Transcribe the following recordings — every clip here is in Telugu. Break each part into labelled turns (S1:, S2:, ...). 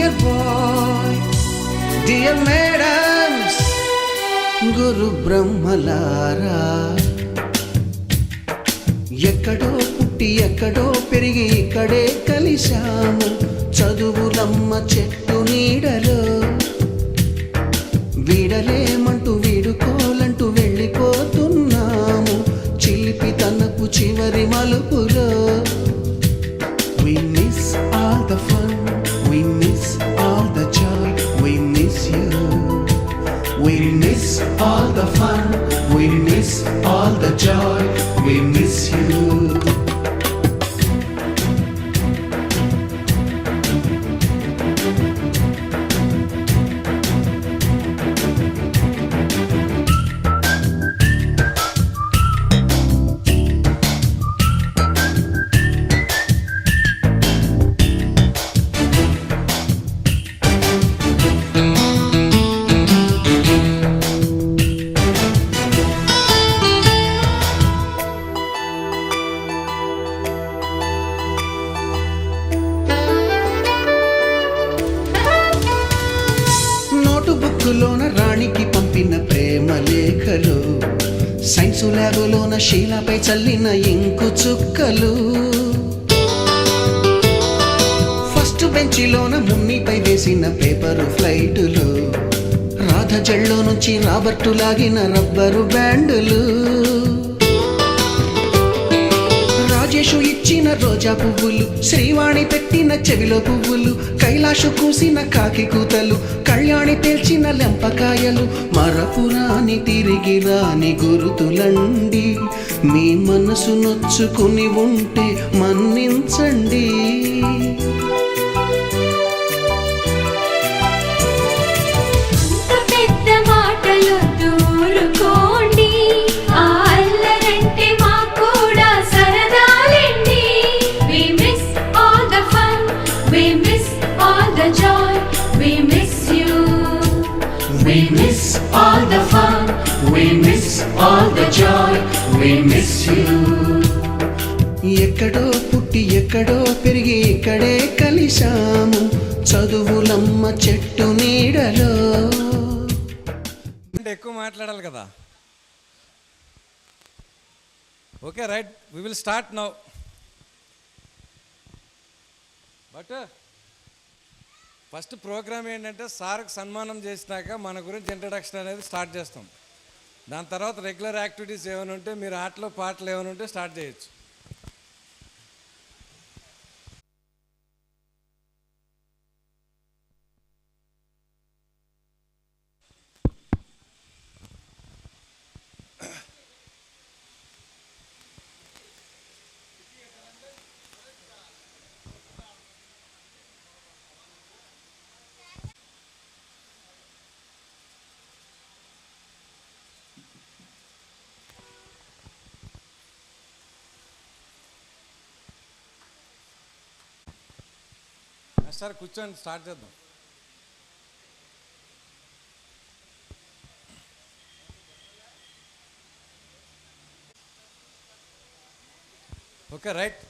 S1: డియర్ బాయ్, డియర్ మేడమ్స్, గురు బ్రహ్మలారా, ఎక్కడో పుట్టి ఎక్కడో పెరిగి ఇక్కడే కలిశాము చదువులమ్మ చెట్టు నీడలో. వీడలేమంటూ వీడుకోలంటూ వెళ్ళిపోతున్నాము చిలిపి తనపు చివరి మలుపులో. We miss all the fun, we miss all the joy, we miss you. We miss all the fun, we miss all the joy, we miss you. బుక్కులోన రాణికి పంపిన ప్రేమ లేఖలు, సైన్సు ల్యాబులోన శీలపై చల్లిన ఇంకు చుక్కలు, ఫస్ట్ బెంచిలోన మున్నిపై వేసిన పేపరు ఫ్లైటులు, రాధ జల్లో నుంచి రాబర్టు లాగిన రబ్బరు బ్యాండులు, రాజేషు ఇచ్చిన రోజా పువ్వులు, శ్రీవాణి పెట్టిన చెవిలో పువ్వులు, కైలాషు కూసిన కాకి కూతలు, కళ్యాణి పేల్చిన లెంపకాయలు, మరపురాని తిరిగి రాని గురుతులండి. మీ మనసు నొచ్చుకుని ఉంటే మన్నించండి.
S2: We miss all the fun, we miss all the joy, we miss you.
S1: ఎక్కడో పుట్టి ఎక్కడో పెరిగి ఇక్కడే కలిశాము చదువులమ్మ చెట్టు నీడలో.
S3: అంటే ఎక్కువ మాట్లాడాలి కదా. Okay right, we will start now. But first program ఏంటంటే సార్కి సన్మానం చేసినాక మన గురించి ఇంట్రడక్షన్ అనేది స్టార్ట్ చేస్తాం. దాని తర్వాత రెగ్యులర్ యాక్టివిటీస్ ఏమైనా ఉంటే మీరు ఆటలు పాటలు ఏమైనా ఉంటే స్టార్ట్ చేయొచ్చు. సార్ కూర్చోండి, స్టార్ట్ చేద్దాం. ఓకే రైట్,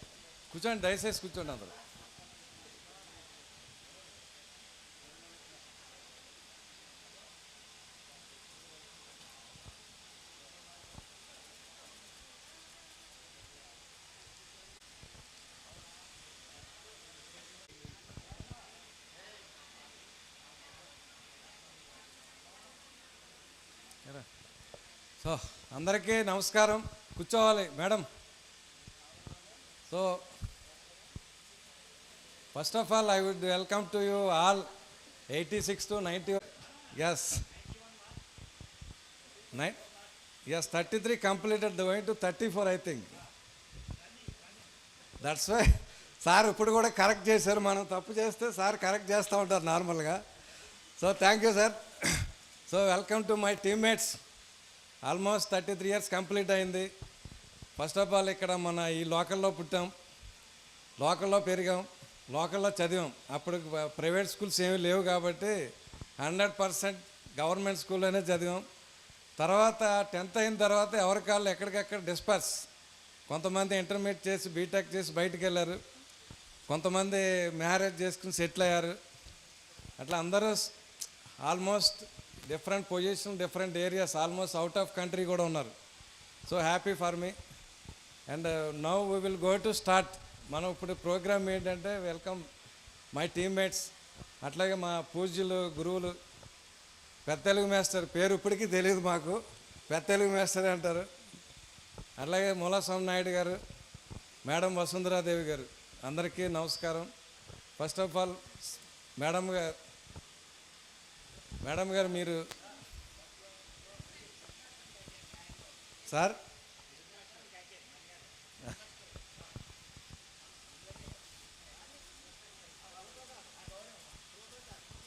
S3: కూర్చోండి, దయచేసి కూర్చోండి అందరూ. సో అందరికీ నమస్కారం. కూర్చోవాలి మేడం. So first of all I would welcome to you all 86 to 90. Yes 33 completed, going to 34 I think. That's why sir ఇప్పుడు కూడా కరెక్ట్ చేశారు. మనం తప్పు చేస్తే సార్ కరెక్ట్ చేస్తూ ఉంటారు నార్మల్గా. So thank you sir. So welcome to my teammates. Almost 33 years complete అయింది. ఫస్ట్ ఆఫ్ ఆల్ ఇక్కడ మన ఈ లోకల్లో పుట్టాం, లోకల్లో పెరిగాం, లోకల్లో చదివాం. అప్పుడు ప్రైవేట్ స్కూల్స్ ఏమీ లేవు కాబట్టి 100% గవర్నమెంట్ స్కూల్లోనే చదివాం. తర్వాత 10th అయిన తర్వాత ఎవరికాళ్ళు ఎక్కడికెక్కడ డిస్పర్స్. కొంతమంది ఇంటర్మీడియట్ చేసి బీటెక్ చేసి బయటికి వెళ్ళారు, కొంతమంది మ్యారేజ్ చేసుకుని సెటిల్ అయ్యారు, అట్లా అందరూ almost different position, different areas, almost out of country కూడా ఉన్నారు. So happy for me. And now we will go to start. మనం ఇప్పుడు ప్రోగ్రామ్ ఏంటంటే వెల్కమ్ మై టీమ్మేట్స్, అట్లాగే మా పూజ్యులు గురువులు పెద్ద తెలుగు మాస్టర్, పేరు ఇప్పటికీ తెలియదు మాకు, పెద్ద తెలుగు మాస్టర్ అంటారు. అలాగే మూలస్వామి నాయుడు గారు, మేడం వసుంధరాదేవి గారు, అందరికీ నమస్కారం. ఫస్ట్ ఆఫ్ ఆల్ మేడం గారు మీరు సార్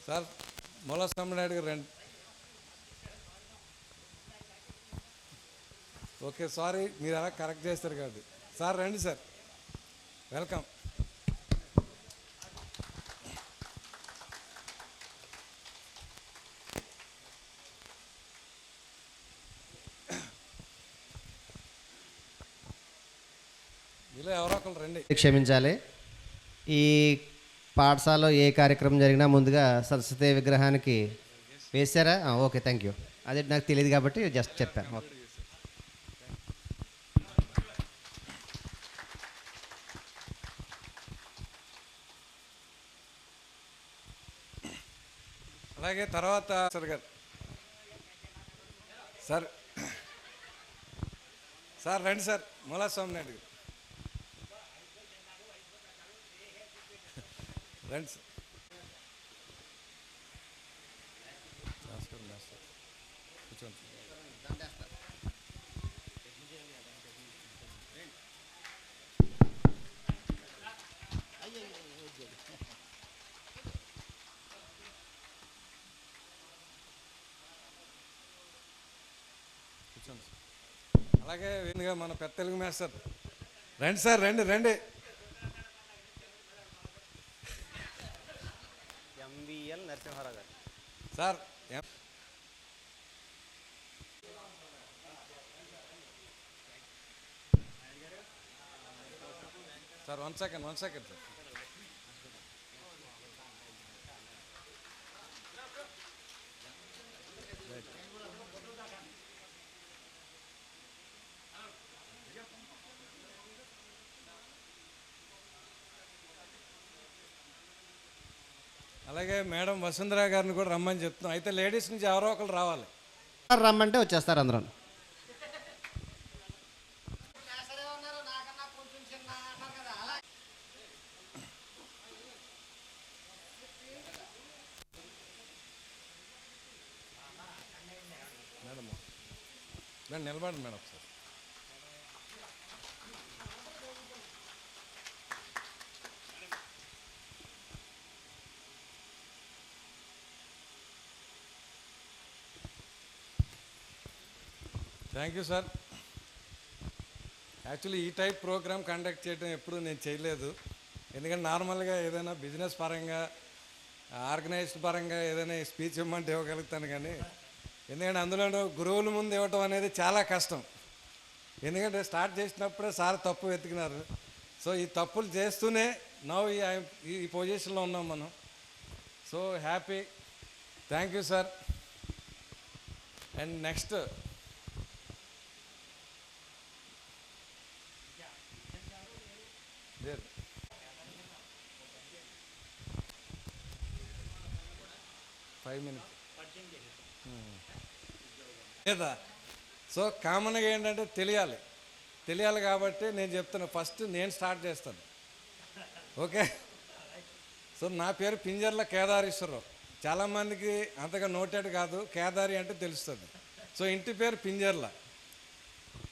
S3: సార్ మూలస్వామి నాయుడు గారు రండి. ఓకే, సారీ, మీరు అలా కరెక్ట్ చేస్తారు కాబట్టి. సార్ రండి సార్, వెల్కమ్. ఇలా ఎవరో ఒకరు రండి.
S4: క్షమించాలి. ఈ పాఠశాలలో ఏ కార్యక్రమం జరిగినా ముందుగా సరస్వతి విగ్రహానికి వేశారా? Okay, thank you. అదే నాకు తెలియదు కాబట్టి జస్ట్ చెప్పాను. ఓకే.
S3: అలాగే తర్వాత సార్ గారు, సార్ సార్ రండి సార్, మూలస్వామి నాయుడు గారు రండి సార్. కూర్చోండి. కూర్చోండి సార్. అలాగే వీలుగా మన పెద్ద తెలుగు మాస్టర్ రండి సార్, రండి రండి.
S4: ఎంవిఎల్ నరసింహారావు గారు
S3: సార్ సార్ 1 సెకండ్ సార్. అలాగే మేడం వసుంధరా గారిని కూడా రమ్మని చెప్తున్నాం. అయితే లేడీస్ నుంచి ఎవరో ఒకరు రావాలి.
S4: రమ్మంటే వచ్చేస్తారు అందరూ.
S3: మేడం నిలబడండి మేడం ఒకసారి. Thank you sir. యాక్చువల్లీ ఈ టైప్ ప్రోగ్రామ్ కండక్ట్ చేయడం ఎప్పుడు నేను చేయలేదు. ఎందుకంటే నార్మల్గా ఏదైనా బిజినెస్ పరంగా, ఆర్గనైజ్డ్ పరంగా ఏదైనా స్పీచ్ ఇవ్వమంటే ఇవ్వగలుగుతాను, కానీ ఎందుకంటే అందులో గురువుల ముందు ఇవ్వటం అనేది చాలా కష్టం. ఎందుకంటే స్టార్ట్ చేసినప్పుడే సార్ తప్పు వెతికినారు. సో ఈ తప్పులు చేస్తూనే నౌ ఈ పొజిషన్లో ఉన్నాం మనం. So happy, thank you sir. And next లేదు 5 minutes లేదా. సో కామన్గా ఏంటంటే తెలియాలి కాబట్టి నేను చెప్తాను. ఫస్ట్ నేను స్టార్ట్ చేస్తాను, ఓకే? సో నా పేరు పింజర్ల కేదారేశ్వరరావు. చాలామందికి అంతగా నోటెడ్ కాదు, కేదారి అంటే తెలుస్తుంది. సో ఇంటి పేరు పింజర్ల.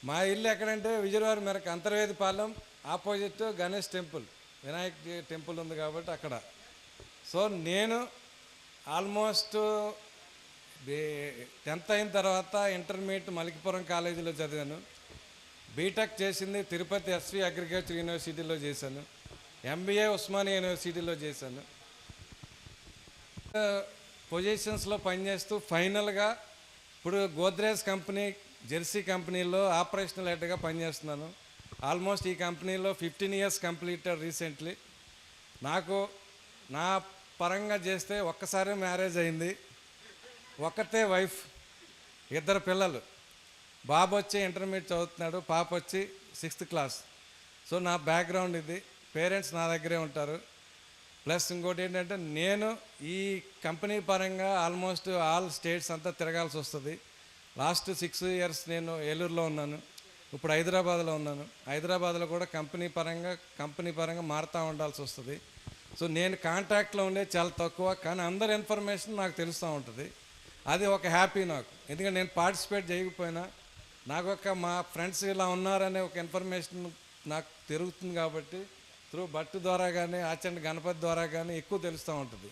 S3: మా ఇల్లు ఎక్కడంటే విజయవాడ మేరకు Antarvedipalem opposite Ganesh temple, Vinayak temple ఉంది కాబట్టి అక్కడ. సో నేను ఆల్మోస్ట్ 10th అయిన తర్వాత ఇంటర్మీడియట్ మలికిపురం కాలేజీలో చదివాను. బీటెక్ చేసింది తిరుపతి ఎస్వి అగ్రికల్చర్ యూనివర్సిటీలో చేశాను. ఎంబీఏ ఉస్మానియా యూనివర్సిటీలో చేశాను. పొజిషన్స్లో పనిచేస్తూ ఫైనల్గా ఇప్పుడు గోద్రేజ్ కంపెనీ, జెర్సీ కంపెనీలో ఆపరేషనల్ హెడ్గా పనిచేస్తున్నాను. ఆల్మోస్ట్ ఈ కంపెనీలో 15 years కంప్లీటెడ్ రీసెంట్లీ. నాకు నా పరంగా చేస్తే ఒక్కసారి మ్యారేజ్ అయింది, ఒక్కతే వైఫ్, 2 పిల్లలు. బాబు వచ్చి ఇంటర్మీడియట్ చదువుతున్నాడు, పాప వచ్చి 6th క్లాస్. సో నా బ్యాక్గ్రౌండ్ ఇది. పేరెంట్స్ నా దగ్గరే ఉంటారు. ప్లస్ ఇంకోటి ఏంటంటే నేను ఈ కంపెనీ పరంగా ఆల్మోస్ట్ ఆల్ స్టేట్స్ అంతా తిరగాల్సి వస్తుంది. లాస్ట్ 6 years నేను ఏలూరులో ఉన్నాను, ఇప్పుడు హైదరాబాద్లో ఉన్నాను. హైదరాబాద్లో కూడా కంపెనీ పరంగా మారుతూ ఉండాల్సి వస్తుంది. సో నేను కాంటాక్ట్లో ఉండేది చాలా తక్కువ, కానీ అందరి ఇన్ఫర్మేషన్ నాకు తెలుస్తూ ఉంటుంది. అది ఒక హ్యాపీ నాకు. ఎందుకంటే నేను పార్టిసిపేట్ చేయకపోయినా నాకు మా ఫ్రెండ్స్ ఇలా ఉన్నారనే ఒక ఇన్ఫర్మేషన్ నాకు తిరుగుతుంది కాబట్టి త్రూ భట్టు ద్వారా కానీ ఆచండి గణపతి ద్వారా కానీ ఎక్కువ తెలుస్తూ ఉంటుంది.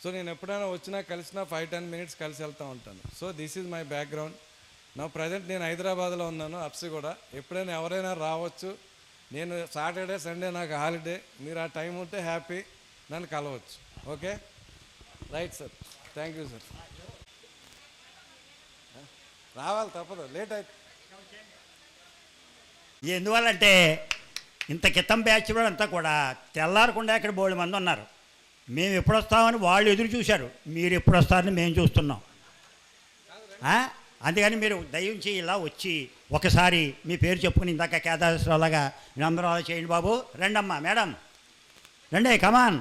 S3: సో నేను ఎప్పుడైనా వచ్చినా కలిసినా 5-10 minutes కలిసి వెళ్తూ ఉంటాను. So this is my background. నా ప్రజెంట్ నేను హైదరాబాద్లో ఉన్నాను, అప్సి కూడా. ఎప్పుడైనా ఎవరైనా రావచ్చు. నేను సాటర్డే సండే నాకు హాలిడే. మీరు ఆ టైం ఉంటే హ్యాపీ నన్ను కలవచ్చు. Okay, right sir, thank you sir. రావాలి, తప్పదు, లేట్ అయితే.
S5: ఎందువల్లంటే ఇంత క్రితం బ్యాచ్ అంతా కూడా తెల్లారకుండా ఇక్కడ బోల్డ్ మంది ఉన్నారు. మేము ఎప్పుడు వస్తామని వాళ్ళు ఎదురు చూశారు, మీరు ఎప్పుడు వస్తారని మేము చూస్తున్నాం. అందుకని మీరు దయించి ఇలా వచ్చి ఒకసారి మీ పేరు చెప్పుకుని ఇందాక కేదారేశ్వరలాగా అందరూ అలా చేయండి బాబు. రండమ్మా, మేడం రండి, కమాన్.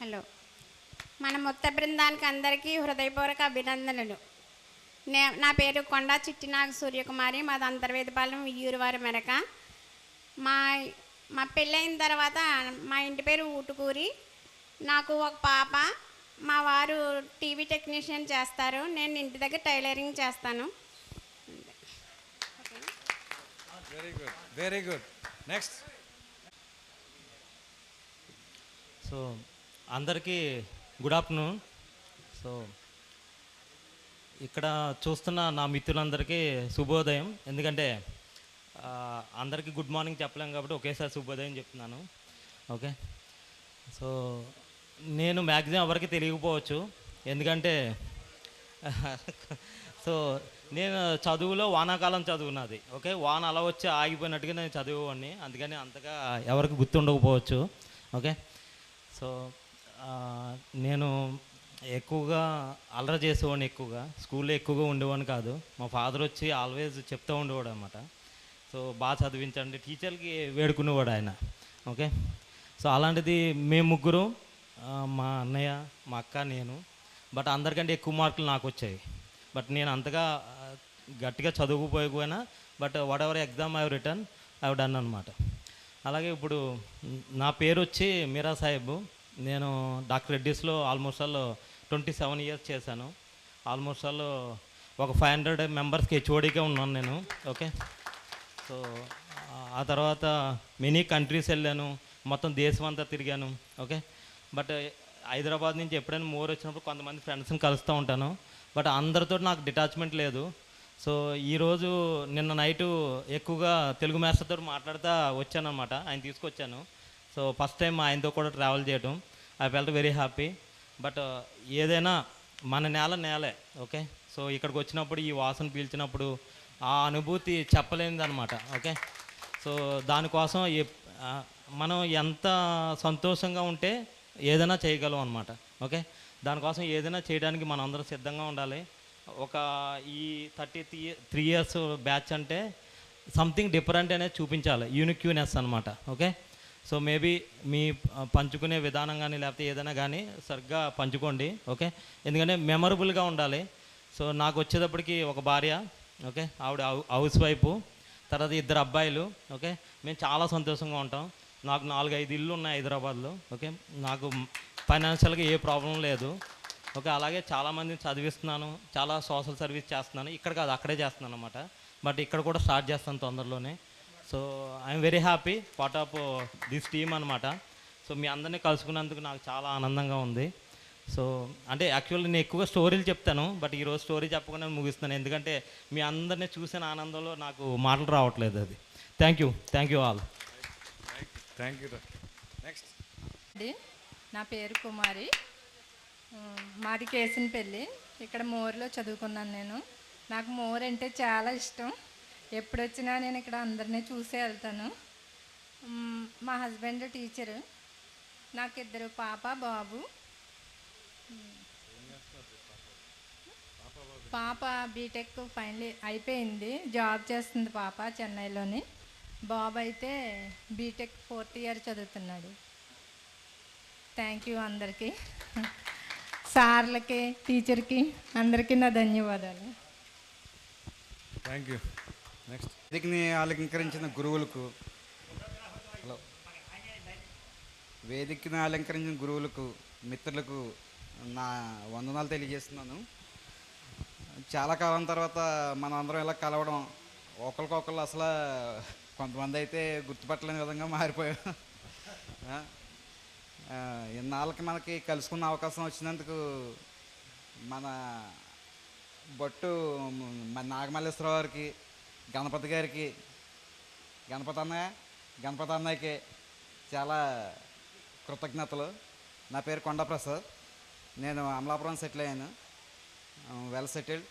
S6: హలో, మన మొత్త బృందానికి అందరికీ హృదయపూర్వక అభినందనలు. నా పేరు కొండా చిట్టినాగ సూర్యకుమారి, మాది అంతర్వేదపాలెం, ఊరువారి మెరక. మా పెళ్ళైన తర్వాత మా ఇంటి పేరు ఊటుకూరి. నాకు ఒక పాప. మా వారు టీవీ టెక్నీషియన్ చేస్తారు, నేను ఇంటి దగ్గర టైలరింగ్ చేస్తాను.
S3: Very good, very good. Next.
S7: So అందరికీ గుడ్ ఆఫ్టర్నూన్. సో ఇక్కడ చూస్తున్న నా మిత్రులందరికీ శుభోదయం. ఎందుకంటే అందరికీ గుడ్ మార్నింగ్ చెప్పలేం కాబట్టి ఒకేసారి శుభోదయం చెప్తున్నాను. ఓకే, సో నేను మ్యాక్సిమం ఎవరికి తెలియకపోవచ్చు, ఎందుకంటే సో నేను చదువులో వానాకాలం చదువున్నది. ఓకే, వాన అలా వచ్చి ఆగిపోయినట్టుగా నేను చదివేవాడిని, అందుకని అంతగా ఎవరికి గుర్తుండకపోవచ్చు. ఓకే, సో నేను ఎక్కువగా అల్లరి చేసేవాడిని, ఎక్కువగా స్కూల్లో ఎక్కువగా ఉండేవాడిని కాదు. మా ఫాదర్ వచ్చి ఆల్వేజ్ చెప్తూ ఉండేవాడు అనమాట. సో బాగా చదివించండి, టీచర్కి వేడుకునేవాడు ఆయన. ఓకే, సో అలాంటిది మేము ముగ్గురు, మా అన్నయ్య, మా అక్క, నేను. బట్ అందరికంటే ఎక్కువ మార్కులు నాకు వచ్చాయి. బట్ నేను అంతగా గట్టిగా చదువుకుపోయిపోయినా, but whatever exam I written I done అనమాట. అలాగే ఇప్పుడు నా పేరు వచ్చి మీరా సాహెబ్. నేను డాక్టర్ రెడ్డిస్లో ఆల్మోస్ట్ ఆల్ 27 years చేశాను. ఆల్మోస్ట్ ఆల్ ఒక 500 members హెచ్ఓడిగా ఉన్నాను నేను. ఓకే, సో ఆ తర్వాత మెనీ కంట్రీస్ వెళ్ళాను, మొత్తం దేశం అంతా తిరిగాను. ఓకే, బట్ హైదరాబాద్ నుంచి ఎప్పుడైనా మోర్ వచ్చినప్పుడు కొంతమంది ఫ్రెండ్స్ని కలుస్తూ ఉంటాను, బట్ అందరితో నాకు డిటాచ్మెంట్ లేదు. సో ఈరోజు నిన్న నైటు ఎక్కువగా తెలుగు మాస్టర్తో మాట్లాడుతూ వచ్చాను అనమాట, ఆయన తీసుకొచ్చాను. సో ఫస్ట్ టైం ఆయనతో కూడా ట్రావెల్ చేయడం, I felt very happy. But ఏదైనా మన నేలే. ఓకే, సో ఇక్కడికి వచ్చినప్పుడు ఈ వాసన పీల్చినప్పుడు ఆ అనుభూతి చెప్పలేనిదనమాట. ఓకే, సో దానికోసం మనం ఎంత సంతోషంగా ఉంటే ఏదైనా చేయగలం అనమాట. ఓకే, దానికోసం ఏదైనా చేయడానికి మనం అందరం సిద్ధంగా ఉండాలి. ఒక ఈ 33 years బ్యాచ్ అంటే సంథింగ్ డిఫరెంట్ అనేది చూపించాలి, యూనిక్యూనెస్ అనమాట. ఓకే, సో మేబీ మీ పంచుకునే విధానం కానీ లేకపోతే ఏదైనా కానీ సరిగ్గా పంచుకోండి. ఓకే, ఎందుకంటే మెమరబుల్గా ఉండాలి. సో నాకు వచ్చేటప్పటికి ఒక భార్య, ఓకే, ఆవిడ హౌస్ వైఫ్, తర్వాత 2 అబ్బాయిలు. ఓకే, మేము చాలా సంతోషంగా ఉంటాం. నాకు 4-5 ఇళ్ళు ఉన్నాయి హైదరాబాద్లో. ఓకే, నాకు ఫైనాన్షియల్గా ఏ ప్రాబ్లం లేదు. ఓకే, అలాగే చాలామందిని చదివిస్తున్నాను, చాలా సోషల్ సర్వీస్ చేస్తున్నాను. ఇక్కడ కాదు, అక్కడే చేస్తున్నాను అనమాట. బట్ ఇక్కడ కూడా స్టార్ట్ చేస్తాను తొందరలోనే. So I'm very happy part of this team అనమాట. సో మీ అందరినీ కలుసుకున్నందుకు నాకు చాలా ఆనందంగా ఉంది. సో అంటే యాక్చువల్లీ నేను ఎక్కువగా స్టోరీలు చెప్తాను, బట్ ఈరోజు స్టోరీ చెప్పకుండా ముగిస్తాను, ఎందుకంటే మీ అందరినీ చూసిన ఆనందంలో నాకు మాటలు రావట్లేదు. అది thank you all.
S3: Thank you. Next.
S8: నా పేరు కుమారి, మాది కేసినపల్లి. ఇక్కడ మోర్లో చదువుకున్నాను నేను. నాకు మోర్ అంటే చాలా ఇష్టం. ఎప్పుడొచ్చినా నేను ఇక్కడ అందరినీ చూసే వెళ్తాను. మా హస్బెండ్ టీచరు, నాకు 2 పాప బాబు. పాప బీటెక్ ఫైనల్ అయిపోయింది, జాబ్ చేస్తుంది పాప చెన్నైలోని. బాబు అయితే బీటెక్ 4th ఇయర్ చదువుతున్నాడు. థ్యాంక్ యూ అందరికీ, సార్లకి, టీచర్కి అందరికీ నా ధన్యవాదాలు.
S3: Thank you. నెక్స్ట్.
S9: వేదికని అలంకరించిన గురువులకు, హలో, వేదికని అలంకరించిన గురువులకు, మిత్రులకు నా వందనాలు తెలియజేస్తున్నాను. చాలా కాలం తర్వాత మనం అందరం ఇలా కలవడం, ఒకరికొకరు అసలు కొంతమంది అయితే గుర్తుపట్టలేని విధంగా మారిపోయాం. ఇన్నాళ్ళకి మనకి కలుసుకున్న అవకాశం వచ్చినందుకు మన బొట్టు మన నాగమల్లేశ్వరరావు గారికి, గణపతి గారికి, గణపతి అన్నయ్యకి చాలా కృతజ్ఞతలు. నా పేరు కొండా ప్రసాద్, నేను అమలాపురం సెటిల్ అయ్యాను, వెల్ సెటిల్డ్.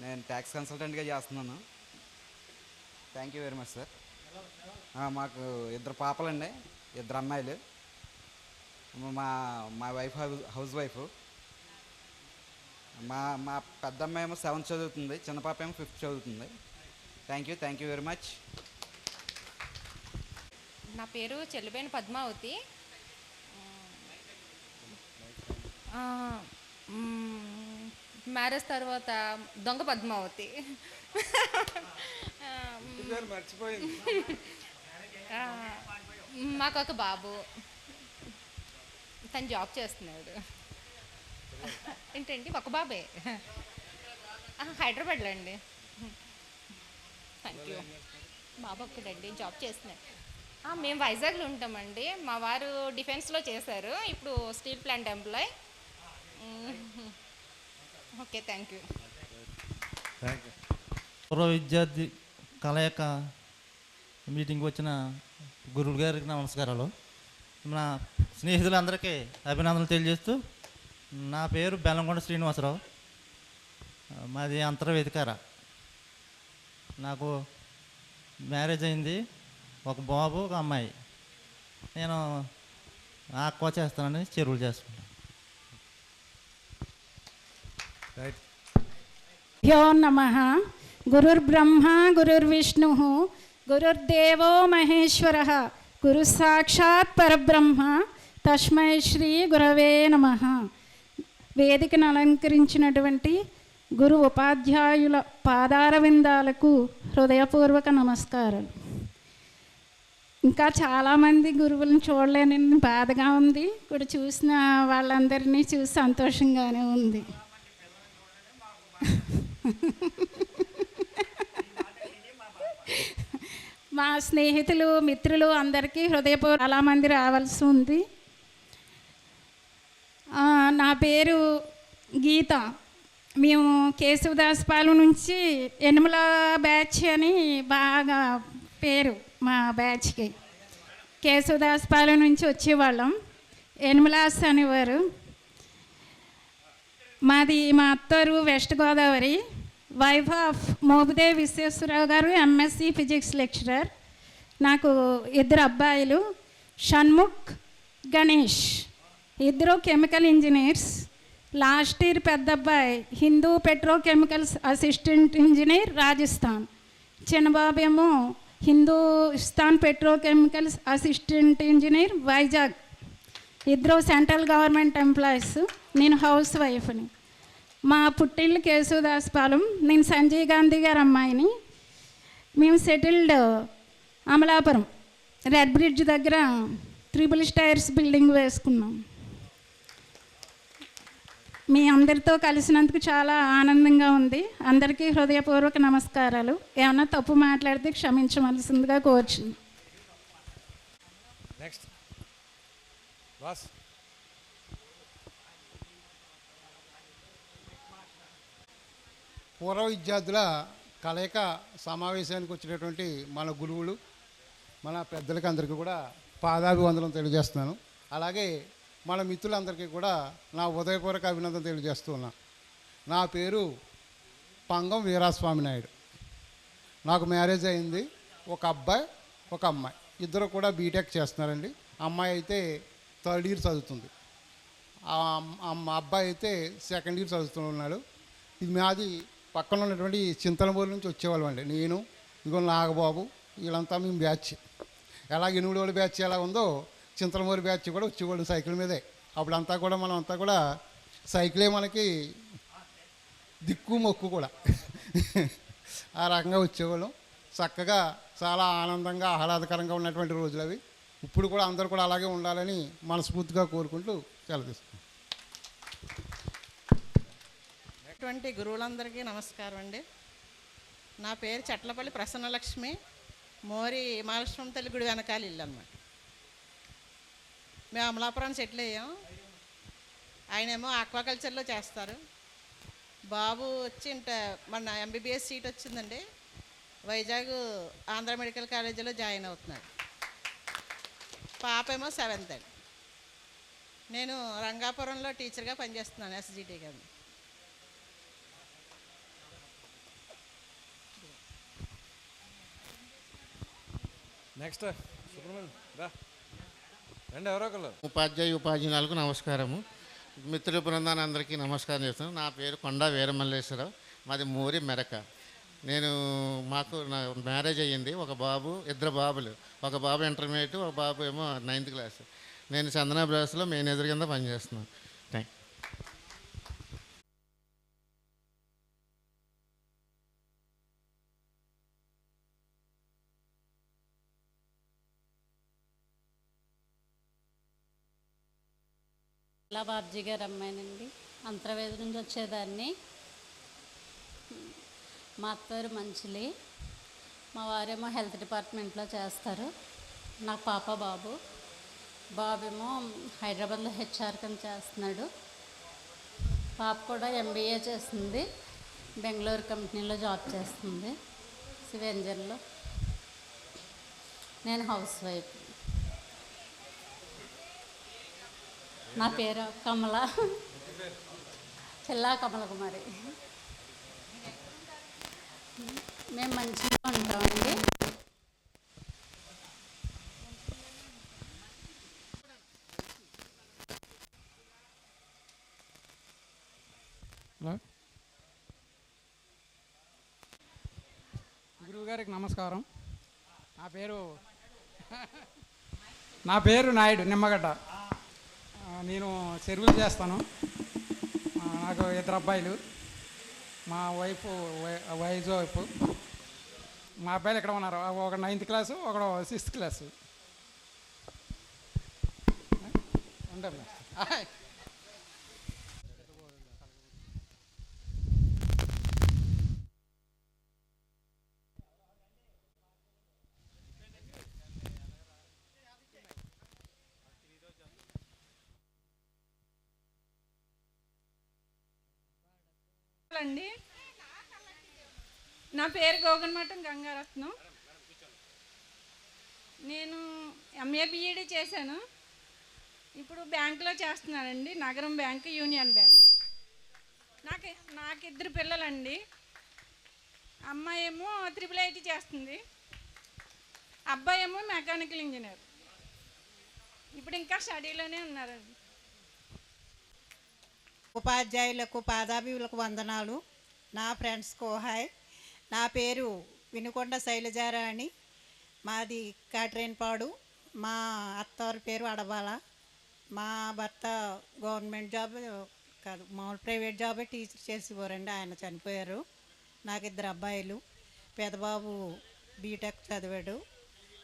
S9: నేను ట్యాక్స్ కన్సల్టెంట్గా చేస్తున్నాను. Thank you very much sir. మాకు 2 పాపలండి, 2 అమ్మాయిలు. మా వైఫ్ హౌస్ వైఫ్. మా పెద్ద అమ్మాయి ఏమో 7th చదువుతుంది, చిన్న పాప ఏమో 5th చదువుతుంది. Thank you very much.
S10: నా పేరు చెల్లిబేని పద్మావతి. మ్యారేజ్ తర్వాత దొంగ పద్మావతి.
S3: మర్చిపోయింది.
S10: మాకు ఒక బాబు, తను జాబ్ చేస్తున్నాడు. ఏంటండి, ఒక బాబే, హైదరాబాద్లో అండి. Thank you. బాబు ఒక్కడండి, జాబ్ చేస్తున్నాడు. మేము వైజాగ్లో ఉంటామండి. మా వారు డిఫెన్స్లో చేశారు, ఇప్పుడు steel plant employee. Okay, thank you.
S7: పూర్వ విద్యార్థి కలయిక మీటింగ్కి వచ్చిన గురువు గారికి నమస్కారాలు. నా స్నేహితులందరికీ అభినందనలు తెలియజేస్తూ, నా పేరు బెల్లంకొండ శ్రీనివాసరావు, మాది అంతర్వేదికార. నాకు మ్యారేజ్ అయింది, ఒక బాబు, ఒక అమ్మాయి. నేను ఆక్వా చేస్తానని చెరువులు చేసుకుంటాను.
S3: రైట్.
S11: భ్యో నమః. గురుర్బ్రహ్మ గురుర్విష్ణు గురుర్దేవో మహేశ్వరః గురు సాక్షాత్ పరబ్రహ్మ తస్మై శ్రీ గురవే నమః. వేదికను అలంకరించినటువంటి గురు ఉపాధ్యాయుల పాదార విందాలకు హృదయపూర్వక నమస్కారాలు. ఇంకా చాలామంది గురువులను చూడలేనని బాధగా ఉంది, ఇప్పుడు చూసిన వాళ్ళందరినీ చూసి సంతోషంగానే ఉంది. మా స్నేహితులు, మిత్రులు అందరికీ హృదయపూర్వక చాలామంది రావాల్సి ఉంది. నా పేరు గీత. మేము కేశవదాసపాలెం నుంచి యనమల బ్యాచ్ అని బాగా పేరు మా బ్యాచ్కి. కేశవదాసపాలెం నుంచి వచ్చేవాళ్ళం, యనమలాస్ అనేవారు. మా అత్తరు West Godavari. Wife of Mobudev Visweswararao గారు, ఎంఎస్సి ఫిజిక్స్ లెక్చరర్. నాకు 2 అబ్బాయిలు, Shanmukh, Ganesh. 2 chemical engineers. Last year పెద్ద అబ్బాయి Hindu petrochemicals assistant engineer, Rajasthan. చిన్నబాబు ఏమో Hindustan petrochemicals assistant engineer, Vizag. 2 central government employees. నేను హౌస్ వైఫ్ని. మా పుట్టిల్లు కేశవదాసపాలెం. నేను సంజయ్ గాంధీ గారి అమ్మాయిని. మేము సెటిల్డ్ అమలాపురం, రెడ్ బ్రిడ్జ్ దగ్గర 3 స్టైర్స్ బిల్డింగ్ వేసుకున్నాం. మీ అందరితో కలిసినందుకు చాలా ఆనందంగా ఉంది. అందరికీ హృదయపూర్వక నమస్కారాలు. ఏమన్నా తప్పు మాట్లాడితే క్షమించవలసిందిగా కోరుచున్నాను.
S3: Next boss.
S12: పూర్వ విద్యార్థుల కలయిక సమావేశానికి వచ్చినటువంటి మన గురువులు, మన పెద్దలకి అందరికీ కూడా పాదాభివందనం తెలియజేస్తున్నాను. అలాగే మన మిత్రులందరికీ కూడా నా ఉదయపూర్వక అభినందన తెలియజేస్తూ ఉన్నా. నా పేరు పంగం వీరాస్వామి నాయుడు. నాకు మ్యారేజ్ అయింది, ఒక అబ్బాయి, ఒక అమ్మాయి. ఇద్దరు కూడా బీటెక్ చేస్తున్నారండి. అమ్మాయి అయితే 3rd ఇయర్ చదువుతుంది, అబ్బాయి అయితే 2nd ఇయర్ చదువుతున్నాడు. ఇది మాది పక్కన ఉన్నటువంటి చింతలమూరు నుంచి వచ్చేవాళ్ళం అండి. నేను ఇదిగో నాగబాబు వీళ్ళంతా మేము బ్యాచ్. ఎలా ఎనుగుడోళ్ళ బ్యాచ్ ఎలా ఉందో చింతలమూరు బ్యాచ్ కూడా వచ్చేవాళ్ళు సైకిల్ మీదే. అప్పుడంతా కూడా మనం అంతా కూడా సైకిలే మనకి దిక్కు మొక్కు కూడా. ఆ రకంగా వచ్చేవాళ్ళం. చక్కగా చాలా ఆనందంగా ఆహ్లాదకరంగా ఉన్నటువంటి రోజులు అవి. ఇప్పుడు కూడా అందరూ కూడా అలాగే ఉండాలని మనస్ఫూర్తిగా కోరుకుంటూ సెలవుస్తున్నాను.
S13: అటువంటి గురువులందరికీ నమస్కారం అండి. నా పేరు చట్లపల్లి ప్రసన్నలక్ష్మి. మోరి మహాలక్ష్మి తల్లి గుడి వెనకాల ఇల్లు అన్నమాట. మేము అమలాపురం సెటిల్ అయ్యాం. ఆయనేమో ఆక్వాకల్చర్లో చేస్తారు. బాబు వచ్చి మన ఎంబీబీఎస్ సీట్ వచ్చిందండి. వైజాగ్ ఆంధ్ర మెడికల్ కాలేజీలో జాయిన్ అవుతున్నాడు. పాప ఏమో 7th అండి. నేను రంగాపురంలో టీచర్గా పనిచేస్తున్నాను, ఎస్జిటి గారు.
S3: నెక్స్ట్ సుబ్రహ్మణ్యం రా రండి, ఎవరో ఒకళ్ళు.
S14: ఉపాధ్యాయులకు నమస్కారము. మిత్రుల బృందాన్ని అందరికీ నమస్కారం చేస్తున్నాను. నా పేరు కొండా వీరమల్లేశ్వరరావు, మాది మోరి మెరక. మాకు నా మ్యారేజ్ అయ్యింది. ఒక బాబు, 2 బాబులు. ఒక బాబు ఇంటర్మీడియట్, ఒక బాబు ఏమో 9th క్లాస్. నేను చందనా బ్రాస్లో మేనేజర్ కింద పనిచేస్తున్నాను. Thank you.
S15: బాబ్జీ గారు అమ్మాయినండి. అంతర్వేది నుంచి వచ్చేదాన్ని. మా అత్తవారు మంచిలి, మా వారేమో హెల్త్ డిపార్ట్మెంట్లో చేస్తారు. నాకు పాప బాబు. బాబేమో హైదరాబాద్లో హెచ్ఆర్ కింద చేస్తున్నాడు. పాప కూడా ఎంబీఏ చేస్తుంది, బెంగళూరు కంపెనీలో జాబ్ చేస్తుంది సివిల్ ఇంజనీర్లో. నేను హౌస్ వైఫ్. నా పేరు కమల, చిల్లా కమల కుమారి. మేము మంచిగా ఉంటామండి.
S16: గురువుగారికి నమస్కారం. నా పేరు నాయుడు నిమ్మగడ్డ. నేను చెరువులు చేస్తాను. నాకు 2 అబ్బాయిలు. మా వైఫ్ వైఫ్. మా అబ్బాయిలు ఎక్కడ ఉన్నారు? ఒక 9th క్లాసు, ఒకడు 6th క్లాసు. ఉండరు.
S11: అండి, నా పేరు గోగన్మఠం గంగారత్నం. నేను ఎంఏ బిఈడి చేశాను. ఇప్పుడు బ్యాంకులో చేస్తున్నానండి, నగరం బ్యాంక్, యూనియన్ బ్యాంక్. నాకు 2 పిల్లలండి. అమ్మాయి ఏమో IIIT చేస్తుంది, అబ్బాయి ఏమో మెకానికల్ ఇంజనీర్. ఇప్పుడు ఇంకా స్టడీలోనే ఉన్నారండి.
S13: ఉపాధ్యాయులకు పాదాభివులకు వందనాలు. నా ఫ్రెండ్స్కు హాయ్. నా పేరు వినుకొండ శైలజారాణి. మాది కాట్రేన్పాడు. మా అత్తవారి పేరు అడబాల. మా భర్త గవర్నమెంట్ జాబ్ కాదు, మామూలు ప్రైవేట్ జాబే టీచర్ చేసేవారండి. ఆయన చనిపోయారు. నాకు 2 అబ్బాయిలు. పెద్దబాబు బీటెక్ చదివాడు,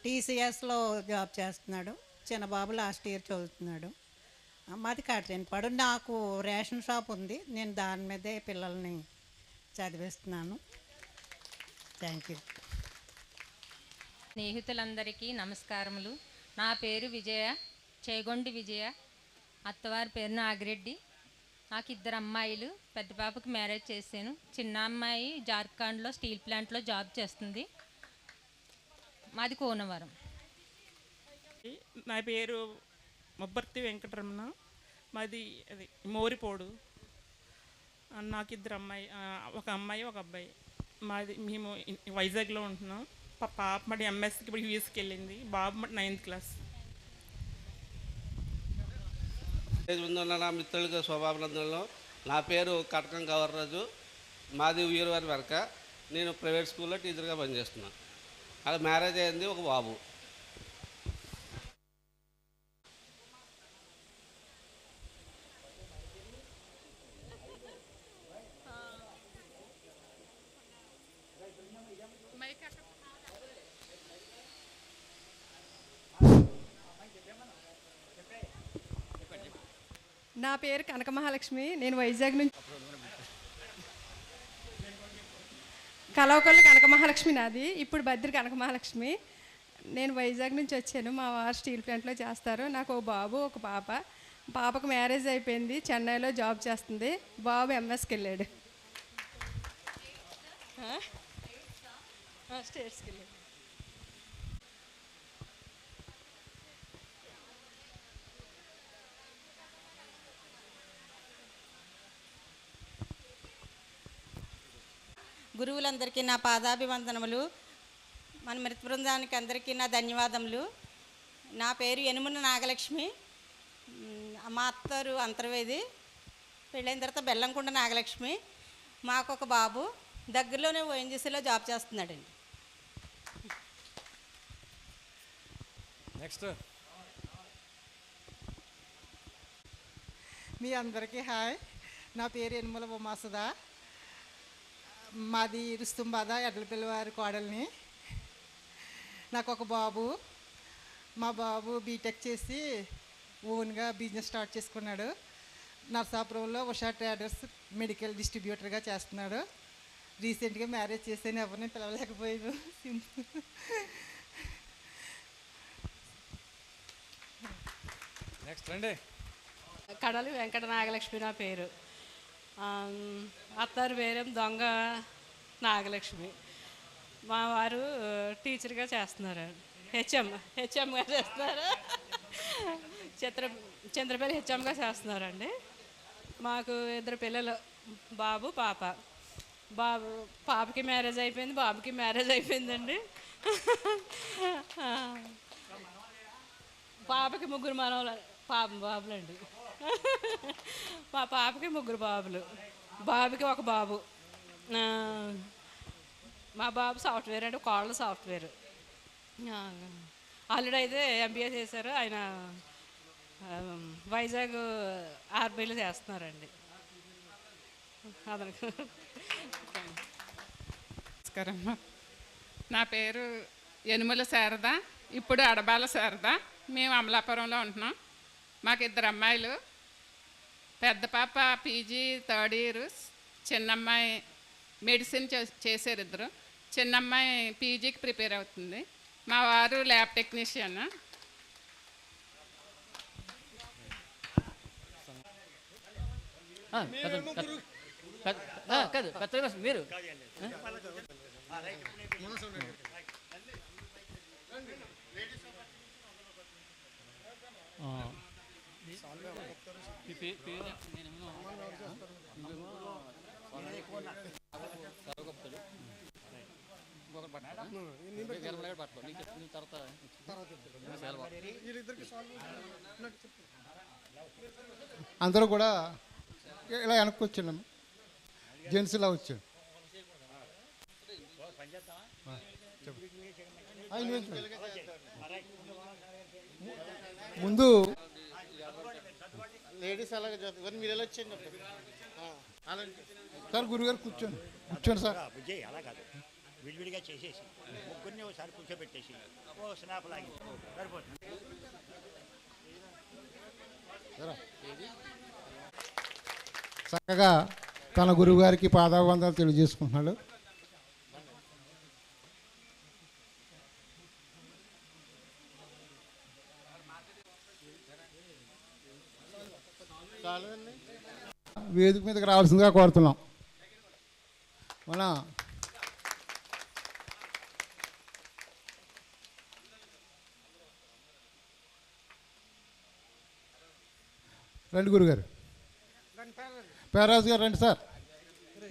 S13: TCSలో జాబ్ చేస్తున్నాడు. చిన్నబాబు లాస్ట్ ఇయర్ చదువుతున్నాడు. మాది కాట్రేన్పాడు. నాకు రేషన్ షాప్ ఉంది, నేను దాని మీదే పిల్లల్ని చదివిస్తున్నాను. Thank you.
S17: స్నేహితులందరికీ నమస్కారములు. నా పేరు విజయ, చేగొండి విజయ. అత్తవారి పేరు నాగిరెడ్డి. నాకు 2 అమ్మాయిలు. పెద్ద పాపకి మ్యారేజ్ చేశాను. చిన్న అమ్మాయి జార్ఖండ్లో స్టీల్ ప్లాంట్లో జాబ్ చేస్తుంది. మాది కోనవరం.
S18: నా పేరు మొబ్బర్తి వెంకటరమణ. మాది అది మోరిపోడు. నాకు 2 అమ్మాయి, ఒక అమ్మాయి, ఒక అబ్బాయి. మేము వైజాగ్లో ఉంటున్నాం. పాప మరి ఎంఎస్కి ఇప్పుడు యూఎస్కి వెళ్ళింది, బాబు మరి 9th క్లాస్.
S19: ముందున్న నా మిత్రులకు శోభాభినందనలు. నా పేరు కటకం గవర్రాజు, మాది వీరవారి వరక. నేను ప్రైవేట్ స్కూల్లో టీచర్గా పనిచేస్తున్నాను. అలా మ్యారేజ్ అయింది, ఒక బాబు.
S20: నా పేరు కనక మహాలక్ష్మి. నేను వైజాగ్ నుంచి కలవకొల్లు కనక మహాలక్ష్మి నాది. ఇప్పుడు బద్రి కనక మహాలక్ష్మి. నేను వైజాగ్ నుంచి వచ్చాను. మా వారు స్టీల్ ప్లాంట్లో చేస్తారు. నాకు ఒక బాబు, ఒక పాప. పాపకు మ్యారేజ్ అయిపోయింది, చెన్నైలో జాబ్ చేస్తుంది. బాబు ఎంఎస్కి వెళ్ళాడు, స్టేట్స్కి వెళ్ళాడు.
S21: గురువులందరికీ నా పాదాభివందనములు. మన మృత బృందానికి అందరికీ నా ధన్యవాదములు. నా పేరు యనుమల నాగలక్ష్మి. మా అత్తారు అంతర్వేది, పెళ్ళైన తర్వాత బెల్లంకొండ నాగలక్ష్మి. మాకు ఒక బాబు దగ్గరలోనే ఓఎన్జీసీలో జాబ్ చేస్తున్నాడండి.
S3: నెక్స్ట్
S22: మీ అందరికీ హాయ్. నా పేరు యనుమల ఉమాసుధా. మాది రుస్తుంబాద, ఎడ్లపిల్లవారి కోడల్ని. నాకు ఒక బాబు. మా బాబు బీటెక్ చేసి ఓన్గా బిజినెస్ స్టార్ట్ చేసుకున్నాడు. నర్సాపురంలో ఉషా ట్రేడర్స్ మెడికల్ డిస్ట్రిబ్యూటర్గా చేస్తున్నాడు. రీసెంట్గా మ్యారేజ్ చేసాను, ఎవరిని పిలవలేకపోయాను.
S3: నెక్స్ట్ రండి.
S23: కడలి వెంకట నాగలక్ష్మి నా పేరు. అత్తారు పేరు దొంగ నాగలక్ష్మి. మా వారు టీచర్గా చేస్తున్నారు, హెచ్ఎంగా చేస్తున్నారు. చంద్రపల్లి హెచ్ఎంగా చేస్తున్నారండి. మాకు 2 పిల్లలు, బాబు పాప. పాపకి మ్యారేజ్ అయిపోయింది, బాబుకి మ్యారేజ్ అయిపోయిందండి. పాపకి 3 మనవలు, బాబులండి. మా పాపకి 3 బాబులు, బాబుకి ఒక బాబు. మా బాబు సాఫ్ట్వేర్ అండి, కోళ్ళ సాఫ్ట్వేర్. ఆల్రెడీ అయితే ఎంబీఏ చేశారు. ఆయన వైజాగ్ ఆర్బీలో చేస్తున్నారండి.
S24: నమస్కారం. నా పేరు యనుమల శారద, ఇప్పుడు అడబాల శారద. మేము అమలాపురంలో ఉంటున్నాం. మాకు 2 అమ్మాయిలు. పెద్ద పాప పీజీ 3rd ఇయర్, చిన్నమ్మాయి మెడిసిన్ చేశారు 2. చిన్నమ్మాయి పీజీకి ప్రిపేర్ అవుతుంది. మా వారు ల్యాబ్ టెక్నీషియన్.
S25: మీరు
S12: అందరూ కూడా ఇలా వెనక్కి వచ్చాను, జెంట్స్ ఇలా వచ్చాను. ముందు
S14: లేడీస్ అలాగే మీరు ఎలా వచ్చేయండి
S12: సార్. గురుగారు కూర్చోండి సార్.
S5: విజయ్ అలా కాదు, విడివిడిగా చేసేసి ముగ్గురిని ఒకసారి కూర్చోబెట్టేసి ఓ స్నాప్ లాగి సరిపోతుంది.
S12: చక్కగా తన గురువుగారికి పాదాభివందనాలు తెలియజేసుకుంటున్నాడు. వేదిక మీదకి రావాల్సిందిగా కోరుతున్నాం. మన రండి గురుగారు, పేరాజు గారు రండి సార్,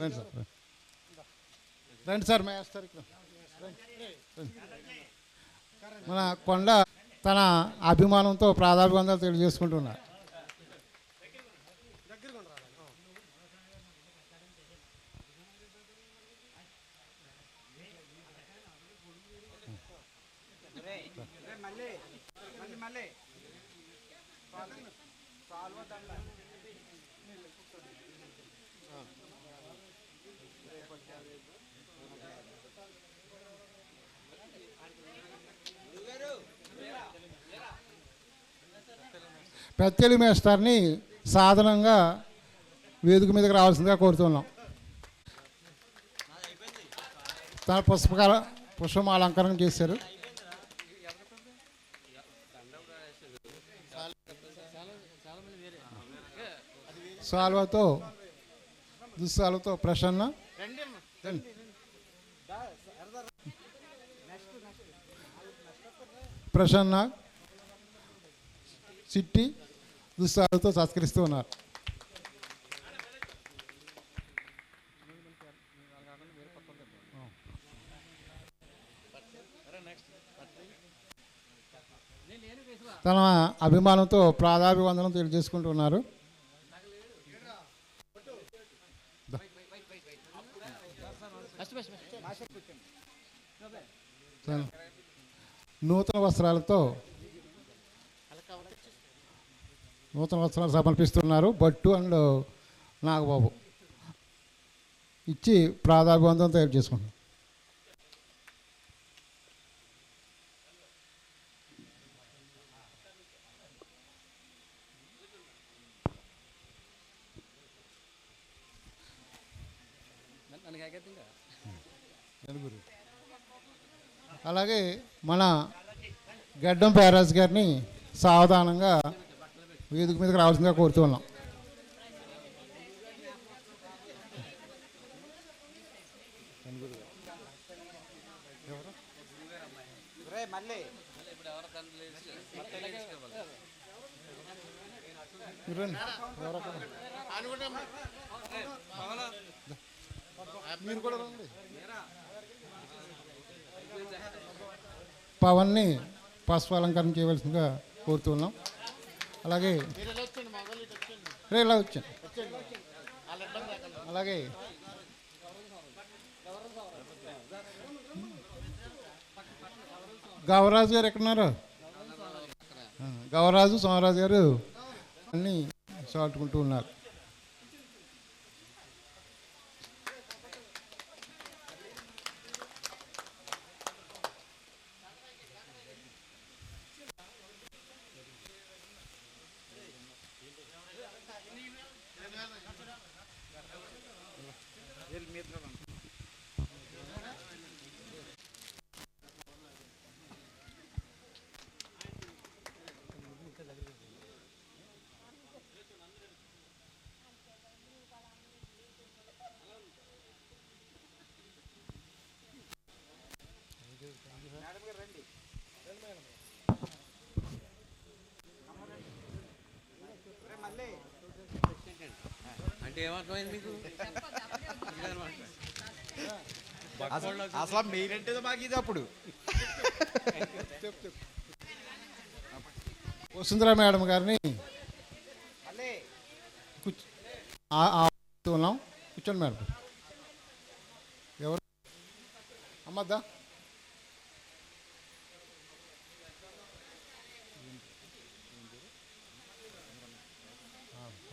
S12: రండి సార్, రండి సార్. మేస్తారు ఇక్కడ మన కొండ తన అభిమానంతో ప్రాధాన్యత తెలియజేసుకుంటున్నారు. పెత్తేలి మేస్టర్ని సాధారణంగా వేదిక మీదకి రావాల్సిందిగా కోరుతున్నాం. తన పుష్పమాల అలంకరణ చేశారు. సాల్వతో దుస్సాలతో ప్రసన్న ప్రసన్న చిట్టి దుస్సాలతో సత్కరిస్తూ ఉన్నారు. తన అభిమానంతో ప్రాధాభివందనం తెలియజేసుకుంటున్నారు. నూతన వస్త్రాలు సమర్పిస్తున్నారు భట్టు అండ్ నాగబాబు. ఇచ్చి ప్రాధాభివందనం తయారు చేసుకుంటున్నారు. అలాగే మన గడ్డం పేరాజ్ గారిని సావధానంగా వేదిక మీదకి రావాల్సిందిగా కోరుతున్నాం. పవన్ని పుష్పాలంకరణ చేయవలసిందిగా కోరుతున్నాం. అలాగే ఇలా వచ్చాను. అలాగే గౌరాజు గారు ఎక్కడున్నారు? గౌరాజు సోమరాజు గారు అన్నీ చాటుకుంటూ ఉన్నారు.
S1: అంటే ఏమర్థమైంది మీకు?
S9: అసలు మీరేంటిదో మాకు ఇది అప్పుడు
S12: వసుంధరా మేడం గారిని ఉన్నాం. కూర్చోండి మేడం. ఎవరు అమ్మద్దా?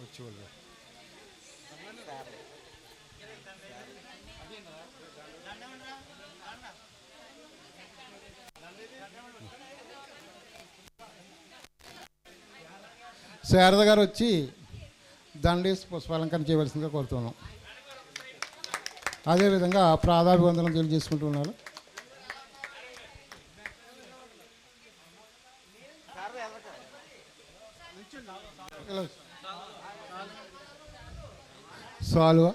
S12: వచ్చి వాళ్ళు శారద గారు వచ్చి దండేసి పుష్పాలంకరణ చేయవలసిందిగా కోరుతున్నాం. అదేవిధంగా ప్రాధాభివందనం తెలియజేసుకుంటున్నారు. సాల్వా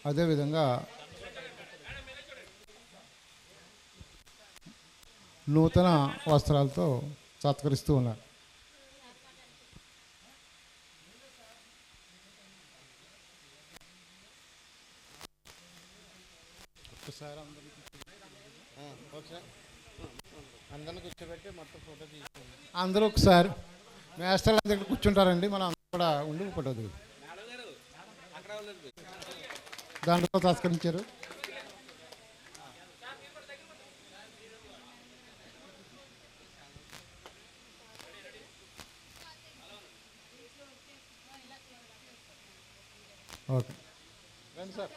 S12: అదేవిధంగా నూతన వస్త్రాలతో సత్కరిస్తూ ఉన్నారు.
S14: అందరిని కూర్చోబెట్టి మొత్తం ఫోటో తీసుకుంటాం.
S12: అందరూ ఒకసారి మేస్టర్ల దగ్గర కూర్చుంటారండి, మనం అందరూ కూడా ఉండి ఫోటో దిగు. దాంట్లో తస్కరించారు. ఓకే రండి సార్.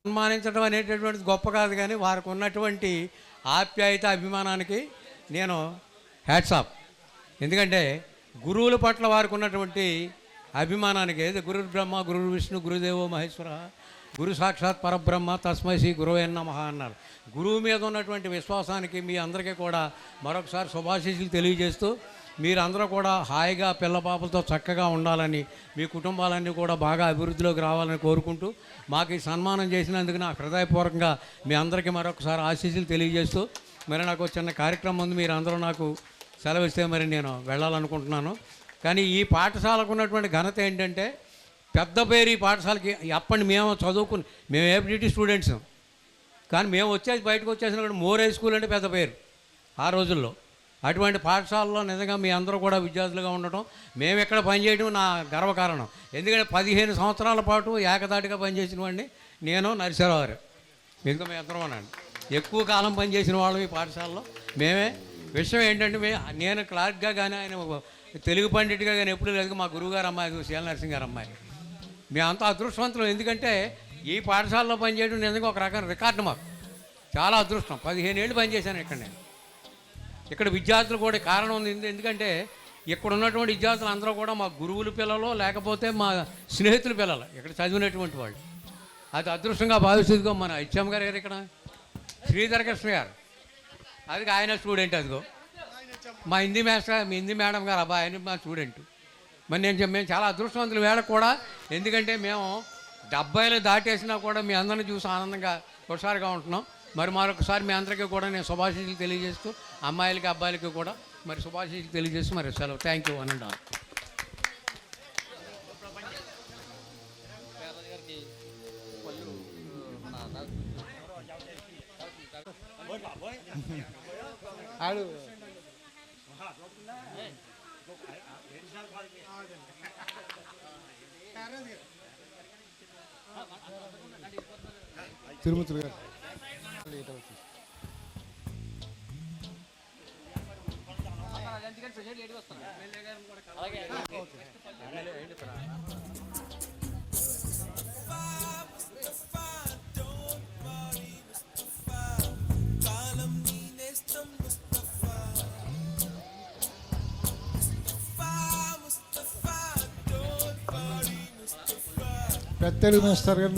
S1: సన్మానించడం అనేటటువంటిది గొప్ప కాదు, కానీ వారికి ఉన్నటువంటి ఆప్యాయత అభిమానానికి నేను హ్యాట్స్ ఆఫ్. ఎందుకంటే గురువుల పట్ల వారికి ఉన్నటువంటి అభిమానానికి, ఏది గురు బ్రహ్మ గురు విష్ణు గురుదేవో మహేశ్వర గురు సాక్షాత్ పరబ్రహ్మ తస్మై శ్రీ గురువే నమః అన్నారు. గురువు మీద ఉన్నటువంటి విశ్వాసానికి మీ అందరికీ కూడా మరొకసారి శుభాశీస్సులు తెలియజేస్తూ, మీరందరూ కూడా హాయిగా పిల్ల పాపలతో చక్కగా ఉండాలని, మీ కుటుంబాలన్నీ కూడా బాగా అభివృద్ధిలోకి రావాలని కోరుకుంటూ, మాకు ఈ సన్మానం చేసినందుకు నా హృదయపూర్వకంగా మీ అందరికీ మరొకసారి ఆశీస్సులు తెలియజేస్తూ, మరి నాకు చిన్న కార్యక్రమం ఉంది, మీరు అందరూ నాకు సెలవిస్తే మరి నేను వెళ్ళాలనుకుంటున్నాను. కానీ ఈ పాఠశాలకు ఉన్నటువంటి ఘనత ఏంటంటే, పెద్ద పేరు ఈ పాఠశాలకి. అప్పటి మేము చదువుకుని, మేము ఏపీటీ స్టూడెంట్స్, కానీ మేము వచ్చేసి బయటకు వచ్చేసిన కూడా మోర్ హై స్కూల్ అంటే పెద్ద పేరు ఆ రోజుల్లో. అటువంటి పాఠశాలలో నిజంగా మీ అందరూ కూడా విద్యార్థులుగా ఉండటం, మేము ఇక్కడ పనిచేయడం నా గర్వకారణం. ఎందుకంటే 15 సంవత్సరాల పాటు ఏకదాటిగా పనిచేసిన వాడిని నేను, నరసింహారావు గారు, ఇంకా మేము అందరం ఉన్నాను. ఎక్కువ కాలం పనిచేసిన వాళ్ళం ఈ పాఠశాలలో మేమే. విషయం ఏంటంటే, నేను క్లార్క్గా కానీ, ఆయన తెలుగు పండిట్గా కానీ ఎప్పుడు లేదు. మా గురువుగారు అమ్మాయి శీల నరసింహ గారు అమ్మాయి. మేమంతా అదృష్టవంతులు. ఎందుకంటే ఈ పాఠశాలలో పనిచేయడం నిజంగా ఒక రకమైన రికార్డు మాకు. చాలా అదృష్టం. 15 ఏళ్ళు పనిచేశాను ఇక్కడ నేను. ఇక్కడ విద్యార్థులు కూడా కారణం ఉంది. ఎందుకంటే ఇక్కడ ఉన్నటువంటి విద్యార్థులు అందరూ కూడా మా గురువుల పిల్లలు, లేకపోతే మా స్నేహితుల పిల్లలు, ఇక్కడ చదివినటువంటి వాళ్ళు. అది అదృష్టంగా భావిస్తుందిగో మన హెచ్ఎం గారు ఇక్కడ శ్రీధర కృష్ణ గారు, అది ఆయన స్టూడెంట్. అదిగో మా హిందీ మాస్టర్, మీ హిందీ మేడం గారు అబ్బాయి, ఆయన మా స్టూడెంట్. మరి మేము చాలా అదృష్టవంతులు వేళ కూడా. ఎందుకంటే మేము 70 దాటేసినా కూడా మీ అందరిని చూసి ఆనందంగా హుషారుగా ఉంటున్నాం. మరి మరొకసారి మీ అందరికీ కూడా నేను శుభాశీస్సులు తెలియజేస్తూ, అమ్మాయిలకి అబ్బాయిలకి కూడా మరి శుభాశీస్సులు తెలియజేస్తూ మరి సెలవు. థ్యాంక్ యూ అనండి.
S12: తిరుమతులు గారు పెద్ద తెలుగు మాస్టర్ గారు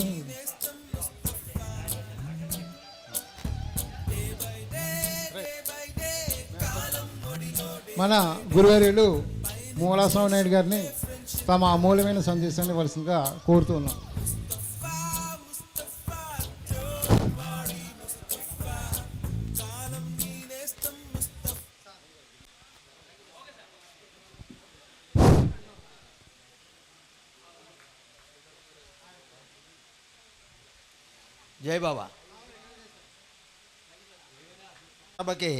S12: మన గురువర్యులు మూలాస్వామి నాయుడు గారిని తమ అమూల్యమైన సందేశాన్ని ఇవ్వాల్సిందిగా కోరుతున్నాం.
S2: జై బాబా. సభకి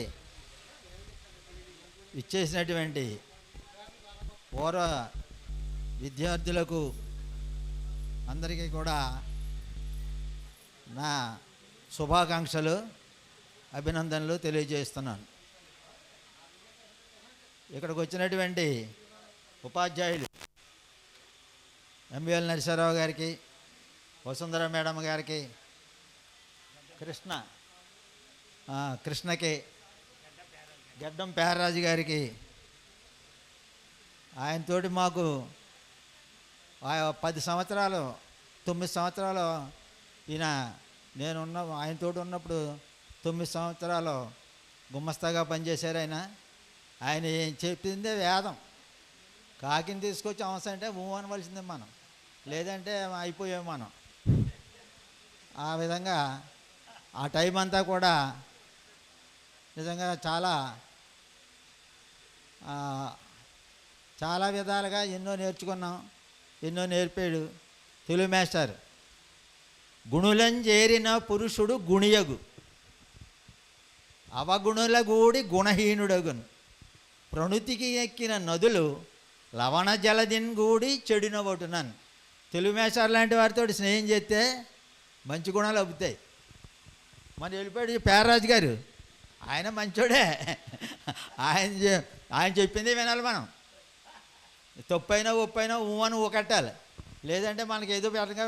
S2: ఇచ్చేసినటువంటి పూర్వ విద్యార్థులకు అందరికీ కూడా నా శుభాకాంక్షలు, అభినందనలు తెలియజేస్తున్నాను. ఇక్కడికి వచ్చినటువంటి ఉపాధ్యాయులు ఎంబీఎల్ నరసింహారావు గారికి, వసుంధర మేడం గారికి, కృష్ణకి, గడ్డం పేర్రాజు గారికి, ఆయనతోటి మాకు 10 సంవత్సరాలు 9 సంవత్సరాలు ఆయనతోటి ఉన్నప్పుడు 9 సంవత్సరాలు గుమస్తాగా పనిచేశారు. ఆయన ఏం చెప్పిందే వేదం. కాకిని తీసుకొచ్చి అవసరం అంటే అనవలసిందే మనం, లేదంటే అయిపోయాం మనం. ఆ విధంగా ఆ టైం అంతా కూడా నిజంగా చాలా విధాలుగా ఎన్నో నేర్చుకున్నాం, ఎన్నో నేర్పాడు తెలుగు మాస్టర్. గుణులంజేరిన పురుషుడు గుణియగు, అవగుణుల గూడి గుణహీనుడగును, ప్రణుతికి ఎక్కిన నదులు లవణ జలదిన్ గూడి చెడిన ఒటునన్. తెలుగు మాస్టర్ లాంటి వారితో స్నేహం చేస్తే మంచి గుణాలు అబ్బుతాయి. మరి వెళ్ళిపోయాడు పేర్రాజు గారు, ఆయన మంచోడే. ఆయన చెప్పింది వినాలి మనం. తప్పైనా ఒప్పైనా అని ఊకట్టాలి, లేదంటే మనకి ఏదో పెద్దగా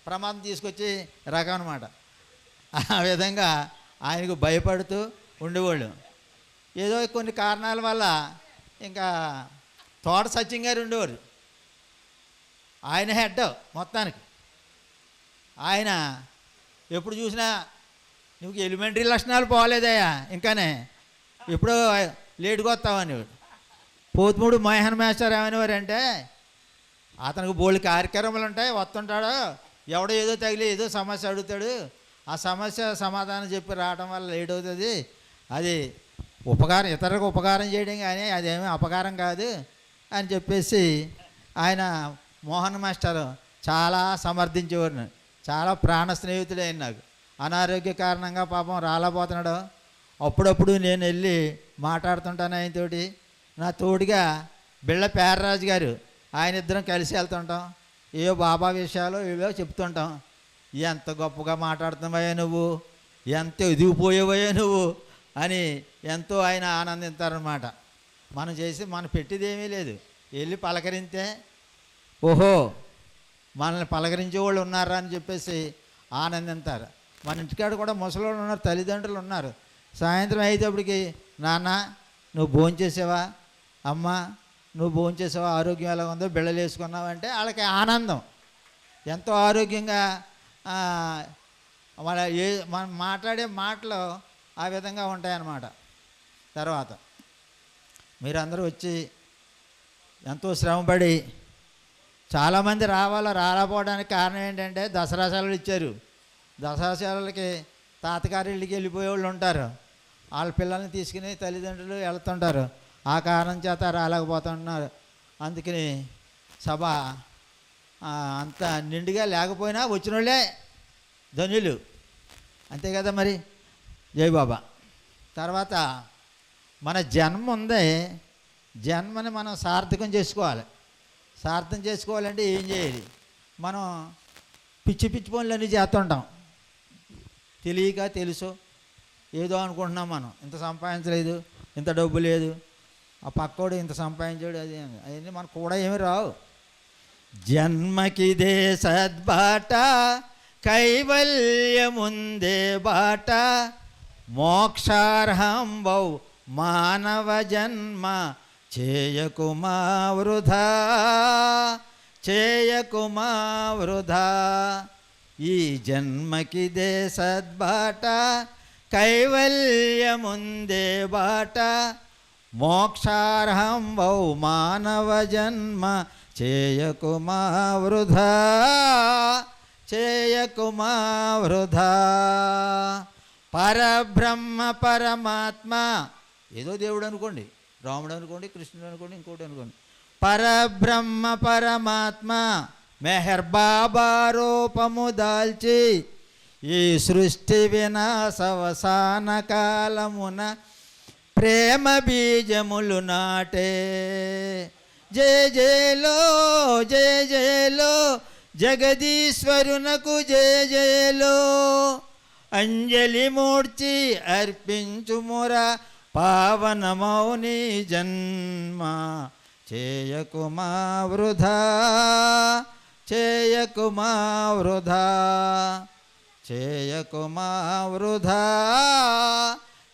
S2: ప్రమాదం తీసుకొచ్చి రకం అనమాట. ఆ విధంగా ఆయనకు భయపడుతూ ఉండేవాళ్ళు. ఏదో కొన్ని కారణాల వల్ల ఇంకా తోట సత్యం గారు ఉండేవారు, ఆయన హెడ్ మొత్తానికి. ఆయన ఎప్పుడు చూసినా నువ్వు ఎలిమెంటరీ లక్షణాలు పోలేదయ్యా, ఇంకానే ఎప్పుడో లేటుగా వస్తావనేవాడు. పోతుమూడు మోహన్ మాస్టర్ ఏమనేవారంటే, అతనికి బోళ్ళు కార్యక్రమాలు ఉంటాయి, వస్తుంటాడు, ఎవడో ఏదో తగిలి ఏదో సమస్య అడుగుతాడు, ఆ సమస్య సమాధానం చెప్పి రావడం వల్ల లేట్ అవుతుంది, అది ఉపకారం, ఇతరులకు ఉపకారం చేయడం కానీ అదేమీ అపకారం కాదు అని చెప్పేసి ఆయన మోహన్ మాస్టర్ చాలా సమర్థించేవారు. చాలా ప్రాణ స్నేహితుడైన నాకు. అనారోగ్య కారణంగా పాపం రాలేకపోతున్నాడు. అప్పుడప్పుడు నేను వెళ్ళి మాట్లాడుతుంటాను ఆయనతోటి. నా తోడుగా బిళ్ళ పేర్రాజు గారు, ఆయన ఇద్దరం కలిసి వెళ్తుంటాం. ఏవో బాబా విషయాలు ఏవో చెప్తుంటాం. ఎంత గొప్పగా మాట్లాడుతున్నావయ్యా నువ్వు, ఎంత ఎదిగిపోయేవయ్యా నువ్వు అని ఎంతో ఆయన ఆనందిస్తారనమాట. మనం పెట్టేది ఏమీ లేదు, వెళ్ళి పలకరిస్తే ఓహో మనల్ని పలకరించే వాళ్ళు ఉన్నారా అని చెప్పేసి ఆనందిస్తారు. మన ఇంటికాడ కూడా ముసలోళ్ళు ఉన్నారు, తల్లిదండ్రులు ఉన్నారు. సాయంత్రం అయ్యేటప్పటికి నాన్న నువ్వు భోంచేసావా, అమ్మ నువ్వు భోంచేసావా, ఆరోగ్యం ఎలా ఉందో, బిళ్ళలు వేసుకున్నావంటే వాళ్ళకి ఆనందం. ఎంతో ఆరోగ్యంగా మనం మాట్లాడే మాటలు ఆ విధంగా ఉంటాయన్నమాట. తర్వాత మీరందరూ వచ్చి ఎంతో శ్రమపడి, చాలామంది రాకపోవడానికి కారణం ఏంటంటే దసరా సెలవులు ఇచ్చారు. దసరా సెలవులకి తాతగారి ఇళ్ళకి వెళ్ళిపోయే వాళ్ళు ఉంటారు, వాళ్ళ పిల్లల్ని తీసుకుని తల్లిదండ్రులు వెళ్తుంటారు. ఆ కారణం చేత రాలేకపోతున్నారు. అందుకని సభ అంత నిండుగా లేకపోయినా వచ్చిన వాళ్ళే ధన్యులు, అంతే కదా మరి. జై బాబా. తర్వాత మన జన్మ ఉంది, జన్మని మనం సార్థకం చేసుకోవాలి. సార్థం చేసుకోవాలంటే ఏం చేయాలి? మనం పిచ్చి పనులన్నీ చేస్తుంటాం, తెలియక తెలుసు ఏదో అనుకుంటున్నాం. మనం ఇంత సంపాదించలేదు, ఇంత డబ్బు లేదు, ఆ పక్కోడు ఇంత సంపాదించాడు అది అవన్నీ మనకు కూడా ఏమి రావు. జన్మకిదే సద్బాట కైవల్యముందే బాట మోక్షార్హం బౌ మానవ జన్మ చేయకుమా వృధా చేయకుమా వృధా. ఈ జన్మకిదే సద్బాట కైవల్యముందే బాట మోక్షార్హం బౌ మానవ జన్మ చేయకుమా వృధా చేయకుమా వృధా. పరబ్రహ్మ పరమాత్మ ఏదో దేవుడు అనుకోండి, రాముడు అనుకోండి, కృష్ణుడు అనుకోండి, ఇంకోటి అనుకోండి. పరబ్రహ్మ పరమాత్మ మెహర్ బాబా రూపము దాల్చి ఈ సృష్టి వినాశవసాన కాలమున ప్రేమ బీజములు నాటే. జయ జయలో జయ జయలో జగదీశ్వరునకు జయ జయలో అంజలి మూర్చి అర్పించుమురా పావనమౌని జన్మ చేయకుమా వృధా చేయకుమా వృధా చేయకుమా వృధా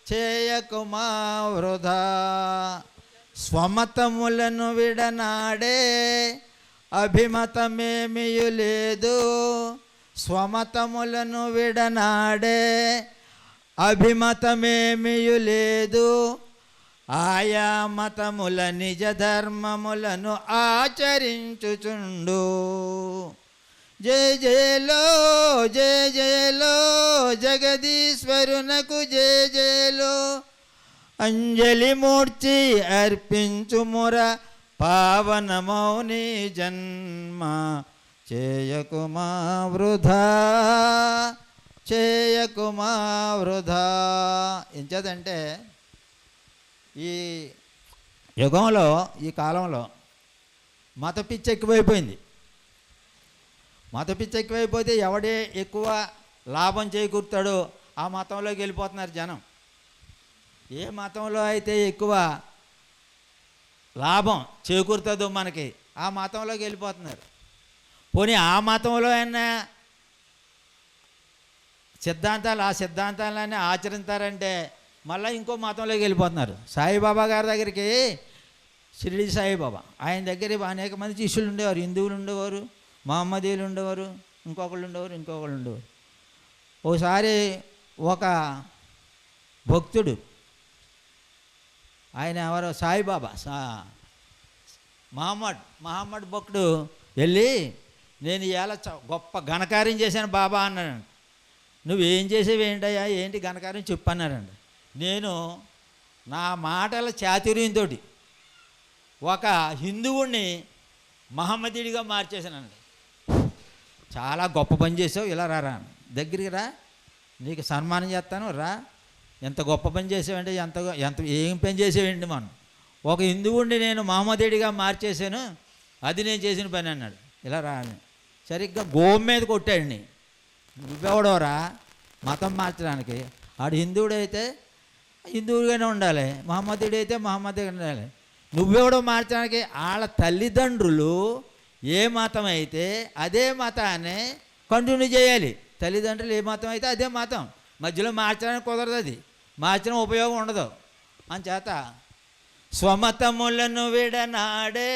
S2: చేయకుమా వృధా. స్వమతములను విడనాడే అభిమతమేమియు లేదు. స్వమతములను విడనాడే అభిమతమేమియు లేదు. ఆయా మతముల నిజ ధర్మములను ఆచరించుచుండు. జయ జయలో జయ జయలో జగదీశ్వరునకు జయ జయలో అంజలి మూర్చి అర్పించుముర పావనమౌని జన్మ చేయకుమా వృధా చేయకుమా వృధా. ఎంచేదంటే ఈ యుగంలో ఈ కాలంలో మత పిచ్చి ఎక్కువైపోయింది. మత పిచ్చి ఎక్కువైపోతే ఎవడే ఎక్కువ లాభం చేకూరుతాడో ఆ మతంలోకి వెళ్ళిపోతున్నారు జనం. ఏ మతంలో అయితే ఎక్కువ లాభం చేకూరుతుందో మనకి ఆ మతంలోకి వెళ్ళిపోతున్నారు. పోనీ ఆ మతంలో అయినా సిద్ధాంతాలు ఆ సిద్ధాంతాలన్నీ ఆచరిస్తారంటే మళ్ళీ ఇంకో మతంలోకి వెళ్ళిపోతున్నారు. సాయిబాబా గారి దగ్గరికి షిరిడి సాయిబాబా ఆయన దగ్గర అనేక మంది శిష్యులు ఉండేవారు. హిందువులు ఉండేవారు, మహమ్మదీయులు ఉండేవారు, ఇంకొకళ్ళు ఉండేవారు. ఓసారి ఒక భక్తుడు ఆయన ఎవరో సాయిబాబా మహమ్మద్ భక్తుడు వెళ్ళి నేను ఇవాళ గొప్ప ఘనకార్యం చేశాను బాబా అన్నాడు. నువ్వేం చేసేవి ఏంటయ్యా, ఏంటి ఘనకార్యం చెప్పన్నారండి. నేను నా మాటల చాతుర్యంతో ఒక హిందువుణ్ణి మహమ్మదీయుడిగా మార్చేశానండి. చాలా గొప్ప పని చేసావు, ఇలా రా దగ్గరికి రా, నీకు సన్మానం చేస్తాను రా. ఎంత గొప్ప పని చేసావంటే ఎంత ఏం పని చేసేవండి. మనం ఒక హిందువుణ్ణి నేను మహమ్మదీయుడిగా మార్చేశాను, అది నేను చేసిన పని అన్నాడు. ఇలా రా అని సరిగ్గా గోం మీద కొట్టాడిని. నువ్వెవడోరా మతం మార్చడానికి? ఆడు హిందువుడైతే హిందువుగానే ఉండాలి, మహమ్మదీయుడైతే మహమ్మదీయుడు ఉండాలి. నువ్వెవడో మార్చడానికి వాళ్ళ తల్లిదండ్రులు ఏ మతం అయితే అదే మతాన్ని కంటిన్యూ చేయాలి. తల్లిదండ్రులు ఏ మతం అయితే అదే మతం, మధ్యలో మార్చడానికి కుదరదు, అది మార్చిన ఉపయోగం ఉండదు. అంచేత స్వమతములను విడనాడే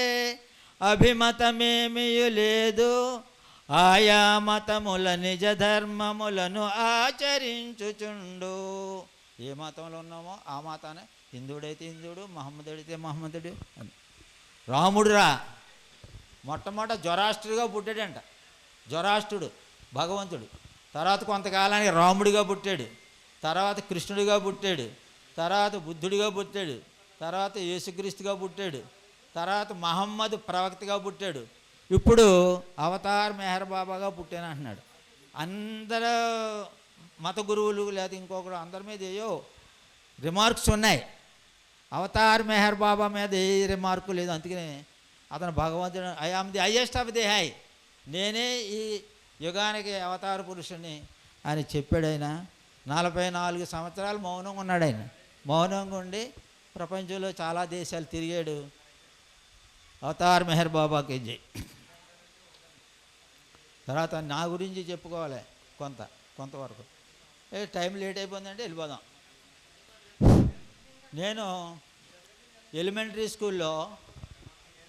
S2: అభిమతమేమియు లేదు. ఆయా మతముల నిజ ధర్మములను ఆచరించుచుండు. ఏ మతంలో ఉన్నామో ఆ మతాన్ని, హిందువుడైతే హిందువుడు, మహమ్మదుడైతే మహమ్మదుడు. రాముడు రా మొట్టమొదట జొరాష్ట్రుడిగా పుట్టాడంట. జొరాష్ట్రుడు భగవంతుడు. తర్వాత కొంతకాలానికి రాముడిగా పుట్టాడు, తర్వాత కృష్ణుడిగా పుట్టాడు, తర్వాత బుద్ధుడిగా పుట్టాడు, తర్వాత యేసుక్రీస్తుగా పుట్టాడు, తర్వాత మహమ్మద్ ప్రవక్తగా పుట్టాడు, ఇప్పుడు అవతార్ మెహర్ బాబాగా పుట్టాను అంటున్నాడు. అందరూ మత గురువులు లేదా ఇంకొకరు అందరి మీద ఏయో రిమార్క్స్ ఉన్నాయి. అవతార్ మెహర్ బాబా మీద ఏ రిమార్కు లేదు. అందుకనే అతను భగవంతుడు I am the highest of the high, నేనే ఈ యుగానికి అవతార పురుషుని అని చెప్పాడు. ఆయన 44 సంవత్సరాలు మౌనంగా ఉన్నాడు. ఆయన మౌనంగా ఉండి ప్రపంచంలో చాలా దేశాలు తిరిగాడు. అవతార్ మెహర్ బాబాకి జై. తర్వాత నా గురించి చెప్పుకోవాలి కొంతవరకు. టైం లేట్ అయిపోయిందంటే వెళ్ళిపోదాం. నేను ఎలిమెంటరీ స్కూల్లో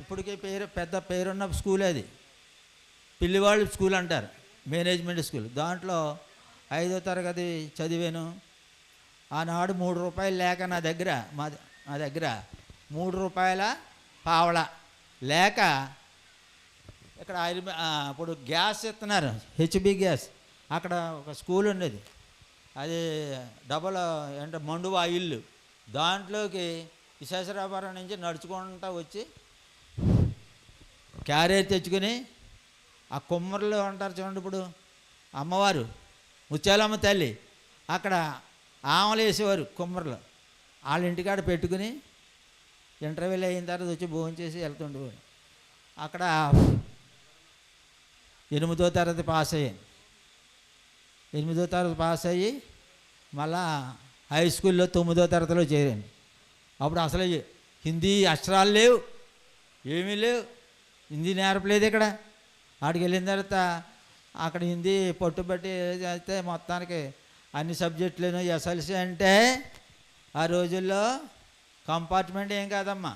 S2: ఇప్పటికే పెద్ద పేరున్న స్కూల్ అది, పిల్లివాళ్ళు స్కూల్ అంటారు, మేనేజ్మెంట్ స్కూల్. దాంట్లో 5వ తరగతి చదివాను. ఆనాడు 3 రూపాయలు లేక నా దగ్గర 3 రూపాయల పావల లేక ఇక్కడ ఇప్పుడు గ్యాస్ ఇస్తున్నారు, హెచ్బి గ్యాస్. అక్కడ ఒక స్కూల్ ఉండేది, అది మండువా ఇల్లు. దాంట్లోకి విశేషరాపురం నుంచి నడుచుకుంటూ వచ్చి క్యారేజ్ తెచ్చుకొని ఆ కుమ్మర్లు అంటారు చూడండి, ఇప్పుడు అమ్మవారు ముత్యాలమ్మ తల్లి అక్కడ ఆమలు వేసేవారు కుమ్మర్లు. వాళ్ళ ఇంటికాడ పెట్టుకుని ఇంటర్వ్యూలు అయిన తర్వాత వచ్చి భోజనం చేసి వెళ్తుండేవాడు. అక్కడ 8వ తరగతి పాస్ అయ్యాను. 8వ తరగతి పాస్ అయ్యి మళ్ళా హై స్కూల్లో 9వ తరగతిలో చేరాను. అప్పుడు అసలు హిందీ అక్షరాలు లేవు, ఏమీ లేవు, హిందీ నేర్పలేదు ఇక్కడ. ఆడికి వెళ్ళిన తర్వాత అక్కడ హిందీ పట్టుబట్టి అయితే మొత్తానికి అన్ని సబ్జెక్టులను ఎస్ఎల్సి అంటే ఆ రోజుల్లో కంపార్ట్మెంట్ ఏం కాదమ్మా,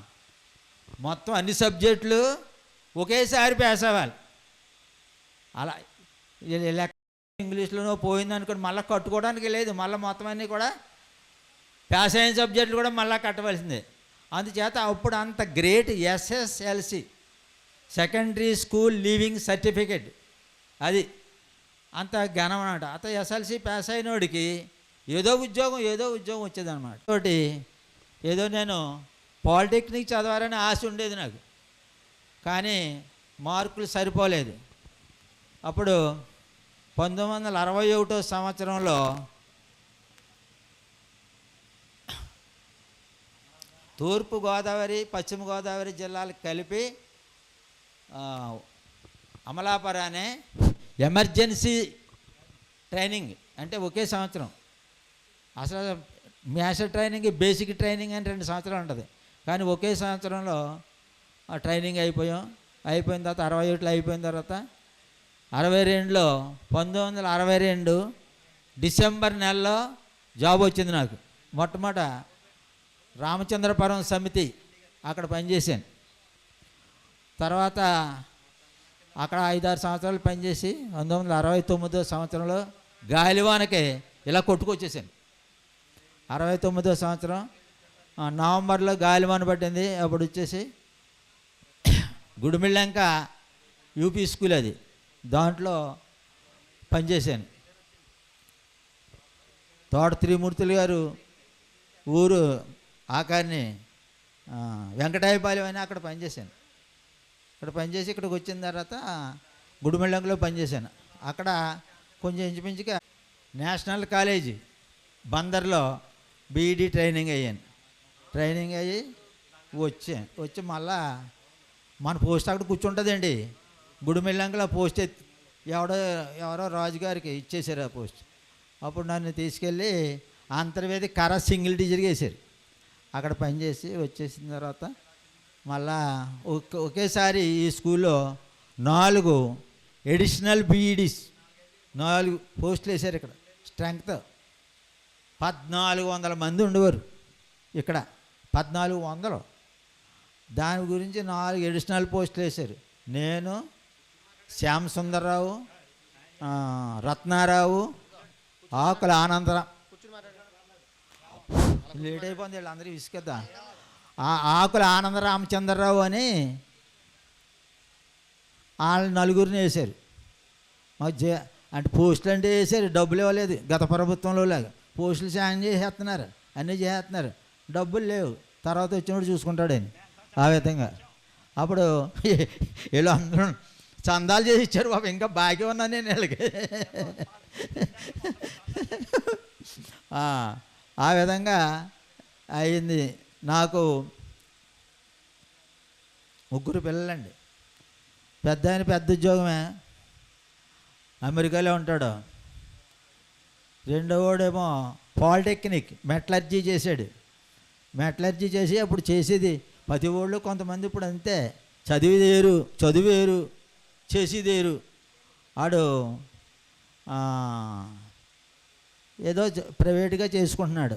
S2: మొత్తం అన్ని సబ్జెక్టులు ఒకేసారి పాస్ అవ్వాలి. అలా ఇంగ్లీష్లోనో పోయిందనుకోండి మళ్ళీ కట్టుకోవడానికి లేదు, మళ్ళీ మొత్తం అన్నీ కూడా పాస్ అయిన సబ్జెక్టులు కూడా మళ్ళీ కట్టవలసిందే. అందుచేత అప్పుడు అంత great SSLC, secondary school leaving certificate, అది అంత ఘనం అన్నమాట. అంత ఎస్ఎల్సి పాస్ అయినోడికి ఏదో ఉద్యోగం వచ్చేదన్నమాట. తోటి ఏదో నేను పాలిటెక్నిక్ చదవాలని ఆశ ఉండేది నాకు, కానీ మార్కులు సరిపోలేదు. అప్పుడు 1961 సంవత్సరంలో తూర్పు గోదావరి పశ్చిమ గోదావరి జిల్లాలకు కలిపి అమలాపురానే ఎమర్జెన్సీ ట్రైనింగ్ అంటే ఒకే సంవత్సరం. అసలు మ్యాథ్స్ ట్రైనింగ్, బేసిక్ ట్రైనింగ్ అని 2 సంవత్సరాలు ఉంటుంది, కానీ ఒకే సంవత్సరంలో ట్రైనింగ్ అయిపోయిన తర్వాత 61లో అయిపోయిన తర్వాత 62లో 1962 డిసెంబర్ నెలలో జాబ్ వచ్చింది నాకు. మొట్టమొదట రామచంద్రపురం సమితి అక్కడ పనిచేశాను. తర్వాత అక్కడ 5-6 సంవత్సరాలు పనిచేసి 1969 సంవత్సరంలో గాలివానకి ఇలా కొట్టుకొచ్చేసాను. 69 సంవత్సరం నవంబర్లో గాలివాన పట్టింది. అప్పుడు వచ్చేసి గుడిమిళ్ళంక యూపీ స్కూల్ అది, దాంట్లో పనిచేశాను. తోట త్రిమూర్తులు గారు ఊరు ఆకారిని వెంకటాయపాలెం అని అక్కడ పనిచేశాను. ఇక్కడ పనిచేసి ఇక్కడికి వచ్చిన తర్వాత గుడిమెళ్ళంలో పనిచేశాను. అక్కడ కొంచెం ఇంచుమించుగా నేషనల్ కాలేజీ బందర్లో బీఈడీ ట్రైనింగ్ అయ్యాను. ట్రైనింగ్ అయ్యి వచ్చి మళ్ళా మన పోస్ట్ అక్కడ కూర్చుంటుందండి గుడిమెళ్ళంకలో. పోస్ట్ ఎవరో రాజుగారికి ఇచ్చేసారు ఆ పోస్ట్. అప్పుడు నన్ను తీసుకెళ్ళి అంతర్వేది కర సింగిల్ టీచర్గా వేసారు. అక్కడ పనిచేసి వచ్చేసిన తర్వాత మళ్ళా ఒకేసారి ఈ స్కూల్లో 4 ఎడిషనల్ బీఈడీస్ 4 పోస్టులు వేశారు. ఇక్కడ స్ట్రెంగ్త్ 1400 మంది ఉండేవారు ఇక్కడ, 1400. దాని గురించి 4 ఎడిషనల్ పోస్టులు వేశారు. నేను, శ్యామ్ సుందర్రావు, రత్నారావు, ఆకుల ఆనందరావు, లేట్ అయిపోయింది వీళ్ళందరూ విసుకద్దా, ఆకుల ఆనంద రామచంద్రరావు అని వాళ్ళ 4గురిని వేశారు. అంటే పోస్టులు అంటే వేసారు, డబ్బులు ఇవ్వలేదు. గత ప్రభుత్వంలో లాగా పోస్టులు సాయం చేసేస్తున్నారు, అన్నీ చేసేస్తున్నారు, డబ్బులు లేవు, తర్వాత వచ్చినప్పుడు చూసుకుంటాడని ఆ విధంగా. అప్పుడు వీళ్ళు అందరూ చందాలు చేసి ఇచ్చారు బాబు, ఇంకా బాకీ ఉన్నాను నేను వీళ్ళకి. ఆ విధంగా అయింది. నాకు 3 పిల్లలండి. పెద్ద ఉద్యోగమే, అమెరికాలో ఉంటాడు. రెండోవాడేమో పాలిటెక్నిక్ మెటలర్జీ చేశాడు. మెటలర్జీ చేసి అప్పుడు చేసేది ప్రతి ఊళ్ళో కొంతమంది ఇప్పుడు అంతే, చదివేరు చేసేదేరు. ఆడు ఏదో ప్రైవేట్గా చేసుకుంటున్నాడు.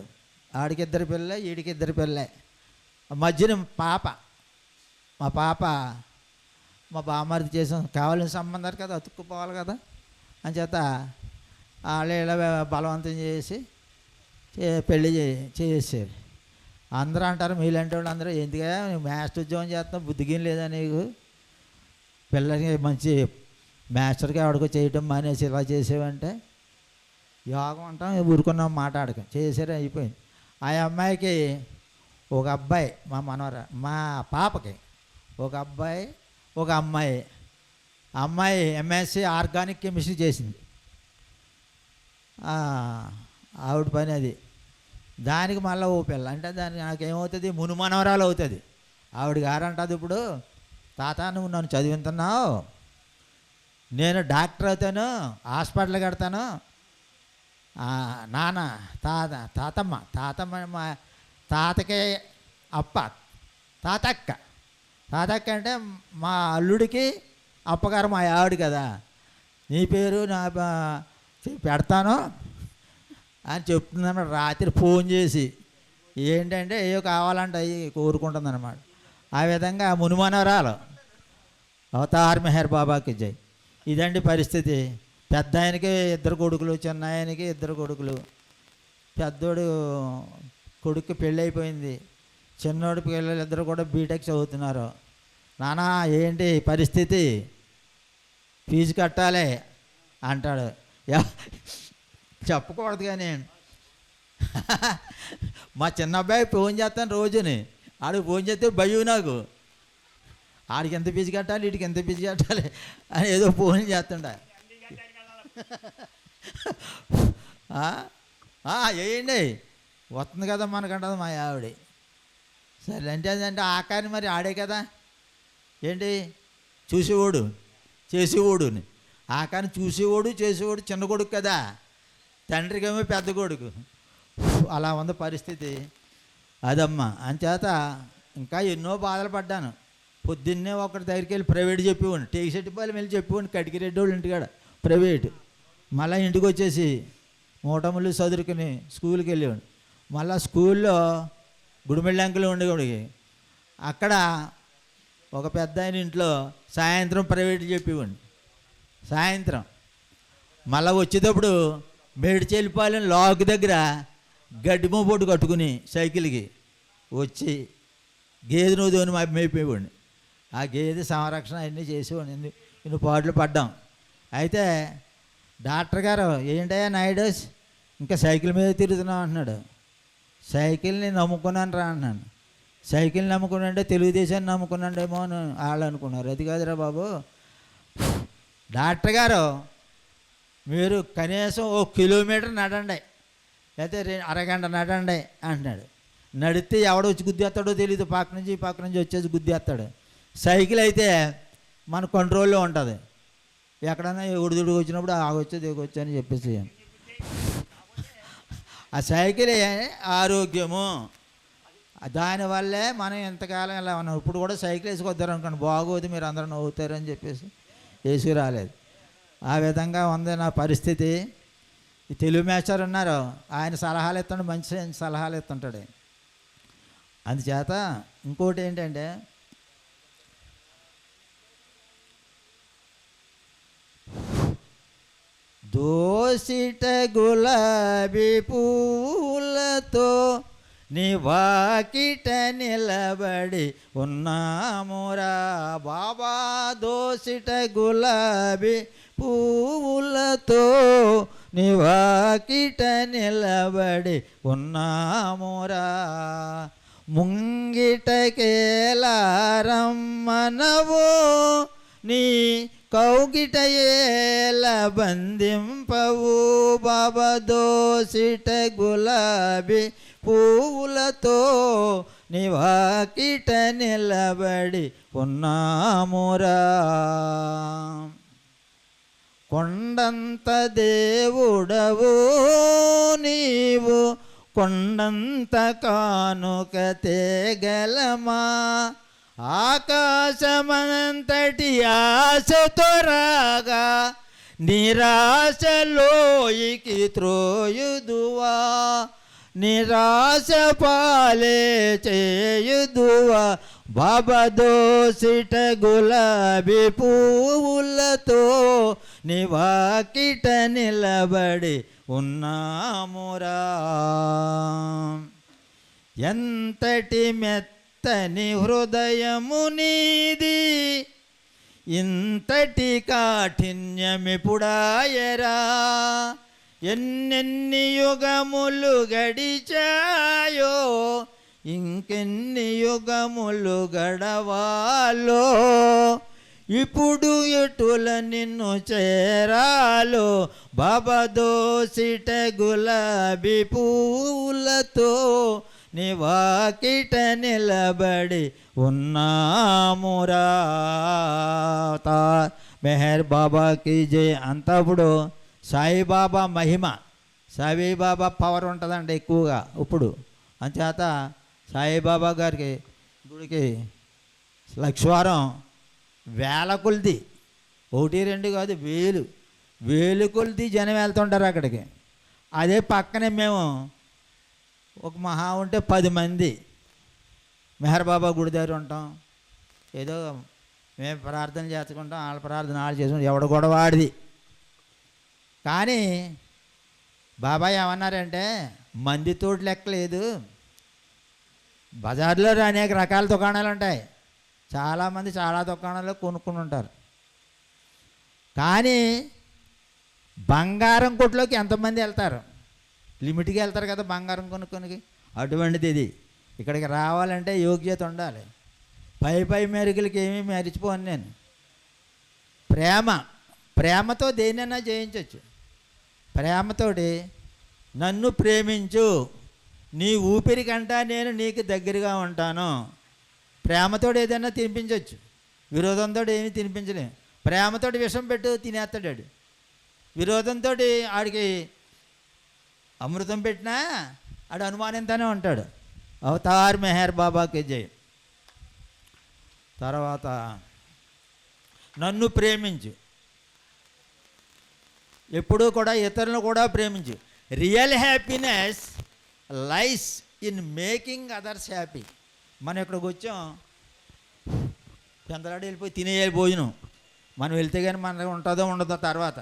S2: ఆడికి 2 పిల్లలే, వీడికి 2 పిల్లలే. మధ్యన మా పాప మా బామ్మర్ది చేసాం, కావాలని సంబంధాలు కదా, అతుక్కుపోవాలి కదా అని చేత వాళ్ళు ఇలా బలవంతం చేసి పెళ్ళి చేసేసారు. అందరూ అంటారు, మీలాంటి వాళ్ళు అందరూ, ఎందుకే మాస్టర్ ఉద్యోగం చేస్తాం, బుద్ధిగీం లేదా నీకు, పిల్లలకి మంచి మాస్టర్కి ఎవడికో చేయటం మానేసి ఇలా చేసేవంటే యోగం అంటాం, ఊరుకున్నాం, మాట్లాడక చేసారు, అయిపోయింది. ఆ అమ్మాయికి ఒక అబ్బాయి, మా పాపకి ఒక అబ్బాయి ఒక అమ్మాయి. అమ్మాయి ఎంఎస్సి ఆర్గానిక్ కెమిస్ట్రీ చేసింది, ఆవిడ పని అది. దానికి మళ్ళీ ఓ పిల్ల అంటే దానికి నాకేమవుతుంది, మునుమనవరాలు అవుతుంది. ఆవిడ గారంటది ఇప్పుడు, తాత నువ్వు నన్ను చదివిస్తున్నావు, నేను డాక్టర్ అవుతాను, హాస్పిటల్ కడతాను, నాన్న తాతమ్మ మా తాతకే తాతక్క అంటే మా అల్లుడికి అప్పగారు మా ఆవిడ కదా, నీ పేరు నా పెడతాను అని చెప్తుందన్నమాట. రాత్రి ఫోన్ చేసి ఏంటంటే ఏవో కావాలంటే అవి కోరుకుంటుంది అన్నమాట. ఆ విధంగా మునుమనవరాలు అవతార్ మెహర్ బాబాకి జై. ఇదండి పరిస్థితి. పెద్ద ఆయనకి 2 కొడుకులు, చిన్న ఆయనకి 2 కొడుకులు. పెద్దోడు కొడుకు పెళ్ళి అయిపోయింది, చిన్నోడి పిల్లలు 2 కూడా బీటెక్ చదువుతున్నారు. నానా ఏంటి పరిస్థితి, ఫీజు కట్టాలి అంటాడు. చెప్పకూడదు కానీ మా చిన్న అబ్బాయి ఫోన్ చేస్తాను రోజుని, ఆడికి ఫోన్ చేస్తే భయం నాకు, ఆడికి ఎంత ఫీజు కట్టాలి, వీడికి ఎంత ఫీజు కట్టాలి అని ఏదో ఫోన్ చేస్తుండ. వేయండి వస్తుంది కదా మనకంటది మా ఆవిడ. సరే అంటే ఆకాని మరి ఆడే కదా, ఏంటి చూసేవాడు చేసేవాడుని. ఆకాని చూసేవాడు చేసేవాడు చిన్న కొడుకు కదా, తండ్రికేమో పెద్ద కొడుకు. అలా ఉంది పరిస్థితి అదమ్మా. అంచేత ఇంకా ఎన్నో బాధలు పడ్డాను. పొద్దున్నే ఒకటి దగ్గరికి వెళ్ళి ప్రైవేట్ చెప్పేవాడిని, టేకిసెట్టిపాలెం వెళ్ళి చెప్పేవాడిని, కటికిరెడ్డి వాళ్ళు ఇంటికాడ ప్రైవేటు. మళ్ళీ ఇంటికి వచ్చేసి మూటములు చదువుకుని స్కూల్కి వెళ్ళేవాడిని. మళ్ళీ స్కూల్లో గుడిమెళ్ళంకలు ఉండేవాడికి, అక్కడ ఒక పెద్ద ఆయన ఇంట్లో సాయంత్రం ప్రైవేట్ చెప్పేవాడిని. సాయంత్రం మళ్ళీ వచ్చేటప్పుడు మేడిచెల్లిపాలెం లాక్ దగ్గర గడ్డిమో బొట్టు కట్టుకుని సైకిల్కి వచ్చి గేదె నూదోని మేపేవాడిని. ఆ గేదె సంరక్షణ అన్నీ చేసేవాడిని. ఇన్ని పాటలు పడ్డాం. అయితే డాక్టర్ గారు ఏంటయ్యా నాయుడోస్ ఇంకా సైకిల్ మీద తిరుగుతున్నావు అంటున్నాడు. సైకిల్ని నమ్ముకున్నాను రా అన్నాను. సైకిల్ నమ్ముకున్నాంటే తెలుగుదేశాన్ని నమ్ముకున్నాడేమో అని వాళ్ళు అనుకున్నారు. అది కాదురా బాబు, డాక్టర్ గారు మీరు కనీసం 1 కిలోమీటర్ నడండి, లేకపోతే అరగంట నడండి అంటున్నాడు. నడితే ఎవడో వచ్చి గుద్దేస్తాడో తెలియదు, పక్క నుంచి వచ్చేసి గుద్దేస్తాడు. సైకిల్ అయితే మన కంట్రోల్లో ఉంటుంది. ఎక్కడన్నా ఉడిదుడు వచ్చినప్పుడు ఆగొచ్చు దిగొచ్చు అని చెప్పేసి. ఆ సైకిల్ ఆరోగ్యము, దానివల్లే మనం ఎంతకాలం ఇలా ఉన్నాం. ఇప్పుడు కూడా సైకిల్ వేసుకొద్దారు అనుకోండి, బాగోదు మీరు అందరూ నవ్వుతారని చెప్పేసి వేసుకు రాలేదు. ఆ విధంగా ఉంది నా పరిస్థితి. ఈ తెలుగు మాస్టర్ ఉన్నారు, ఆయన సలహాలు ఇస్తాడు, మంచి సలహాలు ఇస్తుంటాడు. అందుచేత ఇంకోటి ఏంటంటే దోసిట గులాబీ పూలతో నివాకిట నిలబడి ఉన్నామురా బాబా, దోసిట గులాబీ పువ్వులతో నివాకిట నిలబడి ఉన్నామురా, ముంగిటకేలారమ్మనవో నీ కౌగిట ఏల బంధింపవు బాబా, దోసిట గులాబీ పువ్వులతో నివాకిట నిలబడి ఉన్నామురా, కొండంత దేవుడవు నీవు కొండంత కానుక తేగలమా ఆకాశమంతటి ఆశతో రాగా నిరాశలోయికి త్రోయుదువా నిరాశ పాలే చేయుదువా బాబా దోసిట గులాబీ పువ్వులతో నివాకిట నిలబడి ఉన్నామురా ఎంతటి మెత్తని హృదయము నీది ఇంతటి కాఠిన్యమిపుడాయరా ఎన్నెన్ని యుగములు గడిచాయో ఇంకెన్ని యుగములు గడవాలో ఇప్పుడు ఎటుల నిన్ను చేరాలో బాబా దోసిట గులాబీ పూలతో నివాకిట నిలబడి ఉన్నామురా మెహర్ బాబాకి జై అంతప్పుడు సాయిబాబా మహిమ సాయిబాబా పవర్ ఉంటుందండి ఎక్కువగా ఇప్పుడు అంచేత సాయిబాబా గారికి గుడికి లక్షవారం వేల కొలిది 1 2 కాదు వేలు కొలిది జనం వెళ్తుంటారు అక్కడికి. అదే పక్కనే మేము ఒక మహా ఉంటే 10 మంది మెహర్ బాబా గుడి దగ్గర ఉంటాం. ఏదో మేము ప్రార్థన చేసుకుంటాం, వాళ్ళ ప్రార్థన వాళ్ళు చేసుకుంటాం, ఎవడ గొడవ వాడిది. కానీ బాబాయ్ ఏమన్నారంటే మందితోటి లెక్కలేదు, బజార్లో అనేక రకాల దుకాణాలు ఉంటాయి, చాలామంది చాలా దుకాణాల్లో కొనుక్కుని ఉంటారు. కానీ బంగారం కొట్టులోకి ఎంతమంది వెళ్తారు? లిమిట్గా వెళ్తారు కదా బంగారం కొనుక్కొని. అటువంటిది ఇది. ఇక్కడికి రావాలంటే యోగ్యత ఉండాలి. పై మెరుగులకి ఏమీ మరిచిపోను నేను. ప్రేమతో దేనైనా జయించవచ్చు. ప్రేమతోటి నన్ను ప్రేమించు, నీ ఊపిరి కంటా నేను నీకు దగ్గరగా ఉంటాను. ప్రేమతో ఏదైనా తినిపించవచ్చు, విరోధంతో ఏమీ తినిపించలేము. ప్రేమతో విషం పెట్టు తినేస్తాడు. విరోధంతో ఆడికి అమృతం పెట్టినా ఆడు అనుమానంతోనే ఉంటాడు. అవతార్ మెహర్ బాబాకి జై. తర్వాత నన్ను ప్రేమించు, ఎప్పుడూ కూడా ఇతరులను కూడా ప్రేమించు. Real happiness lies in making others happy. మనం ఇక్కడికి వచ్చాం, పెందలాడి వెళ్ళిపోయి తినేయాలి భోజనం. మనం వెళ్తే కానీ మనకు ఉంటుందో ఉండదో తర్వాత.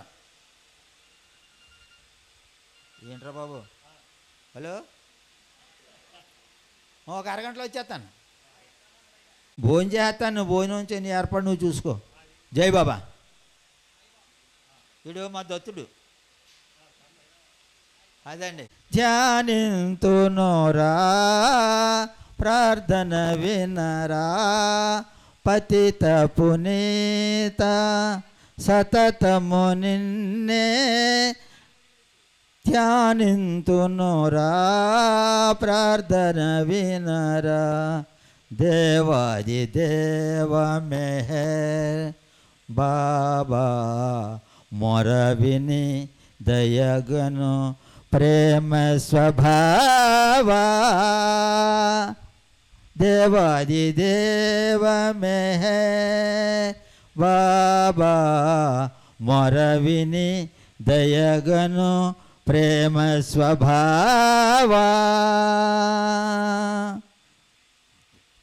S2: ఏంట్రా బాబు, హలో, ఒక అరగంటలో వచ్చేస్తాను, భోజనం చేస్తాను. నువ్వు భోజనం నీ ఏర్పాటు నువ్వు చూసుకో. జై బాబా. వీడు మా దత్తుడు. అదండి. ధ్యానింతునోరా ప్రార్థన వినరా పతిత పునీత సతతము నిన్నే ధ్యానింతునోరా ప్రార్థన వినరా దేవాది దేవ మెహర్ బాబా మొర విని దయగను ప్రేమ స్వభావా దేవాది దేవ మెహర్ బాబా మొర విని దయగను ప్రేమ స్వభావా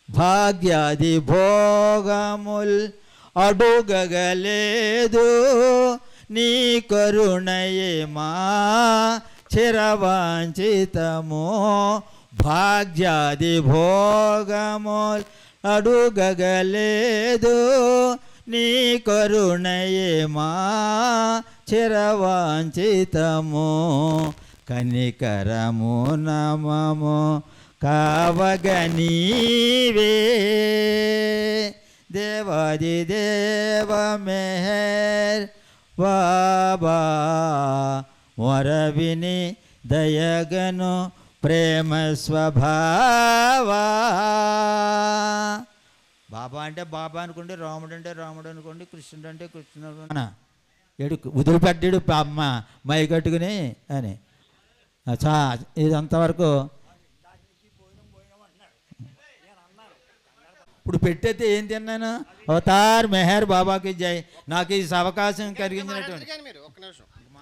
S2: భాగ్యాది భోగముల్ అడుగగలేదు నీ కరుణయే మా చిరవాంఛితము. భాగ్యాది భోగముల్ అడుగగలేదు నీ కరుణయే మా చిరవాంఛితము. కనికరము నమము కావగనీవే దేవాది దేవ మెహర్ బాబా మొర విని దయగను ప్రేమ స్వభావా. బాబా అంటే బాబా అనుకోండి, రాముడు అంటే రాముడు అనుకోండి, కృష్ణుడు అంటే కృష్ణుడు. ఎడు వదిలిపెట్టాడు అమ్మ మై కట్టుకుని అని. ఇది అంతవరకు ఇప్పుడు పెట్టయితే ఏం తిన్నాను? అవతార్ మెహర్ బాబాకి జై. నాకు ఈ అవకాశం కలిగించినటువంటి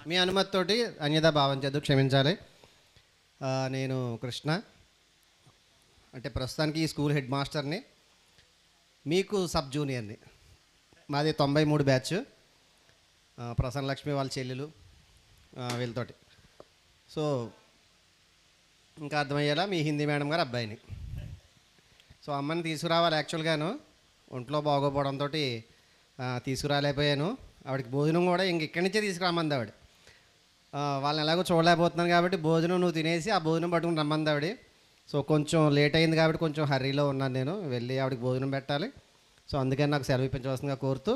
S4: మీ అనుమతితోటి అన్యదా భావించద్దు, క్షమించాలి. నేను కృష్ణ, అంటే ప్రస్తుతానికి ఈ స్కూల్ హెడ్ మాస్టర్ని, మీకు సబ్ జూనియర్ని. మాది 93 బ్యాచ్. ప్రసన్న లక్ష్మి వాళ్ళ చెల్లెలు వీళ్ళతోటి. సో ఇంకా అర్థమయ్యేలా మీ హిందీ మేడం గారు అబ్బాయిని. సో అమ్మని తీసుకురావాలి, యాక్చువల్గాను ఒంట్లో బాగోపోవడంతో తీసుకురాలేకపోయాను. ఆవిడకి భోజనం కూడా ఇక్కడి నుంచే తీసుకురామంది ఆవిడ. వాళ్ళని ఎలాగో చూడలేకపోతున్నాను కాబట్టి భోజనం నువ్వు తినేసి ఆ భోజనం పట్టుకుని రమ్మంది ఆవిడ. సో కొంచెం లేట్ అయింది కాబట్టి కొంచెం హర్రీలో ఉన్నాను, నేను వెళ్ళి ఆవిడకి భోజనం పెట్టాలి. సో అందుకని నాకు సెలవు ఇప్పించవలసిందిగా కోరుతూ,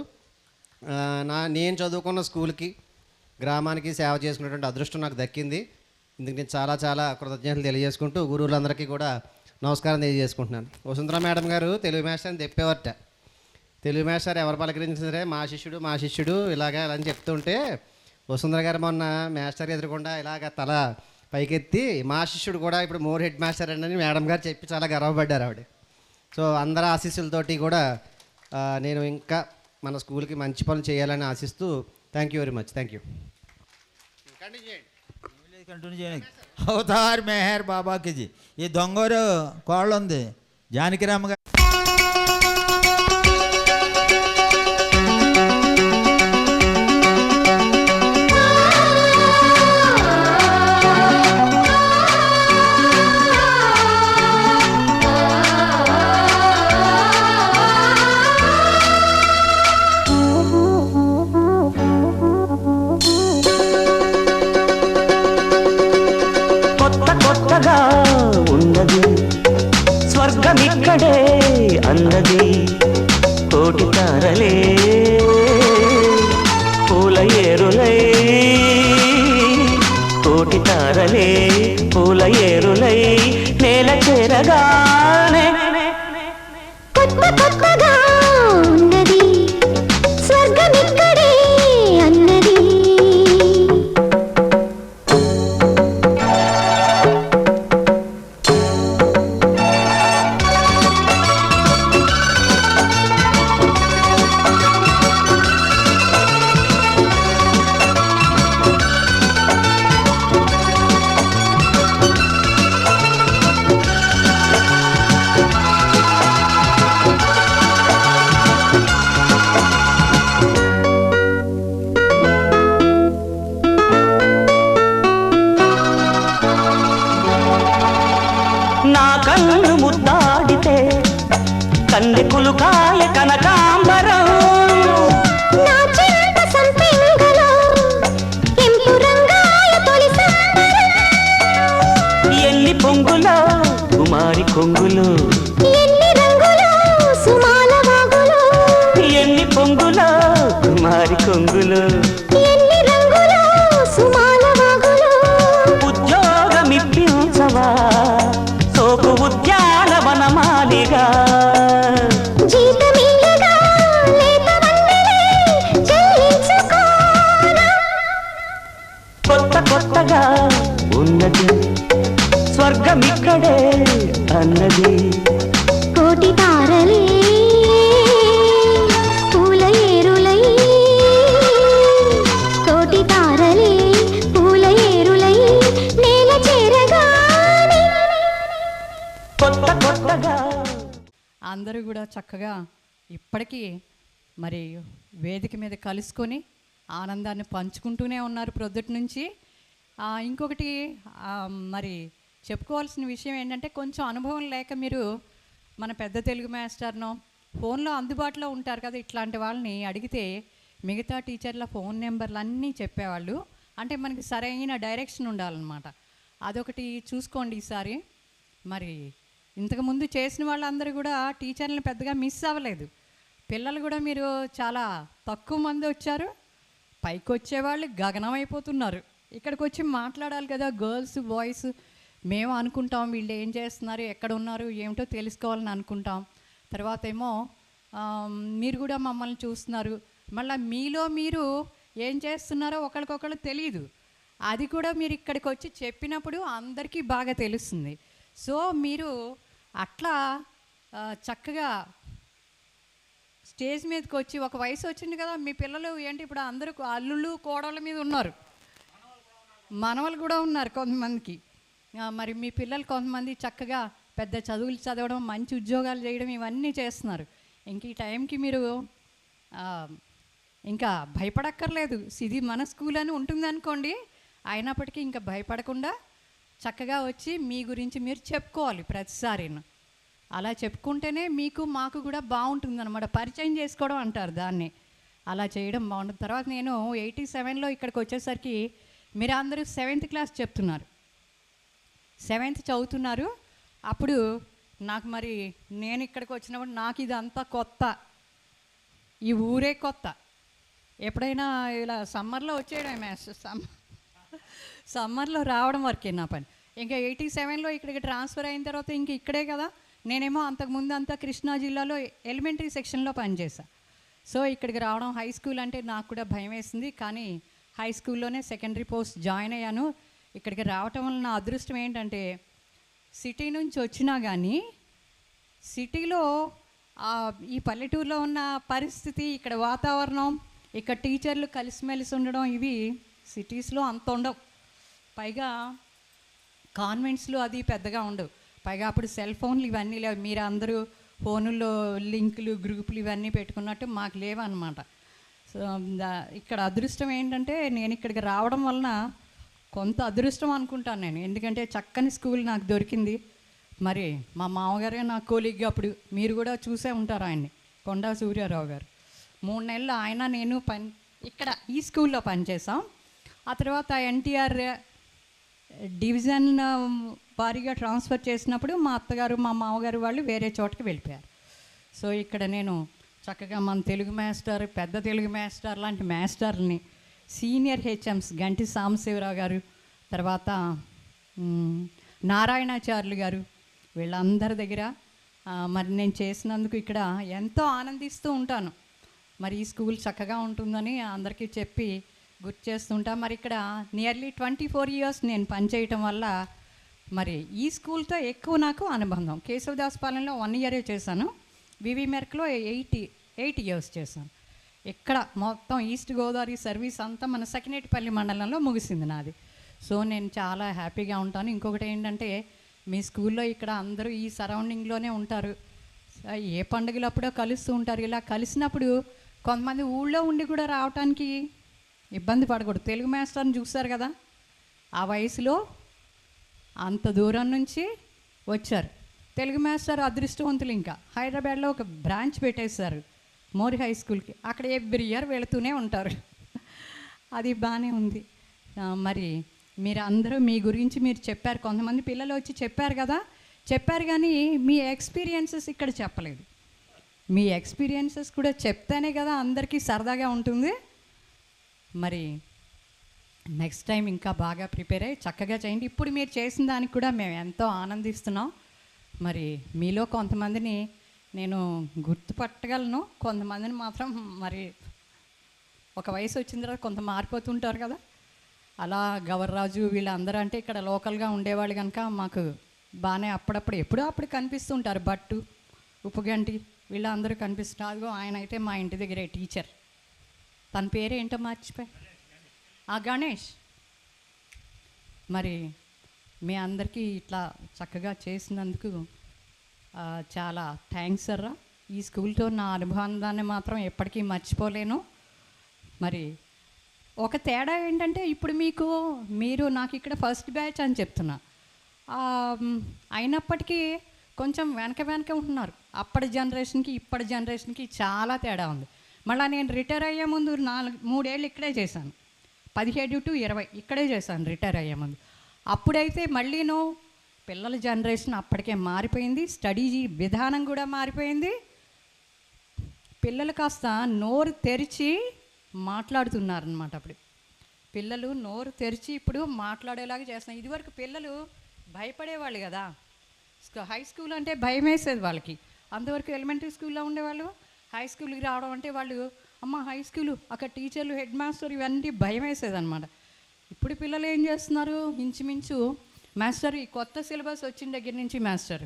S4: నేను చదువుకున్న స్కూల్కి, గ్రామానికి సేవ చేసుకునేటువంటి అదృష్టం నాకు దక్కింది. ఇందుకు నేను చాలా చాలా కృతజ్ఞతలు తెలియజేసుకుంటూ గురువులందరికీ కూడా నమస్కారం తెలియజేసుకుంటున్నాను. వసుంధర మేడం గారు తెలుగు మాస్టర్ అని చెప్పేవారట. తెలుగు మాస్టర్ ఎవరు పలకరించినా సరే మా శిష్యుడు ఇలాగా ఇలా అని చెప్తుంటే, వసుంధర గారు మొన్న మాస్టర్ ఎదురకుండా ఇలాగ తల పైకెత్తి మా శిష్యుడు కూడా ఇప్పుడు మోర్ హెడ్ మాస్టర్ అని మేడం గారు చెప్పి చాలా గర్వపడ్డారు ఆవిడ. సో అందరి ఆశీస్సులతోటి కూడా నేను ఇంకా మన స్కూల్కి మంచి పనులు చేయాలని ఆశిస్తూ thank you very much. Thank you.
S2: Continue చేయండి. అవతార్ మెహర్ బాబాకి జీ. ఈ దొంగరు కోళ్ళు ఉంది జానకిరామ్ గారు.
S6: స్వర్గమిక్కడే అన్నది కోటి తారలే పూల ఏరులై, కోటి తారలే పూల ఏరులై నేల చేరగానే
S8: కొత్తగా ఉన్నది స్వర్గమిక్కడే అన్నది.
S6: నా కళ్ళు ముద్దాడితే కన్నెకులు కాయ కనకాంబరం,
S8: నా చెంత సంపెంగలో కెంపు రంగాయ తొలి సంబరం.
S6: ఎల్లి పొంగులో కుమారి కొంగులు,
S8: ఎన్ని రంగులో సుమాల వాగులో,
S6: ఎన్ని పొంగులో కుమారి కొంగులు,
S8: ఎన్ని రంగులో సుమాల వాగులో.
S6: ఉద్యోగమిప్పించవా సోకు ఉద్యానవనమాలిగా,
S8: జీతమియ్యగా లేత వన్నెలే చెల్లించుకోనా.
S6: కొత్తగా ఉన్నది స్వర్గమిక్కడే అన్నది
S8: కోటి తారలే పూల ఏరులై, కోటి తారలే పూల ఏరులై నేల చేరగానే.
S6: కొత్తగా
S10: అందరూ కూడా చక్కగా ఇప్పటికీ మరి వేదిక మీద కలుసుకొని ఆనందాన్ని పంచుకుంటూనే ఉన్నారు ప్రొద్దుటి నుంచి. ఇంకొకటి మరి చెప్పుకోవాల్సిన విషయం ఏంటంటే, కొంచెం అనుభవం లేక మీరు మన పెద్ద తెలుగు మాస్టర్ను ఫోన్లో అందుబాటులో ఉంటారు కదా, ఇట్లాంటి వాళ్ళని అడిగితే మిగతా టీచర్ల ఫోన్ నెంబర్లు అన్నీ చెప్పేవాళ్ళు. అంటే మనకి సరైన డైరెక్షన్ ఉండాలన్నమాట. అదొకటి చూసుకోండి ఈసారి. మరి ఇంతకుముందు చేసిన వాళ్ళందరూ కూడా టీచర్లను పెద్దగా మిస్ అవ్వలేదు. పిల్లలు కూడా మీరు చాలా తక్కువ మంది వచ్చారు, పైకి వచ్చేవాళ్ళు గగనమైపోతున్నారు. ఇక్కడికి వచ్చి మాట్లాడాలి కదా, గర్ల్స్ బాయ్స్. మేము అనుకుంటాం వీళ్ళు ఏం చేస్తున్నారు, ఎక్కడ ఉన్నారు, ఏమిటో తెలుసుకోవాలని అనుకుంటాం. తర్వాత ఏమో మీరు కూడా మమ్మల్ని చూస్తున్నారు, మళ్ళీ మీలో మీరు ఏం చేస్తున్నారో ఒకరికొకరు తెలియదు. అది కూడా మీరు ఇక్కడికి వచ్చి చెప్పినప్పుడు అందరికీ బాగా తెలుస్తుంది. సో మీరు అట్లా చక్కగా స్టేజ్ మీదకి వచ్చి ఒక వయసు వచ్చింది కదా, మీ పిల్లలు ఏంటి ఇప్పుడు అందరూ అల్లుళ్ళు కోడళ్ళ మీద ఉన్నారు, మనవలు కూడా ఉన్నారు కొంతమందికి. మరి మీ పిల్లలు కొంతమంది చక్కగా పెద్ద చదువులు చదవడం, మంచి ఉద్యోగాలు చేయడం ఇవన్నీ చేస్తున్నారు. ఇంక ఈ టైంకి మీరు ఇంకా భయపడక్కర్లేదు. ఇది మన స్కూల్ అని ఉంటుంది అనుకోండి, అయినప్పటికీ ఇంకా భయపడకుండా చక్కగా వచ్చి మీ గురించి మీరు చెప్పుకోవాలి ప్రతిసారి. అలా చెప్పుకుంటేనే మీకు మాకు కూడా బాగుంటుంది అనమాట. పరిచయం చేసుకోవడం అంటారు దాన్ని. అలా చేయడం బాగుంటుంది. తర్వాత నేను 87లో ఇక్కడికి వచ్చేసరికి మీరు అందరూ 7th క్లాస్ చెప్తున్నారు, 7th చదువుతున్నారు. అప్పుడు నాకు మరి నేను ఇక్కడికి వచ్చినప్పుడు నాకు ఇది అంతా కొత్త, ఈ ఊరే కొత్త. ఎప్పుడైనా ఇలా సమ్మర్లో వచ్చేయడం, సమ్మర్లో రావడం వరకే నా పని. ఇంకా 87లో ఇక్కడికి ట్రాన్స్ఫర్ అయిన తర్వాత ఇంక ఇక్కడే కదా. నేనేమో అంతకుముందు అంతా కృష్ణా జిల్లాలో ఎలిమెంటరీ సెక్షన్లో పనిచేసా. సో ఇక్కడికి రావడం, హై స్కూల్ అంటే నాకు కూడా భయం వేసింది, కానీ హై స్కూల్లోనే సెకండరీ పోస్ట్ జాయిన్ అయ్యాను. ఇక్కడికి రావటం వల్ల నా అదృష్టం ఏంటంటే సిటీ నుంచి వచ్చినా కానీ సిటీలో ఈ పల్లెటూరులో ఉన్న పరిస్థితి, ఇక్కడ వాతావరణం, ఇక్కడ టీచర్లు కలిసిమెలిసి ఉండడం ఇవి సిటీస్లో అంత ఉండవు. పైగా కాన్వెంట్స్లో అది పెద్దగా ఉండవు. పైగా అప్పుడు సెల్ ఫోన్లు ఇవన్నీ లేవు. మీరు అందరూ ఫోనుల్లో లింకులు గ్రూపులు ఇవన్నీ పెట్టుకున్నట్టు మాకు లేవన్నమాట. సో ఇక్కడ అదృష్టం ఏంటంటే నేను ఇక్కడికి రావడం వలన కొంత అదృష్టం అనుకుంటాను నేను. ఎందుకంటే చక్కని స్కూల్ నాకు దొరికింది. మరి మా మామగారే నా కోలీగ్, అప్పుడు మీరు కూడా చూసే ఉంటారు ఆయన్ని, కొండా సూర్యారావు గారు. 3 నెలలు ఆయన నేను ఇక్కడ ఈ స్కూల్లో పనిచేసాం. ఆ తర్వాత ఎన్టీఆర్ డివిజన్ వారీగా ట్రాన్స్ఫర్ చేసినప్పుడు మా అత్తగారు మా మామగారు వాళ్ళు వేరే చోటకి వెళ్ళిపోయారు. సో ఇక్కడ నేను చక్కగా మన తెలుగు మాస్టర్, పెద్ద తెలుగు మాస్టర్ లాంటి మాస్టర్ని, సీనియర్ హెచ్ఎంస్ గంటి సాంబశివరావు గారు, తర్వాత నారాయణాచార్యులు గారు, వీళ్ళందరి దగ్గర మరి నేను చేసినందుకు ఇక్కడ ఎంతో ఆనందిస్తూ ఉంటాను. మరి ఈ స్కూల్ చక్కగా ఉంటుందని అందరికీ చెప్పి గుర్తు చేస్తుంటా. మరి ఇక్కడ నియర్లీ 24 years నేను పనిచేయటం వల్ల మరి ఈ స్కూల్తో ఎక్కువ నాకు అనుబంధం. కేశవదాస్పాలెంలో 1 year చేశాను, వివి మెర్క్లో 8 years చేశాను. ఇక్కడ మొత్తం ఈస్ట్ గోదావరి సర్వీస్ అంతా మన సకినేటిపల్లి మండలంలో ముగిసింది నాది. సో నేను చాలా హ్యాపీగా ఉంటాను. ఇంకొకటి ఏంటంటే మీ స్కూల్లో ఇక్కడ అందరూ ఈ సరౌండింగ్లోనే ఉంటారు, ఏ పండుగలప్పుడో కలుస్తూ ఉంటారు. ఇలా కలిసినప్పుడు కొంతమంది ఊళ్ళో ఉండి కూడా రావటానికి ఇబ్బంది పడకూడదు. తెలుగు మాస్టర్ని చూస్తారు కదా, ఆ వయసులో అంత దూరం నుంచి వచ్చారు. తెలుగు మాస్టర్ అదృష్టవంతులు. ఇంకా హైదరాబాద్లో ఒక బ్రాంచ్ పెట్టేశారు మోరి హై స్కూల్కి, అక్కడ ఎవ్రీ ఇయర్ వెళుతూనే ఉంటారు. అది బాగానే ఉంది. మరి మీరు అందరూ మీ గురించి మీరు చెప్పారు, కొంతమంది పిల్లలు వచ్చి చెప్పారు కదా, చెప్పారు కానీ మీ ఎక్స్పీరియన్సెస్ ఇక్కడ చెప్పలేదు. మీ ఎక్స్పీరియన్సెస్ కూడా చెప్తేనే కదా అందరికీ సరదాగా ఉంటుంది. మరి నెక్స్ట్ టైం ఇంకా బాగా ప్రిపేర్ అయ్యి చక్కగా చేయండి. ఇప్పుడు మీరు చేసిన దానికి కూడా మేము ఎంతో ఆనందిస్తున్నాం. మరి మీలో కొంతమందిని నేను గుర్తుపట్టగలను, కొంతమందిని మాత్రం మరి ఒక వయసు వచ్చిన తర్వాత కొంత మారిపోతుంటారు కదా. అలా గవర్రాజు వీళ్ళందరూ అంటే ఇక్కడ లోకల్గా ఉండేవాళ్ళు కనుక మాకు బాగానే అప్పుడప్పుడు ఎప్పుడో అప్పుడు కనిపిస్తుంటారు. భట్టు, ఉప్పుగంటి వీళ్ళందరూ కనిపిస్తున్నారు. ఆయన అయితే మా ఇంటి దగ్గరే టీచర్, తన పేరు ఏంటో మర్చిపోయి, గణేష్. మరి మీ అందరికీ ఇట్లా చక్కగా చేసినందుకు చాలా థ్యాంక్స్ సర్రా. ఈ స్కూల్తో నా అనుబంధాన్ని మాత్రం ఎప్పటికీ మర్చిపోలేను. మరి ఒక తేడా ఏంటంటే ఇప్పుడు మీరు నాకు ఇక్కడ ఫస్ట్ బ్యాచ్ అని చెప్తున్నా, అయినప్పటికీ కొంచెం వెనక ఉంటున్నారు. అప్పటి జనరేషన్కి ఇప్పటి జనరేషన్కి చాలా తేడా ఉంది. మళ్ళీ నేను రిటైర్ అయ్యే ముందు 3 ఏళ్ళు ఇక్కడే చేశాను, 17 to 20 ఇక్కడే చేశాను రిటైర్ అయ్యే ముందు. అప్పుడైతే మళ్ళీను పిల్లల జనరేషన్ అప్పటికే మారిపోయింది, స్టడీ విధానం కూడా మారిపోయింది. పిల్లలు కాస్త నోరు తెరిచి మాట్లాడుతున్నారనమాట. అప్పుడు పిల్లలు నోరు తెరిచి ఇప్పుడు మాట్లాడేలాగా చేస్తున్నారు. ఇదివరకు పిల్లలు భయపడేవాళ్ళు కదా, హై స్కూల్ అంటే భయం వేసేది వాళ్ళకి. అంతవరకు ఎలిమెంటరీ స్కూల్లో ఉండేవాళ్ళు, హై స్కూల్కి రావడం అంటే వాళ్ళు అమ్మ హై స్కూలు, అక్కడ టీచర్లు, హెడ్ మాస్టర్ ఇవన్నీ భయం వేసేది అనమాట. ఇప్పుడు పిల్లలు ఏం చేస్తున్నారు, ఇంచుమించు మాస్టర్ ఈ కొత్త సిలబస్ వచ్చిన దగ్గర నుంచి, మాస్టర్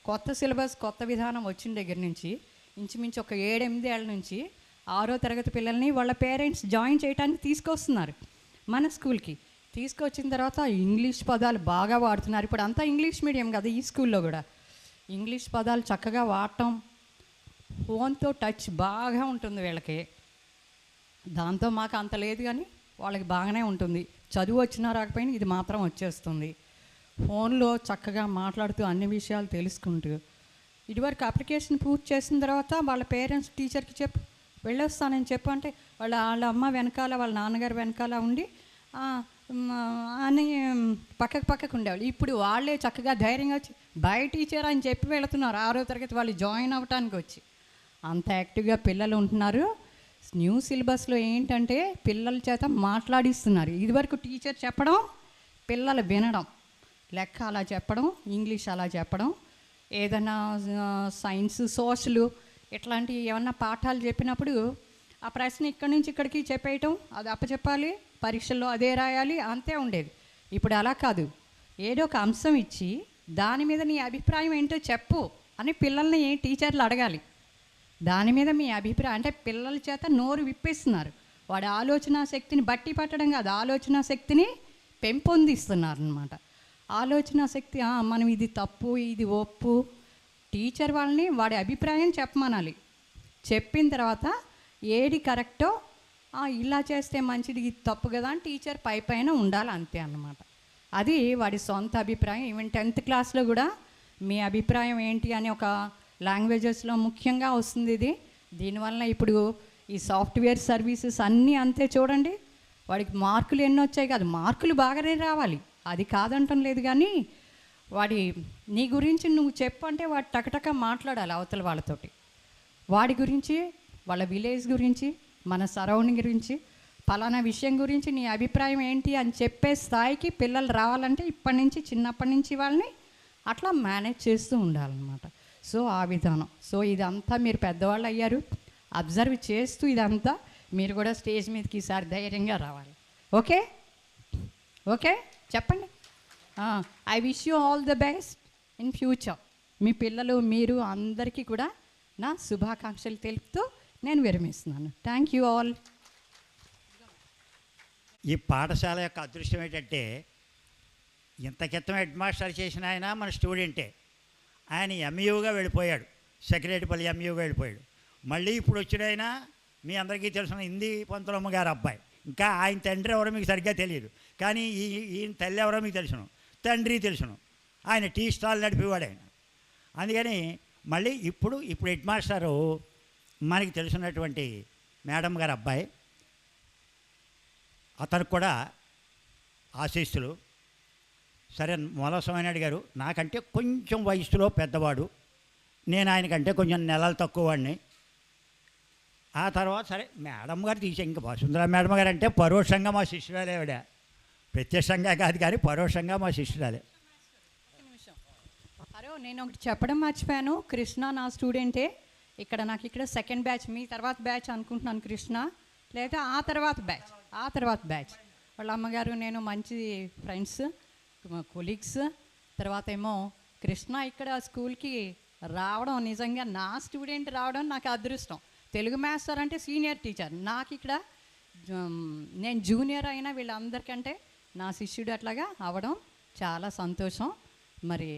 S10: కొత్త సిలబస్ కొత్త విధానం వచ్చిన దగ్గర నుంచి ఇంచుమించు ఒక 7-8 ఏళ్ళ నుంచి 6వ తరగతి పిల్లల్ని వాళ్ళ పేరెంట్స్ జాయిన్ చేయడానికి తీసుకొస్తున్నారు మన స్కూల్కి. తీసుకొచ్చిన తర్వాత ఇంగ్లీష్ పదాలు బాగా వాడుతున్నారు. ఇప్పుడు అంతా ఇంగ్లీష్ మీడియం కదా, ఈ స్కూల్లో కూడా ఇంగ్లీష్ పదాలు చక్కగా వాడటం, ఫోన్తో టచ్ బాగా ఉంటుంది వీళ్ళకి. దాంతో మాకు అంత లేదు కానీ వాళ్ళకి బాగానే ఉంటుంది. చదువు వచ్చినా రాకపోయినా ఇది మాత్రం వచ్చేస్తుంది. ఫోన్లో చక్కగా మాట్లాడుతూ అన్ని విషయాలు తెలుసుకుంటూ, ఇదివరకు అప్లికేషన్ పూర్తి చేసిన తర్వాత వాళ్ళ పేరెంట్స్ టీచర్కి చెప్పు వెళ్ళొస్తానని చెప్పు అంటే వాళ్ళ అమ్మ వెనకాల వాళ్ళ నాన్నగారు వెనకాల ఉండి అని పక్కకు ఉండేవాళ్ళు. ఇప్పుడు వాళ్ళే చక్కగా ధైర్యంగా వచ్చి బై టీచర్ అని చెప్పి వెళుతున్నారు 6వ తరగతి వాళ్ళు జాయిన్ అవ్వటానికి వచ్చి. అంత యాక్టివ్గా పిల్లలు ఉంటున్నారు. న్యూ సిలబస్లో ఏంటంటే పిల్లల చేత మాట్లాడిస్తున్నారు. ఇదివరకు టీచర్ చెప్పడం, పిల్లలు వినడం, లెక్క అలా చెప్పడం, ఇంగ్లీష్ అలా చెప్పడం, ఏదైనా సైన్స్, సోషల్ ఇట్లాంటి ఏమన్నా పాఠాలు చెప్పినప్పుడు ఆ ప్రశ్న ఇక్కడి నుంచి ఇక్కడికి చెప్పేయటం, అది అప్పచెప్పాలి, పరీక్షల్లో అదే రాయాలి, అంతే ఉండేది. ఇప్పుడు అలా కాదు, ఏదో ఒక అంశం ఇచ్చి దాని మీద నీ అభిప్రాయం ఏంటో చెప్పు అని పిల్లల్ని టీచర్లు అడగాలి. దాని మీద మీ అభిప్రాయం అంటే పిల్లల చేత నోరు విప్పేస్తున్నారు. వాడి ఆలోచన శక్తిని బట్టి పట్టడం కాదు, ఆలోచన శక్తిని పెంపొందిస్తున్నారు అన్నమాట. ఆలోచన శక్తి, మనం ఇది తప్పు ఇది ఒప్పు, టీచర్ వాళ్ళని వాడి అభిప్రాయం చెప్పమనాలి. చెప్పిన తర్వాత ఏది కరెక్టో ఇలా చేస్తే మంచిది, ఇది తప్పు కదా అని టీచర్ పైన ఉండాలి, అంతే అన్నమాట. అది వాడి సొంత అభిప్రాయం. ఈవెన్ 10th క్లాస్లో కూడా మీ అభిప్రాయం ఏంటి అని ఒక లాంగ్వేజెస్లో ముఖ్యంగా వస్తుంది ఇది. దీనివల్ల ఇప్పుడు ఈ సాఫ్ట్వేర్ సర్వీసెస్ అన్నీ అంతే చూడండి. వాడికి మార్కులు ఎన్ని వచ్చాయి కాదు, మార్కులు బాగానే రావాలి, అది కాదంటం లేదు. కానీ వాడి నీ గురించి నువ్వు చెప్పు అంటే వాడు టకటక మాట్లాడాలి అవతల వాళ్ళతోటి. వాడి గురించి, వాళ్ళ విలేజ్ గురించి, మన సరౌండింగ్ గురించి, పలానా విషయం గురించి నీ అభిప్రాయం ఏంటి అని చెప్పే స్థాయికి పిల్లలు రావాలంటే ఇప్పటి నుంచి, చిన్నప్పటి నుంచి వాళ్ళని అట్లా మేనేజ్ చేస్తూ ఉండాలన్నమాట. సో ఆ విధానం. సో ఇదంతా మీరు పెద్దవాళ్ళు అయ్యారు, అబ్జర్వ్ చేస్తూ ఇదంతా మీరు కూడా స్టేజ్ మీదకి ఈసారి ధైర్యంగా రావాలి. ఓకే ఓకే చెప్పండి. I wish you all the best in future. మీ పిల్లలు, మీరు అందరికీ కూడా నా శుభాకాంక్షలు తెలుపుతూ నేను విరమిస్తున్నాను. Thank you all.
S5: ఈ పాఠశాల యొక్క అదృష్టం ఏంటంటే ఇంత క్రితం హెడ్ మాస్టర్ చేసిన ఆయన మన స్టూడెంటే. ఆయన ఎంయూగా వెళ్ళిపోయాడు, సెక్రటరీపల్లి ఎంయూగా వెళ్ళిపోయాడు. మళ్ళీ ఇప్పుడు వచ్చిన మీ అందరికీ తెలిసిన హిందీ పంతులమ్మ గారు అబ్బాయి. ఇంకా ఆయన తండ్రి ఎవరో మీకు సరిగ్గా తెలియదు, కానీ ఈయన తల్లి ఎవరో మీకు తెలుసును, తండ్రి తెలుసును. ఆయన టీ స్టాల్ నడిపేవాడు ఆయన. అందుకని మళ్ళీ ఇప్పుడు హెడ్ మాస్టరు మనకి తెలిసినటువంటి మేడం గారు అబ్బాయి, అతనికి కూడా ఆశీస్సులు. సరే, మూలస్వామినాయుడు గారు నాకంటే కొంచెం వయసులో పెద్దవాడు, నేను ఆయనకంటే కొంచెం నెలలు తక్కువ వాడిని. ఆ తర్వాత సరే మేడం గారు తీసే, ఇంకా వసుంధర మేడం గారు అంటే పరోక్షంగా మా శిష్యురాలే, ఆవిడ ప్రత్యక్షంగా కాదు కానీ పరోక్షంగా మా శిష్యురాలే.
S10: అరే, నేను ఒకటి చెప్పడం మర్చిపోయాను. కృష్ణ నా స్టూడెంటే. నాకు ఇక్కడ సెకండ్ బ్యాచ్, మీ తర్వాత బ్యాచ్ అనుకుంటున్నాను కృష్ణ, లేదా ఆ తర్వాత బ్యాచ్. వాళ్ళ అమ్మగారు నేను మంచి ఫ్రెండ్స్, కొలీగ్స్. తర్వాత ఏమో కృష్ణ ఇక్కడ స్కూల్కి రావడం, నిజంగా నా స్టూడెంట్ రావడం నాకు అదృష్టం. తెలుగు మాస్టర్ అంటే సీనియర్ టీచర్, నాకు ఇక్కడ నేను జూనియర్ అయినా వీళ్ళందరికంటే నా శిష్యుడు అట్లాగా అవ్వడం చాలా సంతోషం. మరి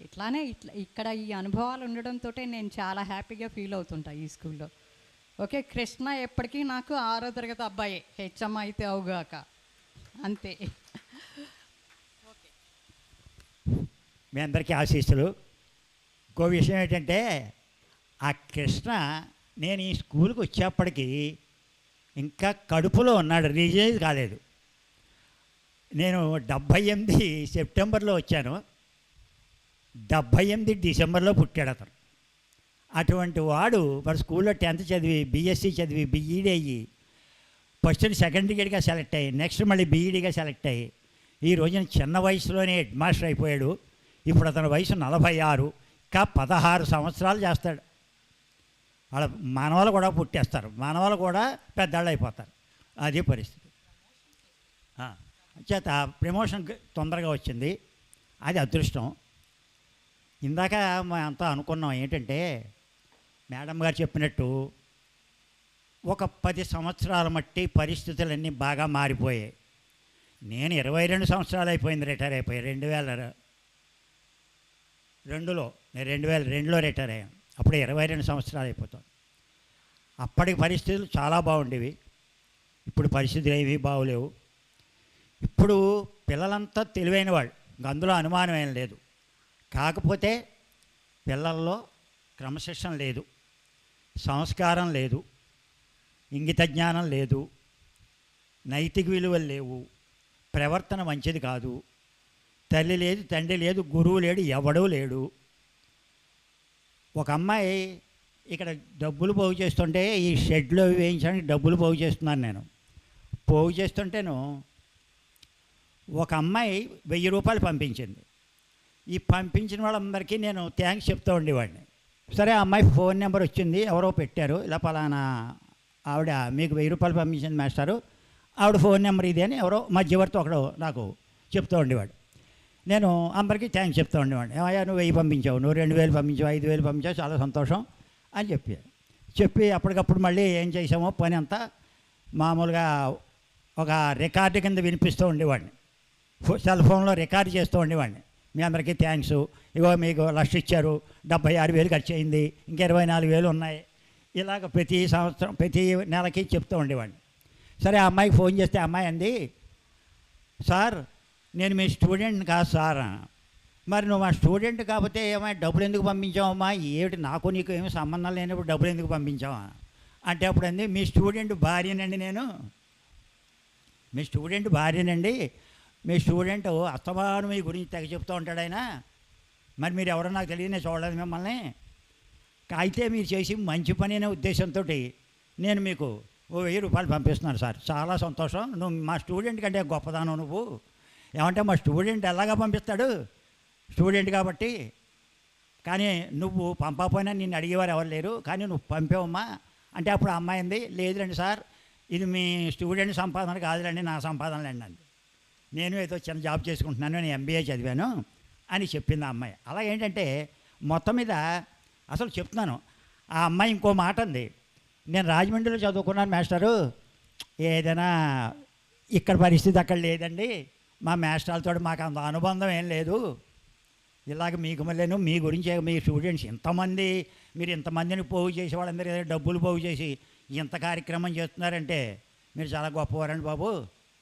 S10: ఇట్లానే ఇక్కడ ఈ అనుభవాలు ఉండడంతో నేను చాలా హ్యాపీగా ఫీల్ అవుతుంటా ఈ స్కూల్లో. ఓకే, కృష్ణ ఎప్పటికీ నాకు 6వ తరగతి అబ్బాయి, హెచ్ఎం అయితే అవుగాక, అంతే.
S5: మీ అందరికీ ఆశీస్సులు. ఇంకో విషయం ఏంటంటే ఆ కృష్ణ నేను ఈ స్కూల్కి వచ్చేప్పటికీ ఇంకా కడుపులో ఉన్నాడు, రిలీజ్ కాలేదు. నేను 78 సెప్టెంబర్లో వచ్చాను, 78 డిసెంబర్లో పుట్టాడు అతను. అటువంటి వాడు మరి స్కూల్లో 10th చదివి, బీఎస్సీ చదివి, బీఈడీ అయ్యి, ఫస్ట్ సెకండ్ డిగ్రీగా సెలెక్ట్ అయ్యి, నెక్స్ట్ మళ్ళీ బీఈడీగా సెలెక్ట్ అయ్యి, ఈ రోజున చిన్న వయసులోనే హెడ్ మాస్టర్ అయిపోయాడు. ఇప్పుడు అతని వయసు 46, ఇంకా 16 సంవత్సరాలు చేస్తాడు. వాళ్ళ మనవాళ్ళు కూడా పుట్టేస్తారు, మనవాళ్ళు కూడా పెద్దవాళ్ళు అయిపోతారు. అదే పరిస్థితి. చేత ప్రమోషన్ తొందరగా వచ్చింది, అది అదృష్టం. ఇందాక మా అంతా అనుకున్నాం ఏంటంటే మేడం గారు చెప్పినట్టు ఒక 10 సంవత్సరాల మట్టి పరిస్థితులన్నీ బాగా మారిపోయాయి. నేను 22 సంవత్సరాలు అయిపోయింది రిటైర్ అయిపోయి 2002లో. నేను 2002లో రిటైర్ అయ్యాను. అప్పుడు 22 సంవత్సరాలు అయిపోతాను. అప్పటికి పరిస్థితులు చాలా బాగుండేవి, ఇప్పుడు పరిస్థితులు ఏమీ బాగోలేవు. ఇప్పుడు పిల్లలంతా తెలివైన వాళ్ళు, అందులో అనుమానం ఏం లేదు. కాకపోతే పిల్లల్లో క్రమశిక్షణ లేదు, సంస్కారం లేదు, ఇంగిత జ్ఞానం లేదు, నైతిక విలువలు లేవు, ప్రవర్తన మంచిది కాదు, తల్లి లేదు, తండ్రి లేదు, గురువు లేడు, ఎవడూ లేడు. ఒక అమ్మాయి ఇక్కడ డబ్బులు పోగు చేస్తుంటే ఈ షెడ్లో వేయించడానికి డబ్బులు పోగు చేస్తున్నాను నేను. పోగు చేస్తుంటేను ఒక అమ్మాయి 1000 రూపాయలు పంపించింది. ఈ పంపించిన వాళ్ళందరికీ నేను థ్యాంక్స్ చెప్తూ ఉండేవాడిని. సరే, ఆ అమ్మాయి ఫోన్ నెంబర్ వచ్చింది, ఎవరో పెట్టారు, ఇలా పలానా ఆవిడ మీకు 1000 రూపాయలు పంపించింది మాస్టారు, ఆవిడ ఫోన్ నెంబర్ ఇది అని ఎవరో మధ్యవర్తి ఒకడు నాకు చెప్తూ ఉండేవాడు. నేను అందరికీ థ్యాంక్స్ చెప్తూ ఉండేవాడిని. ఏమయ్యా నువ్వు 1000 పంపించావు, నువ్వు 2000 పంపించావు, 5000 పంపించావు, చాలా సంతోషం అని చెప్పి అప్పటికప్పుడు మళ్ళీ ఏం చేసామో పని అంతా మామూలుగా ఒక రికార్డు కింద వినిపిస్తూ ఉండేవాడిని. సెల్ ఫోన్లో రికార్డు చేస్తూ ఉండేవాడిని. మీ అందరికీ థ్యాంక్స్, ఇగో మీకు 1,00,000 ఇచ్చారు, 76,000 ఖర్చు అయింది, ఇంకా 24,000 ఉన్నాయి, ఇలాగ ప్రతి సంవత్సరం ప్రతి నెలకి చెప్తూ ఉండేవాడిని. సరే, ఆ అమ్మాయికి ఫోన్ చేస్తే అమ్మాయి అంది, సార్ నేను మీ స్టూడెంట్ కాదు సార్. మరి నువ్వు మా స్టూడెంట్ కాకపోతే ఏమైనా డబ్బులు ఎందుకు పంపించావమ్మా, ఏమిటి నాకు నీకు ఏమి సంబంధం లేనప్పుడు డబ్బులు ఎందుకు పంపించావా అంటే అప్పుడు అంది, మీ స్టూడెంట్ భార్యనండి నేను, మీ స్టూడెంట్ భార్యనండి, మీ స్టూడెంట్ అస్తమానం మీ గురించి తెగ చెప్తూ ఉంటాడు ఆయన, మరి మీరు ఎవరో నాకు తెలియదు, నేను చూడలేదు మిమ్మల్ని, అయితే మీరు చేసి మంచి పని అనే ఉద్దేశంతో నేను మీకు 1000 రూపాయలు పంపిస్తున్నాను సార్, చాలా సంతోషం, నువ్వు మా స్టూడెంట్ కంటే గొప్పదాను నువ్వు. ఏమంటే మా స్టూడెంట్ ఎలాగా పంపిస్తాడు, స్టూడెంట్ కాబట్టి, కానీ నువ్వు పంపకపోయినా నిన్ను అడిగేవారు ఎవరు లేరు, కానీ నువ్వు పంపావమ్మా అంటే అప్పుడు అమ్మాయి అంది, లేదులేండి సార్, ఇది మీ స్టూడెంట్ సంపాదన కాదులేండి, నా సంపాదనలేండి అండి, నేను ఏదో చిన్న జాబ్ చేసుకుంటున్నాను, నేను MBA చదివాను అని చెప్పింది ఆ అమ్మాయి. అలా ఏంటంటే మొత్తం మీద అసలు చెప్తున్నాను, ఆ అమ్మాయి ఇంకో మాట అంది, నేను రాజమండ్రిలో చదువుకున్నాను మాస్టరు, ఏదైనా ఇక్కడ పరిస్థితి అక్కడ లేదండి, మా మాస్టర్లతో మాకు అంత అనుబంధం ఏం లేదు, ఇలాగ మీకు మళ్ళీ మీ గురించి మీ స్టూడెంట్స్ ఇంతమంది, మీరు ఇంతమందిని పోగు చేసి వాళ్ళందరూ డబ్బులు పోగు చేసి ఇంత కార్యక్రమం చేస్తున్నారంటే మీరు చాలా గొప్పవారండి బాబు,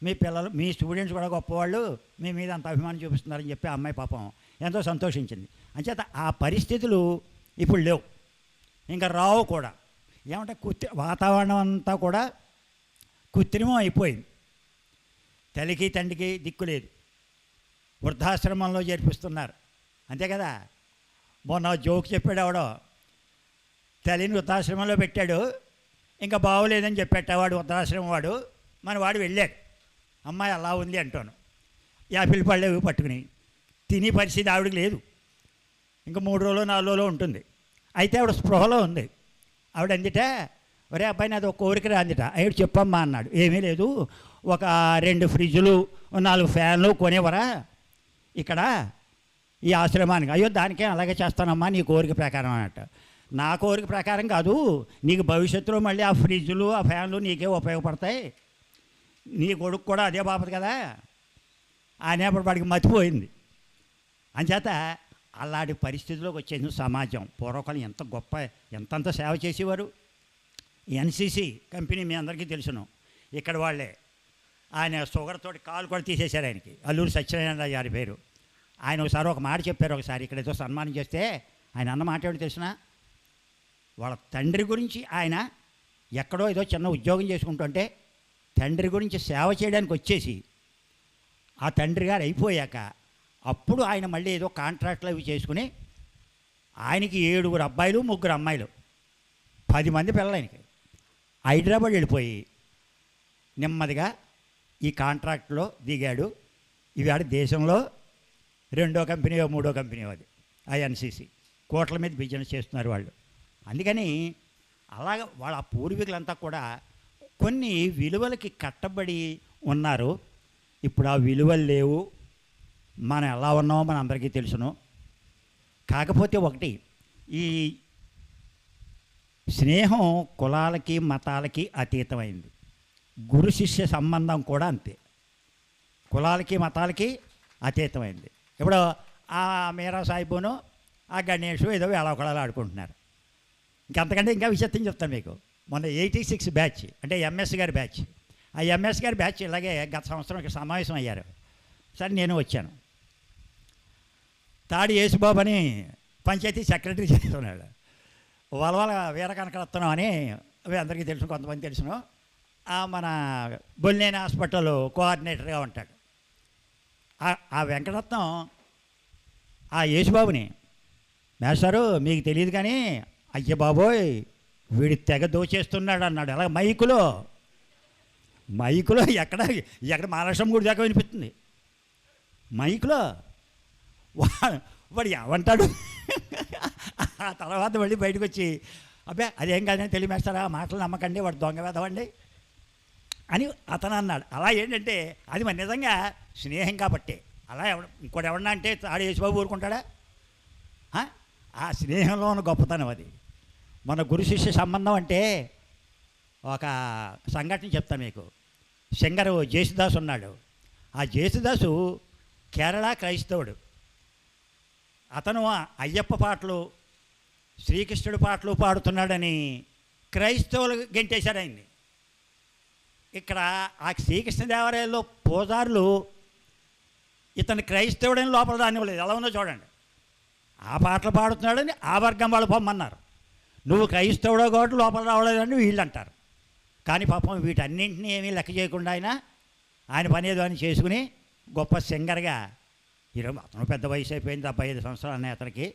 S5: మీ పిల్లలు మీ స్టూడెంట్స్ కూడా గొప్పవాళ్ళు, మీ మీద అంత అభిమానం చూపిస్తున్నారని చెప్పి ఆ అమ్మాయి పాపం ఎంతో సంతోషించింది. అంచేత ఆ పరిస్థితులు ఇప్పుడు లేవు, ఇంకా రావు కూడా. ఏమంటే వాతావరణం అంతా కూడా కృత్రిమం అయిపోయింది, తల్లికి తండ్రికి దిక్కు లేదు, వృద్ధాశ్రమంలో చేర్పిస్తున్నారు, అంతే కదా. మొన్న జోక్ చెప్పాడు ఎవడో, తల్లిని వృద్ధాశ్రమంలో పెట్టాడు, ఇంకా బాగోలేదని చెప్పేటవాడు వృద్ధాశ్రమం వాడు, మన వాడు వెళ్ళాడు, అమ్మాయి అలా ఉంది అంటాను, యాపిల్ పళ్ళు పట్టుకుని తిని పరిస్థితి ఆవిడకి లేదు, ఇంకా 3 రోజులు 4 రోజులు ఉంటుంది. అయితే ఆవిడ స్పృహలో ఉంది. ఆవిడ అందిట, ఒరే అబ్బాయి నాది ఒక కోరిక రాందిట, ఆవిడ చెప్పమ్మా అన్నాడు. ఏమీ లేదు, ఒక 2 ఫ్రిడ్జులు 4 ఫ్యాన్లు కొనేవరా ఇక్కడ ఈ ఆశ్రమానికి. అయ్యో దానికే అలాగే చేస్తానమ్మా నీ కోరిక ప్రకారం అన్నట్ట. నా కోరిక ప్రకారం కాదు, నీకు భవిష్యత్తులో మళ్ళీ ఆ ఫ్రిడ్జులు ఆ ఫ్యాన్లు నీకే ఉపయోగపడతాయి, నీ కొడుకు కూడా అదే బాపదు కదా అనేప్పుడు వాడికి మతిపోయింది. అంచేత అలాంటి పరిస్థితిలోకి వచ్చేది సమాజం. పూర్వకాలం ఎంత గొప్ప ఎంతంత సేవ చేసేవారు. NCC కంపెనీ మీ అందరికీ తెలుసును, ఇక్కడ వాళ్ళే. ఆయన షుగర్ తోటి కాలు కూడా తీసేశారు ఆయనకి, అల్లూరి సత్యనారాయణ గారి పేరు. ఆయన ఒకసారి ఒక మాట చెప్పారు, ఒకసారి ఇక్కడ ఏదో సన్మానం చేస్తే ఆయన అన్న మాట ఏమిటి తెలిసిన, వాళ్ళ తండ్రి గురించి ఆయన ఎక్కడో ఏదో చిన్న ఉద్యోగం చేసుకుంటుంటే తండ్రి గురించి సేవ చేయడానికి వచ్చేసి ఆ తండ్రి గారు అయిపోయాక అప్పుడు ఆయన మళ్ళీ ఏదో కాంట్రాక్ట్లు అవి చేసుకుని ఆయనకి 7 అబ్బాయిలు 3 అమ్మాయిలు 10 మంది పిల్లలు ఆయనకి హైదరాబాద్ వెళ్ళిపోయి నెమ్మదిగా ఈ కాంట్రాక్ట్లో దిగాడు. ఇవాళ దేశంలో 2వ కంపెనీ 3వ కంపెనీ అది NCC కోట్ల మీద బిజినెస్ చేస్తున్నారు వాళ్ళు. అందుకని అలాగ వాళ్ళ పూర్వీకులంతా కూడా కొన్ని విలువలకి కట్టబడి ఉన్నారు. ఇప్పుడు ఆ విలువలు లేవు. మనం ఎలా ఉన్నామో మన అందరికీ తెలుసును. కాకపోతే ఒకటి, ఈ స్నేహం కులాలకి మతాలకి అతీతమైంది. గురు శిష్య సంబంధం కూడా అంతే, కులాలకి మతాలకి అతీతమైంది. ఇప్పుడు ఆ మీరా సాహిబును ఆ గణేష్ ఏదో వేళాకుళాలు ఆడుకుంటున్నారు. ఇంకంతకంటే ఇంకా విచిత్రం చెప్తాను మీకు. మొన్న 86 బ్యాచ్, అంటే ఎంఎస్ గారి బ్యాచ్. ఆ ఎంఎస్ గారి బ్యాచ్ ఇలాగే గత సంవత్సరం ఇక్కడ సమావేశం అయ్యారు. సరే నేను వచ్చాను. తాడి యేసుబాబు అని పంచాయతీ సెక్రటరీ చేస్తున్నాడు. వలవల వీర కనకరత్నం అని అందరికీ తెలుసు, కొంతమంది తెలుసును. మన బొల్లేని హాస్పిటల్ కోఆర్డినేటర్గా ఉంటాడు. ఆ వెంకటరత్నం ఆ యేసుబాబుని, మేస్టారు మీకు తెలియదు కానీ అయ్య బాబోయ్ వీడి తెగ దోచేస్తున్నాడు అన్నాడు. అలా మైకులో ఎక్కడ మహారాష్ట్రం గుడి దాకా వినిపిస్తుంది. మైకులో వాడు ఏమంటాడు. ఆ తర్వాత మళ్ళీ బయటకు వచ్చి అబ్బే అదేం కాదని తెలియమేస్తారా, మాటలు నమ్మకండి, వాడు దొంగ వేదవండి అని అతను అన్నాడు. అలా ఏంటంటే అది మరి నిజంగా స్నేహం కాబట్టి. అలా ఇంకోటి ఎవరన్నా అంటే తాడి యేసుబాబు ఊరుకుంటాడా? ఆ స్నేహంలో ఉన్న గొప్పతనం అది. మన గురు శిష్య సంబంధం అంటే ఒక సంఘటన చెప్తాను మీకు. సింగరు జేసుదాస్ ఉన్నాడు. ఆ జేసుదాసు కేరళ క్రైస్తవుడు. అతను అయ్యప్ప పాటలు, శ్రీకృష్ణుడి పాటలు పాడుతున్నాడని క్రైస్తవులు గెంటేశారు ఆయన్ని. ఇక్కడ ఆ శ్రీకృష్ణదేవరాయల్లో పూజారులు ఇతను క్రైస్తవుడని లోపల రానివ్వలేదు. ఎలా ఉందో చూడండి. ఆ పాటలు పాడుతున్నాడని ఆ వర్గం వాళ్ళు పొమ్మన్నారు. నువ్వు క్రైస్తవుడో కాబట్టి లోపల రావలేదని వీళ్ళు అంటారు. కానీ పాపం వీటన్నింటినీ ఏమీ లెక్క చేయకుండా ఆయన పని ఏదో అని చేసుకుని గొప్ప సింగర్గా ఈరోజు అతను పెద్ద వయసు అయిపోయింది, 75 సంవత్సరాలు అనే అతనికి.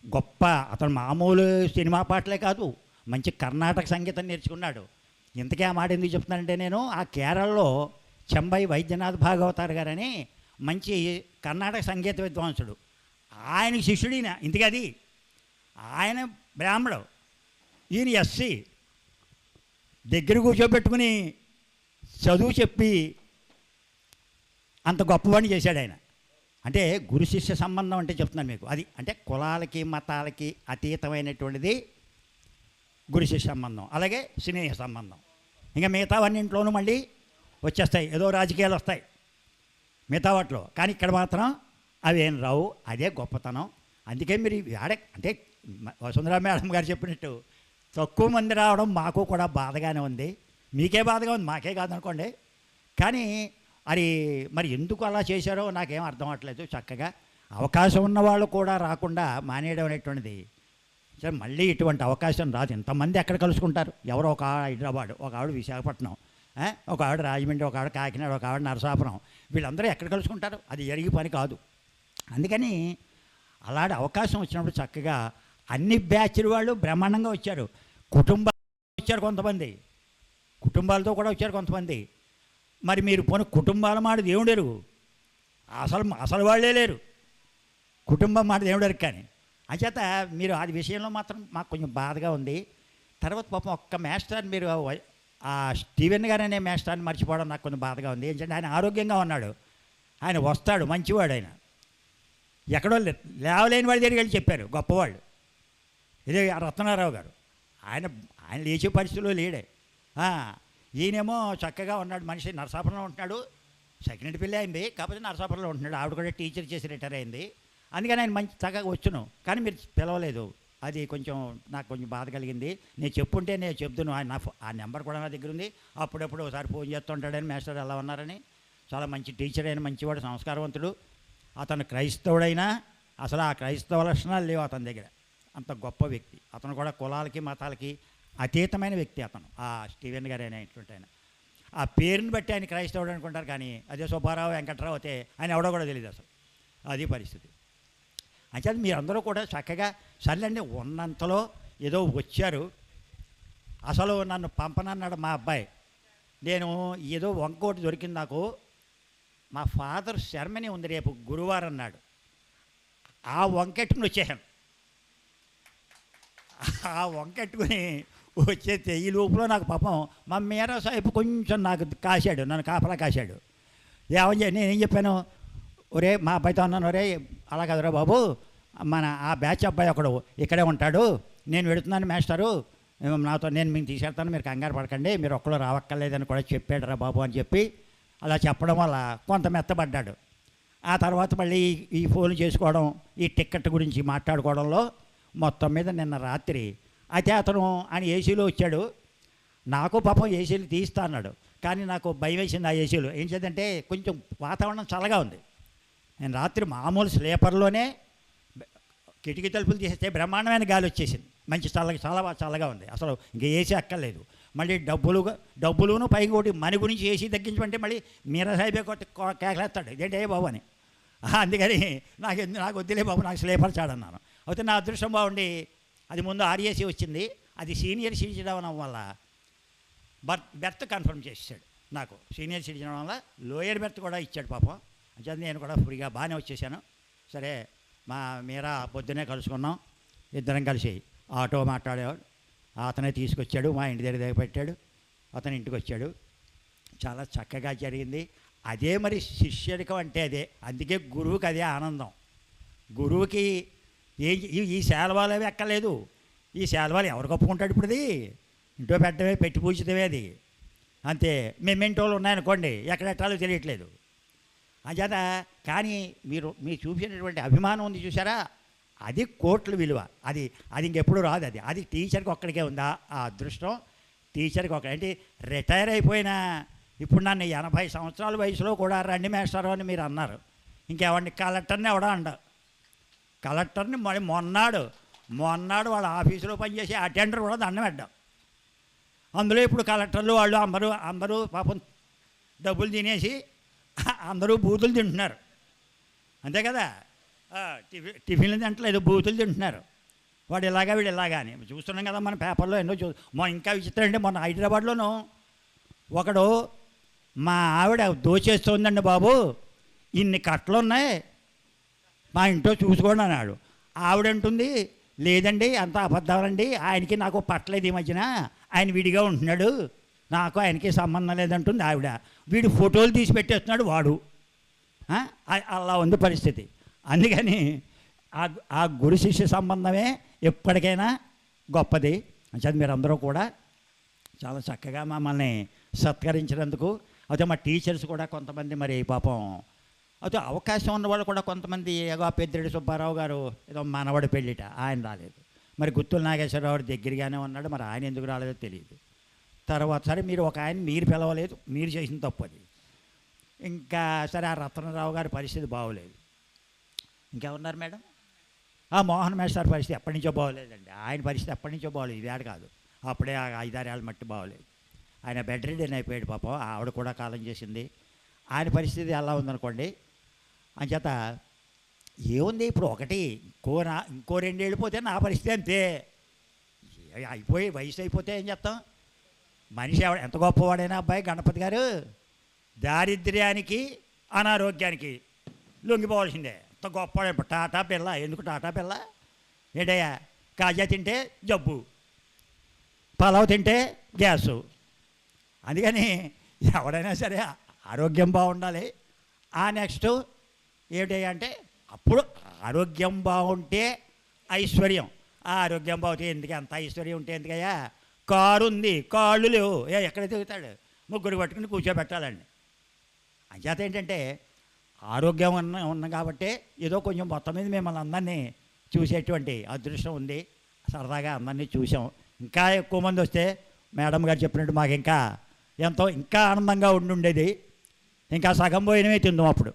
S5: గొప్ప అతను మామూలు సినిమా పాటలే కాదు, మంచి కర్ణాటక సంగీతం నేర్చుకున్నాడు. ఇంతకీ ఆ మాట ఎందుకు చెప్తున్నానంటే, నేను ఆ కేరళలో చెంబై వైద్యనాథ్ భాగవతార్ గారని మంచి కర్ణాటక సంగీత విద్వాంసుడు, ఆయన శిష్యుడిన. ఇంతకీ అది ఆయన బ్రాహ్మడు, ఈయన ఎస్సీ. దగ్గర కూర్చోబెట్టుకుని చదువు చెప్పి అంత గొప్పవాడిని చేశాడు ఆయన. అంటే గురు శిష్య సంబంధం అంటే చెప్తున్నాను మీకు. అది అంటే కులాలకి మతాలకి అతీతమైనటువంటిది గురు శిష్య సంబంధం. అలాగే స్నేహ సంబంధం. ఇంకా మిగతావన్నింట్లోనూ మళ్ళీ వచ్చేస్తాయి, ఏదో రాజకీయాలు వస్తాయి మిగతా వాటిలో. కానీ ఇక్కడ మాత్రం అవి ఏం రావు. అదే గొప్పతనం. అందుకే మీరు అంటే వసుంధరా మేడం గారు చెప్పినట్టు తక్కువ మంది రావడం మాకు కూడా బాధగానే ఉంది. మీకే బాధగా ఉంది, మాకే కాదనుకోండి. కానీ అది మరి ఎందుకు అలా చేశారో నాకేం అర్థం అవ్వట్లేదు. చక్కగా అవకాశం ఉన్నవాళ్ళు కూడా రాకుండా మానేయడం అనేటువంటిది, సరే మళ్ళీ ఇటువంటి అవకాశం రాదు. ఇంతమంది ఎక్కడ కలుసుకుంటారు? ఎవరో ఒక హైదరాబాద్, ఒక ఆవిడ విశాఖపట్నం, ఒక ఆవిడ రాజమండ్రి, ఒక ఆవిడ కాకినాడ, ఒక ఆవిడ నరసాపురం, వీళ్ళందరూ ఎక్కడ కలుసుకుంటారు? అది జరిగే పని కాదు. అందుకని అలాంటి అవకాశం వచ్చినప్పుడు చక్కగా అన్ని బ్యాచ్ల వాళ్ళు బ్రహ్మాండంగా వచ్చారు. కుటుంబాలు వచ్చారు కొంతమంది, కుటుంబాలతో కూడా వచ్చారు కొంతమంది. మరి మీరు పోనీ కుటుంబాల మాట దేవుడు ఎరుగు, అసలు వాళ్ళే లేరు. కుటుంబం మాట దేవుడు ఎరుగు. కానీ అంచేత మీరు అది విషయంలో మాత్రం మాకు కొంచెం బాధగా ఉంది. తర్వాత పాపం ఒక్క మేస్టర్ని మీరు ఆ స్టీవెన్ గారు అనే మేస్టర్ని మర్చిపోవడం నాకు కొంచెం బాధగా ఉంది. ఏంటంటే ఆయన ఆరోగ్యంగా ఉన్నాడు, ఆయన వస్తాడు, మంచివాడు. ఆయన ఎక్కడో లేవలేని వాడి దగ్గరికి వెళ్ళి చెప్పారు, గొప్పవాళ్ళు. ఇదే రత్నారావు గారు, ఆయన లేచే పరిస్థితుల్లో లేడే. ఈయనేమో చక్కగా ఉన్నాడు మనిషి. నరసాపురంలో ఉంటున్నాడు, సెకండ్ పిల్ల అయింది, కాకపోతే నరసాపురంలో ఉంటున్నాడు. ఆవిడ కూడా టీచర్ చేసి రిటైర్ అయింది. అందుకని ఆయన మంచి చక్కగా వచ్చును. కానీ మీరు పిలవలేదు, అది కొంచెం నాకు కొంచెం బాధ కలిగింది. నేను చెప్పుంటే నేను చెప్తాను. ఆయన ఆ నెంబర్ కూడా నా దగ్గర ఉంది. అప్పుడప్పుడు ఒకసారి ఫోన్ చేస్తుంటాడని, మేస్టర్ ఎలా ఉన్నారని. చాలా మంచి టీచర్ అయిన, మంచివాడు, సంస్కారవంతుడు. అతను క్రైస్తవుడైనా అసలు ఆ క్రైస్తవ లక్షణాలు లేవు అతని దగ్గర. అంత గొప్ప వ్యక్తి. అతను కూడా కులాలకి మతాలకి అతీతమైన వ్యక్తి అతను, ఆ స్టీవెన్ గారు అయినటువంటి ఆయన. ఆ పేరుని బట్టి ఆయన క్రైస్తవుడు అనుకుంటారు, కానీ అదే సుబ్బారావు, వెంకట్రావు అయితే ఆయన ఎవడో కూడా తెలియదు అసలు. అది పరిస్థితి. అంటే మీరందరూ కూడా చక్కగా సర్లేండి ఉన్నంతలో ఏదో వచ్చారు. అసలు నన్ను పంపనన్నాడు మా అబ్బాయి. నేను ఏదో వంకోటి దొరికింది నాకు. మా ఫాదర్ శర్మని ఉంది రేపు గురువారం అన్నాడు. ఆ వంకెట్టుకుని వచ్చేసాను. ఆ వంకెట్టుకుని వచ్చేస్తే ఈ లోపల నాకు పాపం మా మీరా సాహిబ్ కొంచెం నాకు కాశాడు, నన్ను కాపలా కాశాడు. నేనేం చెప్పాను, ఒరే మా అబ్బాయితో అన్నాను, ఒరే అలా కదరా బాబు, మన ఆ బ్యాచ్ అబ్బాయి ఒకడు ఇక్కడే ఉంటాడు, నేను వెళుతున్నాను మాస్టరు, నేను మీకు తీసుకెళ్తాను, మీరు కంగారు పడకండి, మీరు ఒక్కరు రావక్కర్లేదని కూడా చెప్పాడు రా బాబు అని చెప్పి అలా చెప్పడం వల్ల కొంత మెత్తబడ్డాడు. ఆ తర్వాత మళ్ళీ ఈ ఫోన్ చేసుకోవడం, ఈ టిక్కెట్ గురించి మాట్లాడుకోవడంలో మొత్తం మీద నిన్న రాత్రి అయితే అతను ఆయన ఏసీలో వచ్చాడు. నాకు పాపం ఏసీలు తీస్తా అన్నాడు, కానీ నాకు భయం వేసింది ఆ ఏసీలో. ఏం చేద్దంటే కొంచెం వాతావరణం చల్లగా ఉంది. నేను రాత్రి మామూలు స్లీపర్లోనే కిటికీ తలుపులు తీసేస్తే బ్రహ్మాండమైన గాలి వచ్చేసింది, మంచి చల్లగా, చాలా చల్లగా ఉంది, అసలు ఇంక ఏసీ అక్కర్లేదు. మళ్ళీ డబ్బులును పైకి ఒకటి మన గురించి ఏసీ తగ్గించమంటే మళ్ళీ మీరా సాహిబే కొట్టి కేకలేస్తాడు, ఇదేంటే బాబు అని. అందుకని నాకు వద్దులే బాబు, నాకు స్లీపర్ చాడన్నాను. అయితే నా అదృష్టం బాగుండి అది ముందు ఆర్ఏసీ వచ్చింది, అది సీనియర్ సిటిజన్ అవ్వడం వల్ల బెర్త్ కన్ఫర్మ్ చేసాడు నాకు. సీనియర్ సిటిజన్ వల్ల లోయర్ బెర్త్ కూడా ఇచ్చాడు పాపం. అంటే నేను కూడా ఫ్రీగా బాగానే వచ్చేసాను. సరే మీరా పొద్దునే కలుసుకున్నాం, ఇద్దరం కలిసి ఆటో మాట్లాడేవాడు, అతనే తీసుకొచ్చాడు, మా ఇంటి దగ్గర పెట్టాడు, అతను ఇంటికి వచ్చాడు. చాలా చక్కగా జరిగింది. అదే మరి శిష్యరికం అంటే అదే. అందుకే గురువుకి అదే ఆనందం. గురువుకి ఈ శాల్వాలు అవి ఎక్కలేదు. ఈ శాల్వాలు ఎవరు కప్పుకుంటాడు? ఇప్పుడు ఇది ఇంట్లో పెట్టడమే, పెట్టి పూజతమే అది అంతే. మెమెంటోలు ఉన్నాయనుకోండి, ఎక్కడెట్టాలో తెలియట్లేదు. అంచేత కానీ మీరు చూపించినటువంటి అభిమానం ఉంది చూసారా, అది కోట్ల విలువ. అది ఇంకెప్పుడు రాదు. అది టీచర్కి ఒక్కడికే ఉందా ఆ అదృష్టం. టీచర్కి అంటే రిటైర్ అయిపోయినా ఇప్పుడు నన్ను 80 సంవత్సరాల వయసులో కూడా రండి మేస్టారు అని మీరు అన్నారు. ఇంకెవరిని కలెక్టర్ని ఎవడా అండ, కలెక్టర్ని మరి మొన్నాడు వాళ్ళ ఆఫీసులో పనిచేసే అటెండర్ కూడా దండం పెట్టాం. అందులో ఇప్పుడు కలెక్టర్లు వాళ్ళు అందరూ పాపం డబ్బులు తినేసి అందరూ బూతులు తింటున్నారు, అంతే కదా. టిఫిన్లు తింటలేదు, బూతులు తింటున్నారు. వాడు ఇలాగా వీడు ఇలాగా అని చూస్తున్నాం కదా మన పేపర్లో ఎన్నో ఇంకా విచిత్రం అంటే మొన్న హైదరాబాద్లోనూ ఒకడు మా ఆవిడ దోచేస్తుందండి బాబు, ఇన్ని కట్టలు ఉన్నాయి మా ఇంట్లో చూసుకోండి అన్నాడు. ఆవిడంటుంది లేదండి అంత అబద్ధాలండి, ఆయనకి నాకు పట్టలేదు ఈ మధ్యన, ఆయన విడిగా ఉంటున్నాడు, నాకు ఆయనకి సంబంధం లేదంటుంది ఆవిడ. వీడు ఫోటోలు తీసి పెట్టేస్తున్నాడు వాడు. అలా ఉంది పరిస్థితి. అందుకని ఆ గురు శిష్య సంబంధమే ఎప్పటికైనా గొప్పది. అంటే మీరందరూ కూడా చాలా చక్కగా మమ్మల్ని సత్కరించినందుకు. అయితే మా టీచర్స్ కూడా కొంతమంది మరి పాపం అయితే అవకాశం ఉన్న వాళ్ళు కూడా కొంతమంది, ఏదో పెద్దిరెడ్డి సుబ్బారావు గారు ఏదో మనవడి పెళ్ళిట, ఆయన రాలేదు. మరి గుత్తుల నాగేశ్వరరావు దగ్గరగానే ఉన్నాడు, మరి ఆయన ఎందుకు రాలేదో తెలియదు. తర్వాత సరే మీరు ఒక ఆయన మీరు పిలవలేదు, మీరు చేసిన తప్పు అది. ఇంకా సరే ఆ రత్నరావు గారి పరిస్థితి బాగోలేదు. ఇంకెవరున్నారు మేడం? మోహన్ మేస్టర్ పరిస్థితి ఎప్పటి నుంచో బాగోలేదండి. ఆయన పరిస్థితి ఎప్పటి నుంచో బాగోలేదు, ఇవాడు కాదు, అప్పుడే 5-6 ఏళ్ళ మట్టి బాగోలేదు. ఆయన బెడ్ రిడెన్ అయిపోయాడు పాపం, ఆవిడ కూడా కాలం చేసింది. ఆయన పరిస్థితి ఎలా ఉందనుకోండి. అంచేత ఏముంది ఇప్పుడు ఇంకో 2 ఏళ్ళు పోతే నా పరిస్థితి అంతే. అయిపోయి వయసు అయిపోతే ఏం చేస్తాం? మనిషి ఎంత గొప్పవాడైనా అబ్బాయి గణపతి గారు దారిద్ర్యానికి అనారోగ్యానికి లొంగిపోవాల్సిందే. ఎంత గొప్పవాడే. టాటా పిల్ల, ఎందుకు టాటా పిల్ల ఏంటయ్యా? కాజా తింటే జబ్బు, పలావ్ తింటే గ్యాసు. అందుకని ఎవడైనా సరే ఆరోగ్యం బాగుండాలి. నెక్స్ట్ ఏమిటయ్యా అంటే అప్పుడు ఆరోగ్యం బాగుంటే ఐశ్వర్యం. ఆరోగ్యం బాగుంటే ఎందుకు? అంత ఐశ్వర్యం ఉంటే ఎందుకయ్యా? కారు ఉంది, కాళ్ళు లేవు, ఎక్కడ తిరుగుతాడు? ముగ్గురు పట్టుకుని కూర్చోబెట్టాలండి. అంచేత ఏంటంటే ఆరోగ్యం ఉన్న కాబట్టి ఏదో కొంచెం మొత్తం మీద మిమ్మల్ని అందరినీ చూసేటువంటి అదృష్టం ఉంది. సరదాగా అందరినీ చూసాం. ఇంకా ఎక్కువ మంది వస్తే మేడం గారు చెప్పినట్టు మాకు ఇంకా ఆనందంగా ఉండేది. ఇంకా సగం పోయినవే తిందాం అప్పుడు.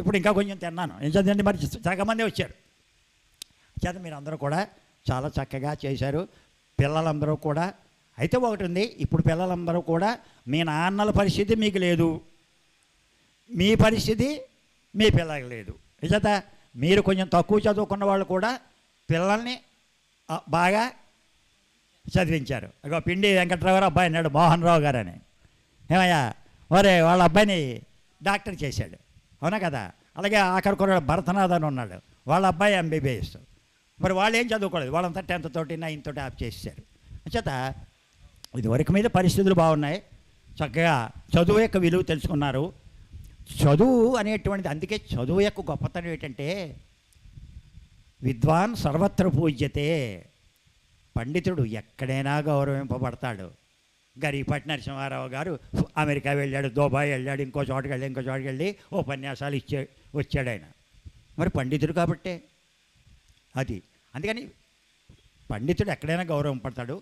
S5: ఇప్పుడు ఇంకా కొంచెం తిన్నాను. ఏం చదివండి మరి సగం మందే వచ్చారు. చేత మీరు అందరూ కూడా చాలా చక్కగా చేశారు. పిల్లలందరూ కూడా అయితే ఒకటి ఉంది, ఇప్పుడు పిల్లలందరూ కూడా మీ నాన్నల పరిస్థితి మీకు లేదు, మీ పరిస్థితి మీ పిల్లలకి లేదు. నిజత మీరు కొంచెం తక్కువ చదువుకున్న వాళ్ళు కూడా పిల్లల్ని బాగా చదివించారు. ఇక పిండి వెంకట్రావు గారు అబ్బాయి అన్నాడు, మోహన్ రావు గారు అని. ఏమయ్యా ఒరే వాళ్ళ అబ్బాయిని డాక్టర్ చేశాడు, అవునా కదా? అలాగే ఆఖరి కొన్నాడు భరతనాథ్ అని ఉన్నాడు, వాళ్ళ అబ్బాయి MBBS. మరి వాళ్ళు ఏం చదువుకోలేదు, వాళ్ళంతా 10th తోటి 9th తోటి ఆప్ చేశారు. చేత ఇదివరకు మీద పరిస్థితులు బాగున్నాయి. చక్కగా చదువు యొక్క విలువ తెలుసుకున్నారు. చదువు అనేటువంటిది, అందుకే చదువు యొక్క గొప్పతనం ఏంటంటే విద్వాన్ సర్వత్ర పూజ్యతే, పండితుడు ఎక్కడైనా గౌరవింపబడతాడు. గరిపట్టి నరసింహారావు గారు అమెరికా వెళ్ళాడు, దుబాయ్ వెళ్ళాడు, ఇంకో చోటుకి వెళ్ళి ఉపన్యాసాలు వచ్చాడు ఆయన. మరి పండితుడు కాబట్టే అది. అందుకని పండితుడు ఎక్కడైనా గౌరవం పడతాడు.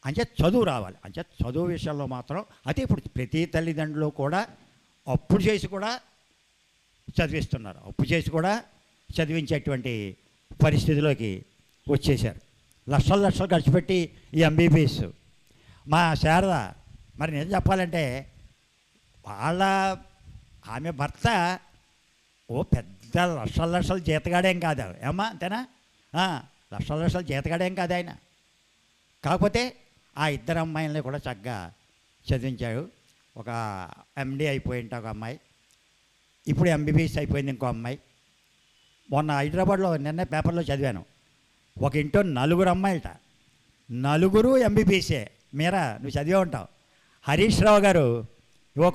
S5: అంచే చదువు రావాలి. అంచే చదువు విషయంలో మాత్రం అయితే ఇప్పుడు ప్రతి తల్లిదండ్రులు కూడా అప్పు చేసి కూడా చదివిస్తున్నారు, అప్పు చేసి కూడా చదివించేటువంటి పరిస్థితిలోకి వచ్చేసారు. లక్షలు ఖర్చు పెట్టి ఈ ఎంబీబీఎస్. మా శారద మరి నేను చెప్పాలంటే ఆమె భర్త పెద్ద లక్షల జీతగాడేం కాదు ఏమ్మా, అంతేనా? లక్షల జీతగాడేం కాదు ఆయన. కాకపోతే ఆ ఇద్దరు అమ్మాయిలని కూడా చక్కగా చదివించాడు. ఒక ఎండి అయిపోయింట ఒక అమ్మాయి, ఇప్పుడు ఎంబీబీఎస్ అయిపోయింది ఇంకో అమ్మాయి. మొన్న హైదరాబాద్లో నిన్న పేపర్లో చదివాను, ఒక ఇంట్లో 4 అమ్మాయిలట, 4 ఎంబీబీఎస్ఏ. మీరా నువ్వు చదివే ఉంటావు. హరీష్ రావు గారు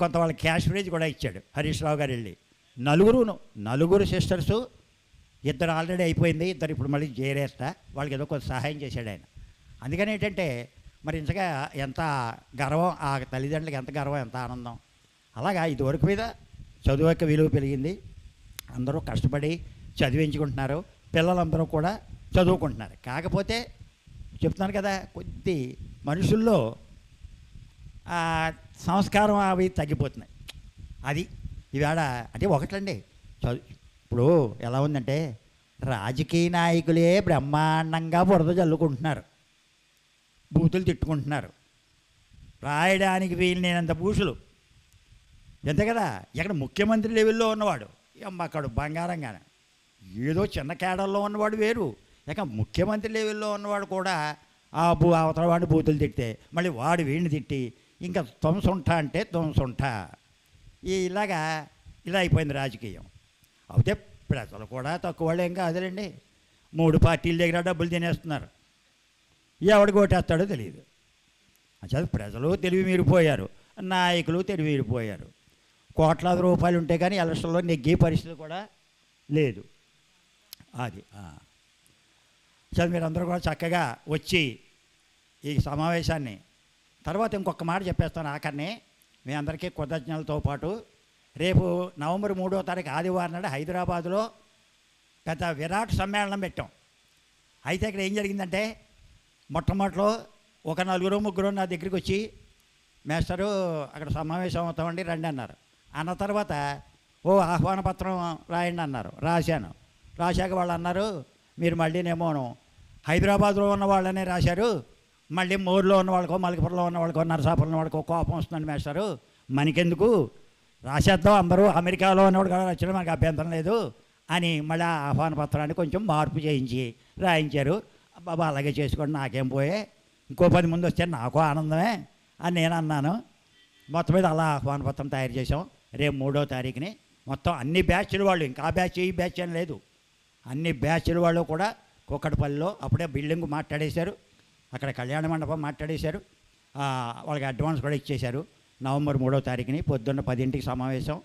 S5: కొంత వాళ్ళకి క్యాష్ ప్రైజ్ కూడా ఇచ్చాడు. హరీష్ రావు గారు వెళ్ళి 4 సిస్టర్సు, 2 ఆల్రెడీ అయిపోయింది, 2 ఇప్పుడు మళ్ళీ చేరేస్తా, వాళ్ళకి ఏదో కొంత సహాయం చేశాడు ఆయన. అందుకని ఏంటంటే మరి ఇంతగా ఎంత గర్వం, ఆ తల్లిదండ్రులకి ఎంత గర్వం, ఎంత ఆనందం. అలాగా ఇదివరకు మీద చదువు యొక్క విలువ పెరిగింది. అందరూ కష్టపడి చదివించుకుంటున్నారు, పిల్లలందరూ కూడా చదువుకుంటున్నారు. కాకపోతే చెప్తున్నాను కదా, కొద్ది మనుషుల్లో సంస్కారం అవి తగ్గిపోతున్నాయి. అది ఇవాడ అంటే ఒకటండి. ఇప్పుడు ఎలా ఉందంటే రాజకీయ నాయకులే బ్రహ్మాండంగా బురద చల్లుకుంటున్నారు, బూతులు తిట్టుకుంటున్నారు, రాయడానికి వీలునేనంత బూసులు. అంతే కదా. ఇక్కడ ముఖ్యమంత్రి లెవెల్లో ఉన్నవాడు అక్కడ బంగారంగానే, ఏదో చిన్న కేడల్లో ఉన్నవాడు వేరు, ఇక ముఖ్యమంత్రి లెవెల్లో ఉన్నవాడు కూడా అవతల వాడిని బూతులు తిట్టే మళ్ళీ వాడు వీడిని తిట్టి ఇంకా తొంసుంఠ అంటే తొంసుంఠ. ఇలా అయిపోయింది రాజకీయం. అయితే ప్రజలు కూడా తక్కువ వాళ్ళు ఏం కాదులేండి. 3 పార్టీల దగ్గర డబ్బులు తినేస్తున్నారు, ఎవడికి ఓటేస్తాడో తెలియదు. అసలు ప్రజలు తెలివి మీరిపోయారు, నాయకులు తెలివి మీరిపోయారు. కోట్లాది రూపాయలు ఉంటే కానీ ఎలక్షన్లో నెగ్గే పరిస్థితి కూడా లేదు. అది చదువు మీరందరూ కూడా చక్కగా వచ్చి ఈ సమావేశాన్ని తర్వాత ఇంకొక మాట చెప్పేస్తాను ఆఖరిని. మీ అందరికీ కృతజ్ఞతలతో పాటు రేపు నవంబర్ 3వ తారీఖు ఆదివారం నాడు హైదరాబాదులో పెద్ద విరాట్ సమ్మేళనం పెట్టాం. అయితే ఇక్కడ ఏం జరిగిందంటే మొట్టమొదటిలో ఒక 4-3 నా దగ్గరికి వచ్చి మేస్టరు అక్కడ సమావేశం అవుతామండి రండి అన్నారు. అన్న తర్వాత ఆహ్వాన పత్రం రాయండి అన్నారు. రాశాక వాళ్ళు అన్నారు మీరు మళ్ళీనేమో హైదరాబాద్లో ఉన్న వాళ్ళనే రాశారు, మళ్ళీ మోర్లో ఉన్న వాళ్ళకో మలకపురంలో ఉన్న వాళ్ళకో నరసాపురం ఉన్న వాళ్ళకో కోపం వస్తుందండి మేస్టరు, మనకెందుకు రాసేద్దాం, అందరూ అమెరికాలో ఉన్నవాడు కూడా రాసిన మనకు అభ్యంతరం లేదు అని మళ్ళీ ఆహ్వాన పత్రాన్ని కొంచెం మార్పు చేయించి రాయించారు. బాబా అలాగే చేసుకోండి, నాకేం పోయే, ఇంకో 10 మంది వస్తే నాకు ఆనందమే అని నేను అన్నాను. మొత్తం మీద అలా ఆహ్వాన పత్రం తయారు చేసాం. రేపు 3వ తారీఖుని మొత్తం అన్ని బ్యాచ్ల వాళ్ళు, ఇంకా ఆ బ్యాచ్ ఈ బ్యాచ్ అని లేదు, అన్ని బ్యాచ్ల వాళ్ళు కూడా కుక్కడపల్లిలో అప్పుడే బిల్డింగ్ మాట్లాడేశారు, అక్కడ కళ్యాణ మండపం మాట్లాడేశారు, వాళ్ళకి అడ్వాన్స్ కూడా ఇచ్చేశారు. నవంబర్ 3వ తారీఖుని పొద్దున్న 10ంటికి సమావేశం,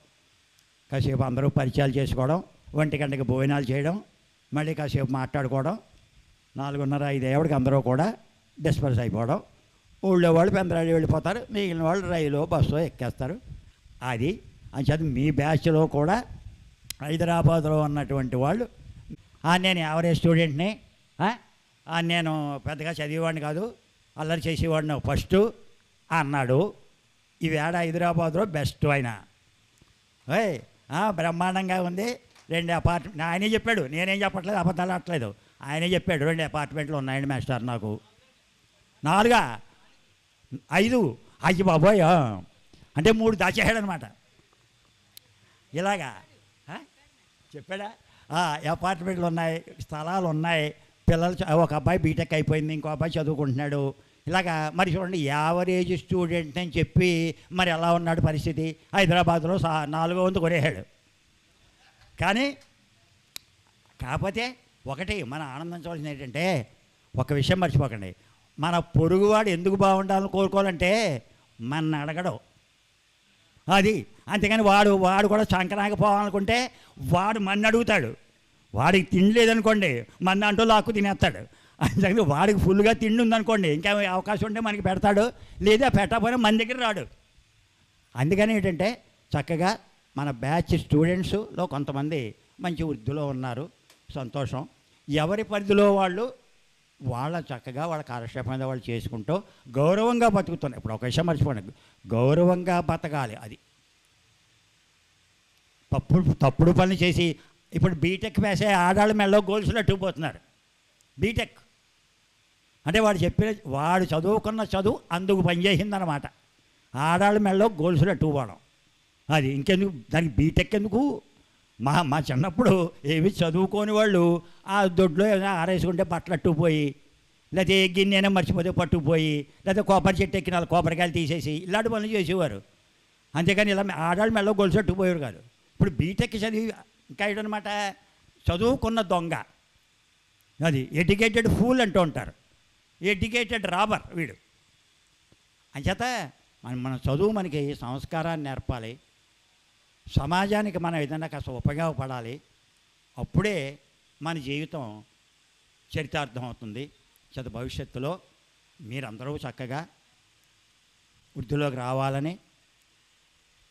S5: కాసేపు అందరూ పరిచయాలు చేసుకోవడం, 1 గంటకి భోజనాలు చేయడం, మళ్ళీ కాసేపు మాట్లాడుకోవడం, 4:30-5 అయ్యేవాడికి అందరూ కూడా డిస్పర్స్ అయిపోవడం. ఊళ్ళో వాళ్ళు పెందరాడి వెళ్ళిపోతారు, మిగిలిన వాళ్ళు రైలు బస్సు ఎక్కేస్తారు. అది అంచేత మీ బ్యాచ్లో కూడా హైదరాబాద్లో ఉన్నటువంటి వాళ్ళు, నేను యావరేజ్ స్టూడెంట్ని, నేను పెద్దగా చదివేవాడిని కాదు, అల్లరి చేసేవాడిని ఫస్ట్ అన్నాడు. ఈవేళ హైదరాబాద్లో బెస్ట్ ఆయన, బ్రహ్మాండంగా ఉంది. 2 అపార్ట్మెంట్ ఆయనే చెప్పాడు, నేనేం చెప్పట్లేదు, అబద్ధాలు ఆడట్లేదు, ఆయనే చెప్పాడు. 2 అపార్ట్మెంట్లు ఉన్నాయండి మాస్టర్ నాకు. 4 5 అయ్యి బాబోయ్ అంటే 3 దాచేసాడు అనమాట. ఇలాగా చెప్పాడా. అపార్ట్మెంట్లు ఉన్నాయి, స్థలాలు ఉన్నాయి, పిల్లలు ఒక అబ్బాయి బీటెక్ అయిపోయింది, ఇంకో అబ్బాయి చదువుకుంటున్నాడు. ఇలాగా మరి చూడండి, యావరేజ్ స్టూడెంట్ అని చెప్పి మరి ఎలా ఉన్నాడు పరిస్థితి. హైదరాబాద్లో 400 కొనేసాడు. కానీ కాకపోతే ఒకటి మనం ఆనందించవలసింది ఏంటంటే, ఒక విషయం మర్చిపోకండి, మన పొరుగువాడు ఎందుకు బాగుండాలని కోరుకోవాలంటే మన అడగడం, అది అంతేగాని వాడు వాడు కూడా సంక్రాంతికి పోవాలనుకుంటే వాడు మన్ను అడుగుతాడు. వాడికి తిండి లేదనుకోండి మన్ను అంటూ లాక్కు తినేస్తాడు. అంతేగాని వాడికి ఫుల్గా తిండి ఉందనుకోండి ఇంకా అవకాశం ఉంటే మనకి పెడతాడు, లేదా పెట్టకపోయినా మన దగ్గర రాడు. అందుకని ఏంటంటే చక్కగా మన బ్యాచ్ స్టూడెంట్స్లో కొంతమంది మంచి వృద్ధిలో ఉన్నారు, సంతోషం. ఎవరి పరిధిలో వాళ్ళు వాళ్ళ చక్కగా వాళ్ళ కాలక్షేపం మీద వాళ్ళు చేసుకుంటూ గౌరవంగా బతుకుతున్నారు. ఇప్పుడు ఒక విషయం మర్చిపోండి, గౌరవంగా బతకాలి. అది తప్పుడు పనులు చేసి ఇప్పుడు బీటెక్ వేసే ఆడాళ్ళ మెడలో గోల్స్లో అట్టుకుపోతున్నారు. బీటెక్ అంటే వాడు చదువుకున్న చదువు అందుకు పనిచేసిందనమాట. ఆడాళ్ళ మెడలో గోల్స్లో అట్టుకుపోవడం అది ఇంకెందుకు, దానికి బీటెక్ ఎందుకు? మా చిన్నప్పుడు ఏమి చదువుకోని వాళ్ళు ఆ దొడ్లో ఏదైనా ఆరేసుకుంటే బట్టలు అట్టుకుపోయి, లేకపోతే ఏ గిన్నెనా మర్చిపోతే పట్టుకుపోయి, లేకపోతే కొబ్బరి చెట్టు ఎక్కిన కొబ్బరికాయలు తీసేసి ఇలాంటి పనులు చేసేవారు. అంతేకాని ఇలా ఆడాళ్ళ మెడలో గొలుసు అట్టుకుపోయారు కాదు. ఇప్పుడు బీటెక్ చదివి ఇంకా ఏంటనమాట చదువుకున్న దొంగ, అది ఎడ్యుకేటెడ్ ఫూల్ అంటూ ఉంటారు, ఎడ్యుకేటెడ్ రాబర్ వీడు. అంచేత మన చదువు మనకి సంస్కారాన్ని నేర్పాలి, సమాజానికి మనం ఏదైనా కాస్త ఉపయోగపడాలి. అప్పుడే మన జీవితం చరితార్థం అవుతుంది. భవిష్యత్తులో మీరందరూ చక్కగా వృద్ధిలోకి రావాలని,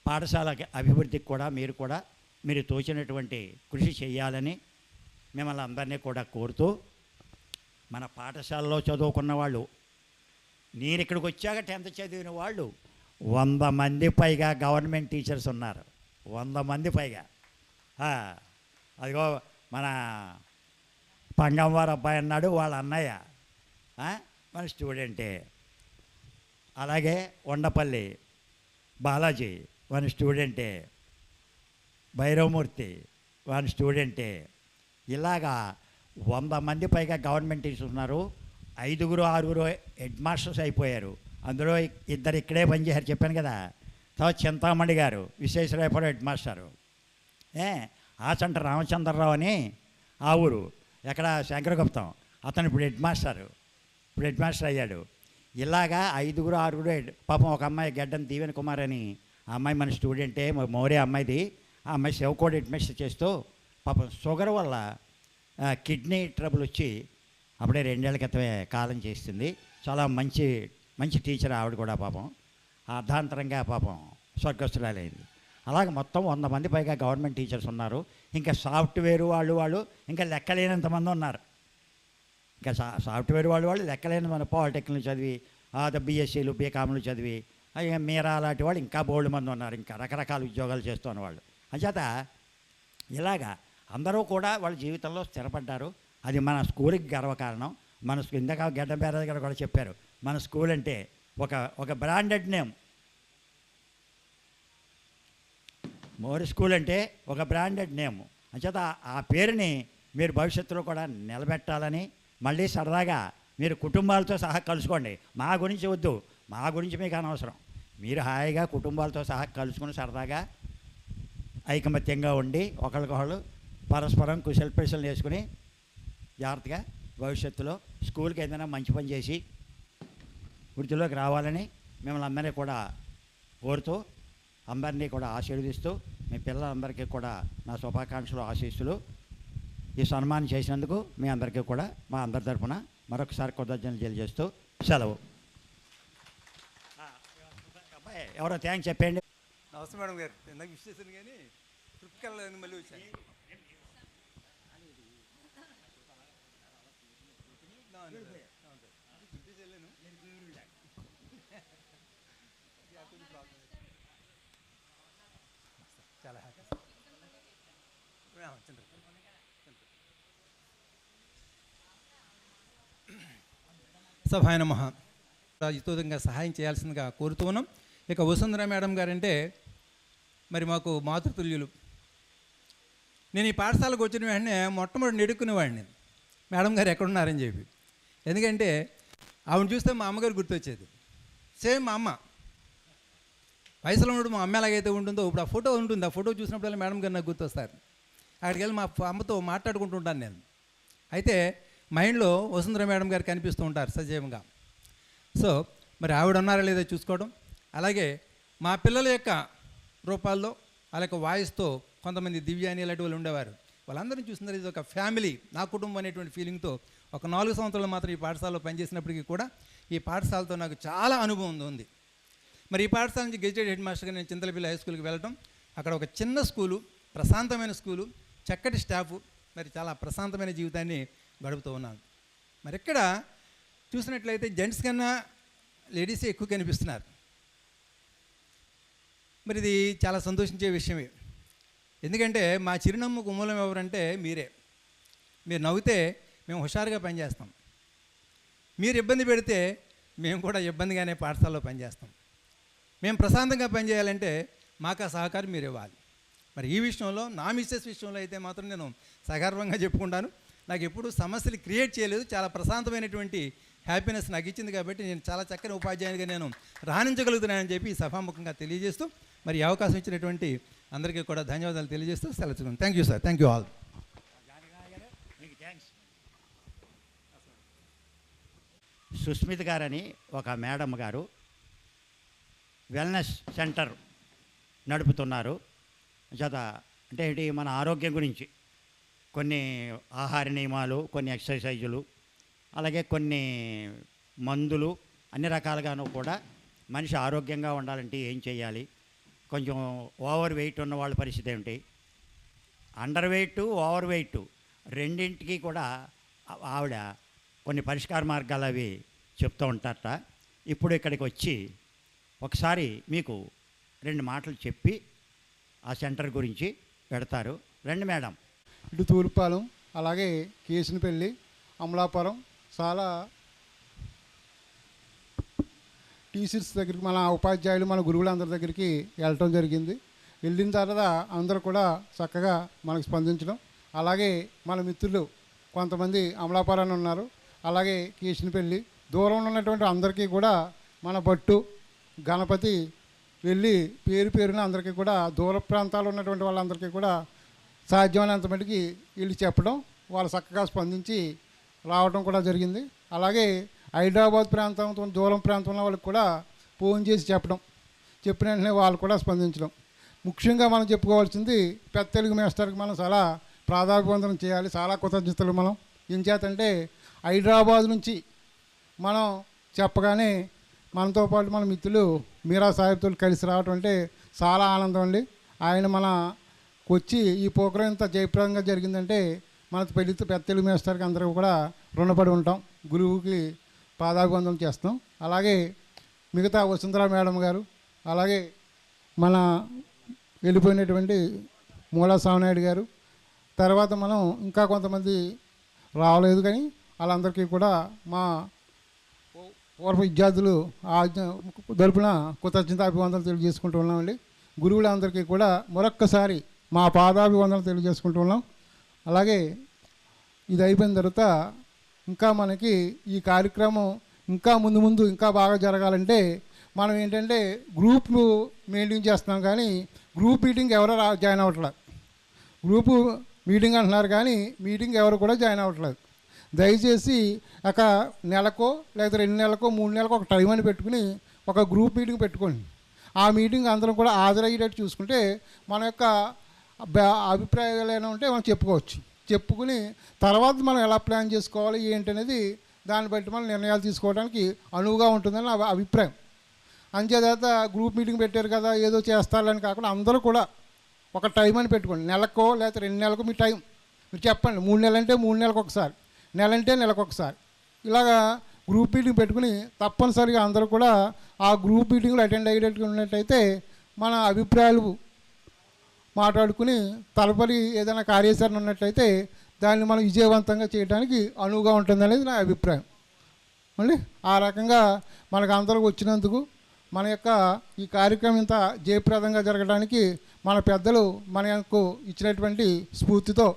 S5: పాఠశాల అభివృద్ధికి కూడా మీరు తోచినటువంటి కృషి చేయాలని మిమ్మల్ని అందరినీ కూడా కోరుతూ, మన పాఠశాలలో చదువుకున్న వాళ్ళు, నేను ఇక్కడికి వచ్చాక 10th చదివిన వాళ్ళు 100 మంది పైగా గవర్నమెంట్ టీచర్స్ ఉన్నారు. 100 మంది పైగా. అదిగో మన పంగంవారి అబ్బాయి అన్నాడు, వాళ్ళ అన్నయ్య మన స్టూడెంటే. అలాగే వండపల్లి బాలాజీ మన స్టూడెంటే, భైరవమూర్తి వాని స్టూడెంటే. ఇలాగా 100 మంది పైగా గవర్నమెంట్ టీచర్స్ ఉన్నారు. 5-6 హెడ్ మాస్టర్స్ అయిపోయారు. అందులో 2 ఇక్కడే పనిచేశారు చెప్పాను కదా. తర్వాత చింతామణి గారు విశ్వేశ్వరయ్యపురం హెడ్ మాస్టరు, ఆచంట రామచంద్రరావు అని ఆ ఊరు ఎక్కడ శంకరగుప్తం, అతను ఇప్పుడు హెడ్ మాస్టర్ అయ్యాడు. ఇలాగా 5-6 పాపం ఒక అమ్మాయి గడ్డం దీవెన కుమార్ అని ఆ అమ్మాయి మన స్టూడెంటే, మోరే అమ్మాయిది. ఆ అమ్మాయి శివకోడి హెడ్ మాస్టర్ చేస్తూ పాపం షుగర్ వల్ల కిడ్నీ ట్రబుల్ వచ్చి అప్పుడే 2 ఏళ్ల క్రితమే కాలం చేస్తుంది. చాలా మంచి టీచర్ ఆవిడ కూడా పాపం అర్ధాంతరంగా పాపం స్వర్గస్థురాలైంది. అలాగే మొత్తం 100 మంది పైగా గవర్నమెంట్ టీచర్స్ ఉన్నారు. ఇంకా సాఫ్ట్వేర్ వాళ్ళు ఇంకా లెక్కలేనంతమంది ఉన్నారు. ఇంకా సాఫ్ట్వేర్ వాళ్ళు లెక్కలేని మన పాలిటెక్నిక్ చదివి, బీఎస్సీలు బీకామ్లు చదివి, మీరా అలాంటి వాళ్ళు ఇంకా బోల్డ్ మంది ఉన్నారు. ఇంకా రకరకాల ఉద్యోగాలు చేస్తున్న వాళ్ళు. అంచేత ఇలాగా అందరూ కూడా వాళ్ళ జీవితంలో స్థిరపడ్డారు. అది మన స్కూల్కి గర్వకారణం. మన ఇందాక గడ్డం పేరాజు గారు కూడా చెప్పారు, మన స్కూల్ అంటే ఒక బ్రాండెడ్ నేమ్. మోరీ స్కూల్ అంటే ఒక బ్రాండెడ్ నేమ్. అంచేత ఆ పేరుని మీరు భవిష్యత్తులో కూడా నిలబెట్టాలని, మళ్ళీ సరదాగా మీరు కుటుంబాలతో సహా కలుసుకోండి. మా గురించి వద్దు, మా గురించి మీకు అనవసరం. మీరు హాయిగా కుటుంబాలతో సహా కలుసుకుని సరదాగా ఐకమత్యంగా ఉండి ఒకరికొకళ్ళు పరస్పరం కుశల ప్రశ్నలు వేసుకుని జాగ్రత్తగా భవిష్యత్తులో స్కూల్కి ఏదైనా మంచి పని చేసి వృత్తిలోకి రావాలని మిమ్మల్ని అందరినీ కూడా కోరుతూ, అందరినీ కూడా ఆశీర్వదిస్తూ, మీ పిల్లలందరికీ కూడా నా శుభాకాంక్షలు, ఆశీస్సులు. ఈ సన్మానం చేసినందుకు మీ అందరికీ కూడా మా అందరి తరఫున మరొకసారి కృతజ్ఞతలు తెలియజేస్తూ సెలవు. అబ్బాయి ఎవరో థ్యాంక్స్ చెప్పండి.
S3: నమస్తే మేడం గారు, ఇందాక విష్ చేశాను కానీ ట్రిప్కి వెళ్ళాలని మళ్ళీ వచ్చాను. చాలా హ్యాపీ. సభాయ నమః. రాజతోదంగా సహాయం చేయాల్సిందిగా కోరుతూ ఉన్నాం. ఇక వసుంధర మేడం గారంటే మరి మాకు మాతృతుల్యులు. నేను ఈ పాఠశాలకు వచ్చిన వెంటనే మొట్టమొదటి నెడుక్కునేవాడిని మేడం గారు ఎక్కడున్నారని చెప్పి. ఎందుకంటే ఆవిడ చూస్తే మా అమ్మగారు గుర్తొచ్చేది. సేమ్ మా అమ్మ వయసులో ఉన్నప్పుడు మా అమ్మ ఎలాగైతే ఉంటుందో ఇప్పుడు ఆ ఫోటో ఉంటుంది. ఆ ఫోటో చూసినప్పుడల్లా మేడం గారు నాకు గుర్తొస్తారు. అక్కడికి వెళ్ళి మా అమ్మతో మాట్లాడుకుంటుంటాను నేను. అయితే మైండ్లో వసుంధర మేడం గారు కనిపిస్తూ ఉంటారు సజీవంగా. సో మరి ఆవిడ ఉన్నారా లేదో చూసుకోవడం, అలాగే మా పిల్లల యొక్క
S7: రూపాల్లో అలాగే వాయిస్తో కొంతమంది దివ్యాని ఇలాంటి వాళ్ళు ఉండేవారు. వాళ్ళందరినీ చూస్తున్నారు, ఇది ఒక ఫ్యామిలీ, నా కుటుంబం అనేటువంటి ఫీలింగ్తో ఒక 4 సంవత్సరాలు మాత్రం ఈ పాఠశాలలో పనిచేసినప్పటికీ కూడా ఈ పాఠశాలతో నాకు చాలా అనుభవం ఉంది. మరి ఈ పాఠశాల నుంచి గెజిటెడ్ హెడ్ మాస్టర్గా నేను చింతలపల్లి హై స్కూల్కి వెళ్ళడం, అక్కడ ఒక చిన్న స్కూలు, ప్రశాంతమైన స్కూలు, చక్కటి స్టాఫు, మరి చాలా ప్రశాంతమైన జీవితాన్ని గడుపుతూ ఉన్నాను. మరి ఇక్కడ చూసినట్లయితే జెంట్స్ కన్నా లేడీసే ఎక్కువ కనిపిస్తున్నారు. మరి ఇది చాలా సంతోషించే విషయమే. ఎందుకంటే మా చిరునవ్వుకు మూలం ఎవరంటే మీరే. మీరు నవ్వితే మేము హుషారుగా పనిచేస్తాం, మీరు ఇబ్బంది పెడితే మేము కూడా ఇబ్బందిగానే పాఠశాలలో పనిచేస్తాం. మేము ప్రశాంతంగా పనిచేయాలంటే మాకు ఆ సహకారం మీరు ఇవ్వాలి. మరి ఈ విషయంలో నా మిస్సెస్ విషయంలో అయితే మాత్రం నేను సగర్వంగా చెప్పుకుంటాను, నాకు ఎప్పుడు సమస్యలు క్రియేట్ చేయలేదు, చాలా ప్రశాంతమైనటువంటి హ్యాపీనెస్ నాకు ఇచ్చింది. కాబట్టి నేను చాలా చక్కని ఉపాధ్యాయునిగా నేను రాణించగలుగుతున్నానని చెప్పి సభాముఖంగా తెలియజేస్తూ, మరి ఈ అవకాశం ఇచ్చినటువంటి అందరికీ కూడా ధన్యవాదాలు తెలియజేస్తూ సెలవు. Thank you sir, thank you all.
S5: Susmita గారని ఒక మేడం గారు వెల్నెస్ సెంటర్ నడుపుతున్నారు. అంటే ఏంటి, మన ఆరోగ్యం గురించి కొన్ని ఆహార నియమాలు, కొన్ని ఎక్సర్సైజులు, అలాగే కొన్ని మందులు, అన్ని రకాలుగాను కూడా మనిషి ఆరోగ్యంగా ఉండాలంటే ఏం చేయాలి, కొంచెం ఓవర్ వెయిట్ ఉన్న వాళ్ళ పరిస్థితి ఏమిటి, అండర్ వెయిట్ ఓవర్ వెయిట్ రెండింటికి కూడా ఆవిడ కొన్ని పరిష్కార మార్గాలు అవి చెప్తూ ఉంటారట. ఇప్పుడు ఇక్కడికి వచ్చి ఒకసారి మీకు 2 మాటలు చెప్పి ఆ సెంటర్ గురించి పెడతారు. రండి మేడం.
S12: ఇటు తూర్పాలెం, అలాగే కేసునపల్లి, అమలాపురం చాలా టీచర్స్ దగ్గరికి, మన ఉపాధ్యాయులు, మన గురువులందరి దగ్గరికి వెళ్ళటం జరిగింది. వెళ్ళిన తర్వాత అందరూ కూడా చక్కగా మనకు స్పందించడం, అలాగే మన మిత్రులు కొంతమంది అమలాపురాన్ని ఉన్నారు, అలాగే కేసునపల్లి, దూరంలో ఉన్నటువంటి అందరికీ కూడా మన భట్టు గణపతి వెళ్ళి పేరున అందరికీ కూడా దూర ప్రాంతాల్లో ఉన్నటువంటి వాళ్ళందరికీ కూడా సాధ్యమైనంత మటుకి వీళ్ళు చెప్పడం, వాళ్ళు చక్కగా స్పందించి రావడం కూడా జరిగింది. అలాగే హైదరాబాద్ ప్రాంతం, దూరం ప్రాంతంలో వాళ్ళకి కూడా ఫోన్ చేసి చెప్పిన వెంటనే వాళ్ళు కూడా స్పందించడం. ముఖ్యంగా మనం చెప్పుకోవాల్సింది పెద్ద తెలుగు మాస్టర్కి మనం చాలా ప్రాధాన్యవందనం చేయాలి, చాలా కృతజ్ఞతలు. మనం ఏం చేతంటే హైదరాబాద్ నుంచి మనం చెప్పగానే మనతో పాటు మన మిత్రులు మీరా సాహెబ్తో కలిసి రావటం అంటే చాలా ఆనందం అండి. ఆయన మనకు వచ్చి ఈ ప్రోగ్రాం ఇంత జయప్రదంగా జరిగిందంటే మన పెద్ద తెలుగు మాస్టర్కి అందరూ కూడా రుణపడి ఉంటాం, గురువుకి పాదాభివందనం చేస్తాం. అలాగే మిగతా వసుంధర మేడం గారు, అలాగే మన వెళ్ళిపోయినటువంటి మూలా స్వామినాయుడు గారు, తర్వాత మనం ఇంకా కొంతమంది రావలేదు కానీ వాళ్ళందరికీ కూడా మా పూర్వ విద్యార్థులు తరపున కృతజ్ఞతాభివందనలు తెలియజేసుకుంటూ ఉన్నామండి. గురువులందరికీ కూడా మరొక్కసారి మా పాదాభివందనలు తెలియజేసుకుంటూ ఉన్నాం. అలాగే ఇది అయిపోయిన తర్వాత ఇంకా మనకి ఈ కార్యక్రమం ఇంకా ముందు ఇంకా బాగా జరగాలంటే మనం ఏంటంటే గ్రూప్ మెయింటైన్ చేస్తున్నాం, కానీ గ్రూప్ మీటింగ్ ఎవరో జాయిన్ అవ్వట్లేదు. గ్రూపు మీటింగ్ అంటున్నారు కానీ మీటింగ్ ఎవరు కూడా జాయిన్ అవ్వట్లేదు. దయచేసి ఒక నెలకో లేదా 2 నెలలకో 3 నెలలకు ఒక టైం అని పెట్టుకుని ఒక గ్రూప్ మీటింగ్ పెట్టుకోండి. ఆ మీటింగ్ అందరం కూడా హాజరయ్యేటట్టు చూసుకుంటే మన యొక్క అభిప్రాయాలు ఏమైనా ఉంటే మనం చెప్పుకుని తర్వాత మనం ఎలా ప్లాన్ చేసుకోవాలి ఏంటి అనేది దాన్ని బట్టి మనం నిర్ణయాలు తీసుకోవడానికి అనువుగా ఉంటుందని నా అభిప్రాయం. అంచేత గ్రూప్ మీటింగ్ పెట్టారు కదా ఏదో చేస్తారని కాకుండా అందరూ కూడా ఒక టైం అని పెట్టుకోండి. నెలకో లేదా 2 నెలలకు మీ టైం మీరు చెప్పండి. 3 నెలలంటే 3 నెలలకు ఒకసారి, నెలంటే నెలకు ఒకసారి, ఇలాగా గ్రూప్ మీటింగ్ పెట్టుకుని తప్పనిసరిగా అందరూ కూడా ఆ గ్రూప్ మీటింగ్లో అటెండ్ అయ్యేటట్టుగా ఉన్నట్టయితే మన అభిప్రాయాలు మాట్లాడుకుని తదుపరి ఏదైనా కార్యాచరణ ఉన్నట్లయితే దాన్ని మనం విజయవంతంగా చేయడానికి అనువుగా ఉంటుందనేది నా అభిప్రాయం. మళ్ళీ ఆ రకంగా మనకు అందరూ వచ్చినందుకు మన యొక్క ఈ కార్యక్రమం ఇంత జయప్రదంగా జరగడానికి మన పెద్దలు మనకు ఇచ్చినటువంటి స్ఫూర్తితో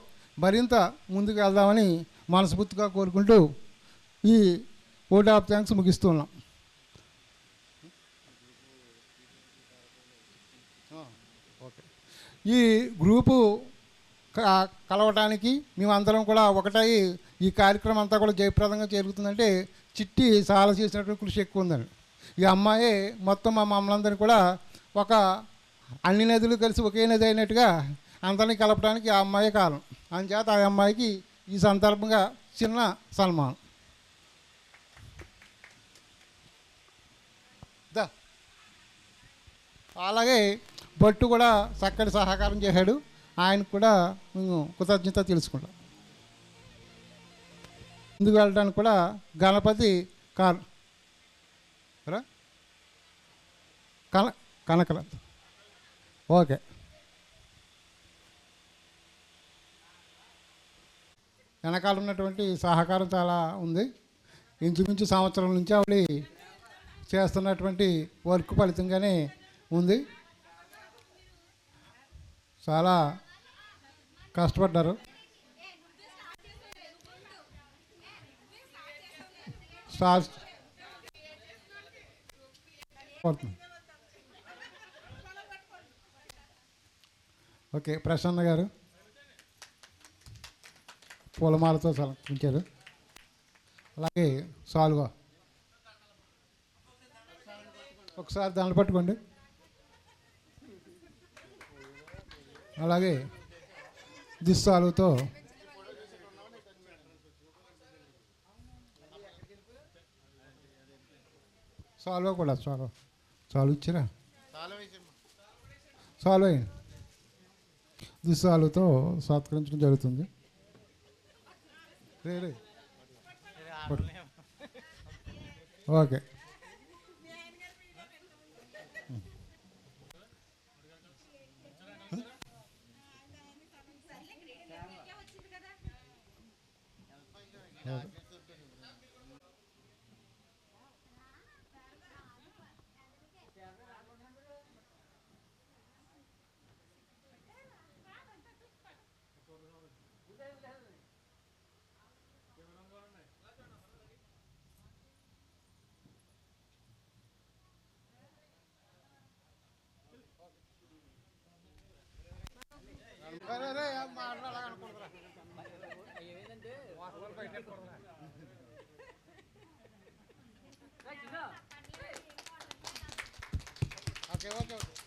S12: మరింత ముందుకు వెళ్దామని మనస్ఫూర్తిగా కోరుకుంటూ ఈ ఓట్ ఆఫ్ థ్యాంక్స్ ముగిస్తున్నాం. ఓకే, ఈ గ్రూపు కలవటానికి మేమందరం కూడా ఒకటై ఈ కార్యక్రమం అంతా కూడా జయప్రదంగా జరుగుతుందంటే చిట్టి చాలా చేసినటువంటి కృషి ఎక్కువ ఉందండి. ఈ అమ్మాయి మొత్తం మా మమ్మల్ని కూడా ఒక అన్ని నదులు కలిసి ఒకే నది అయినట్టుగా అందరినీ కలపడానికి ఆ అమ్మాయి కారణం. అందుచేత ఆ అమ్మాయికి ఈ సందర్భంగా చిన్న సన్మానం. అలాగే భట్టు కూడా చక్కటి సహకారం చేశాడు. ఆయనకు కూడా కృతజ్ఞత తెలుసుకుంటాం. ముందుకు వెళ్ళడానికి కూడా గణపతి కనకల ఓకే. వెనకాల ఉన్నటువంటి సహకారం చాలా ఉంది. ఇంచుమించు సంవత్సరం నుంచి ఆవిడ చేస్తున్నటువంటి వర్క్ ఫలితంగానే ఉంది. చాలా కష్టపడ్డారు. ఓకే, ప్రసన్న గారు పూలమాలతో సమర్పించారు. అలాగే సాల్వా ఒకసారి దాన్ని పట్టుకోండి. అలాగే దిస్సాలుతో సాల్వా కూడా సాల్వ్ ఇచ్చిరా సాల్వ్ అయ్యింది. దిస్సాలుతో సత్కరించడం జరుగుతుంది. రే ఓకే. Okay okay okay.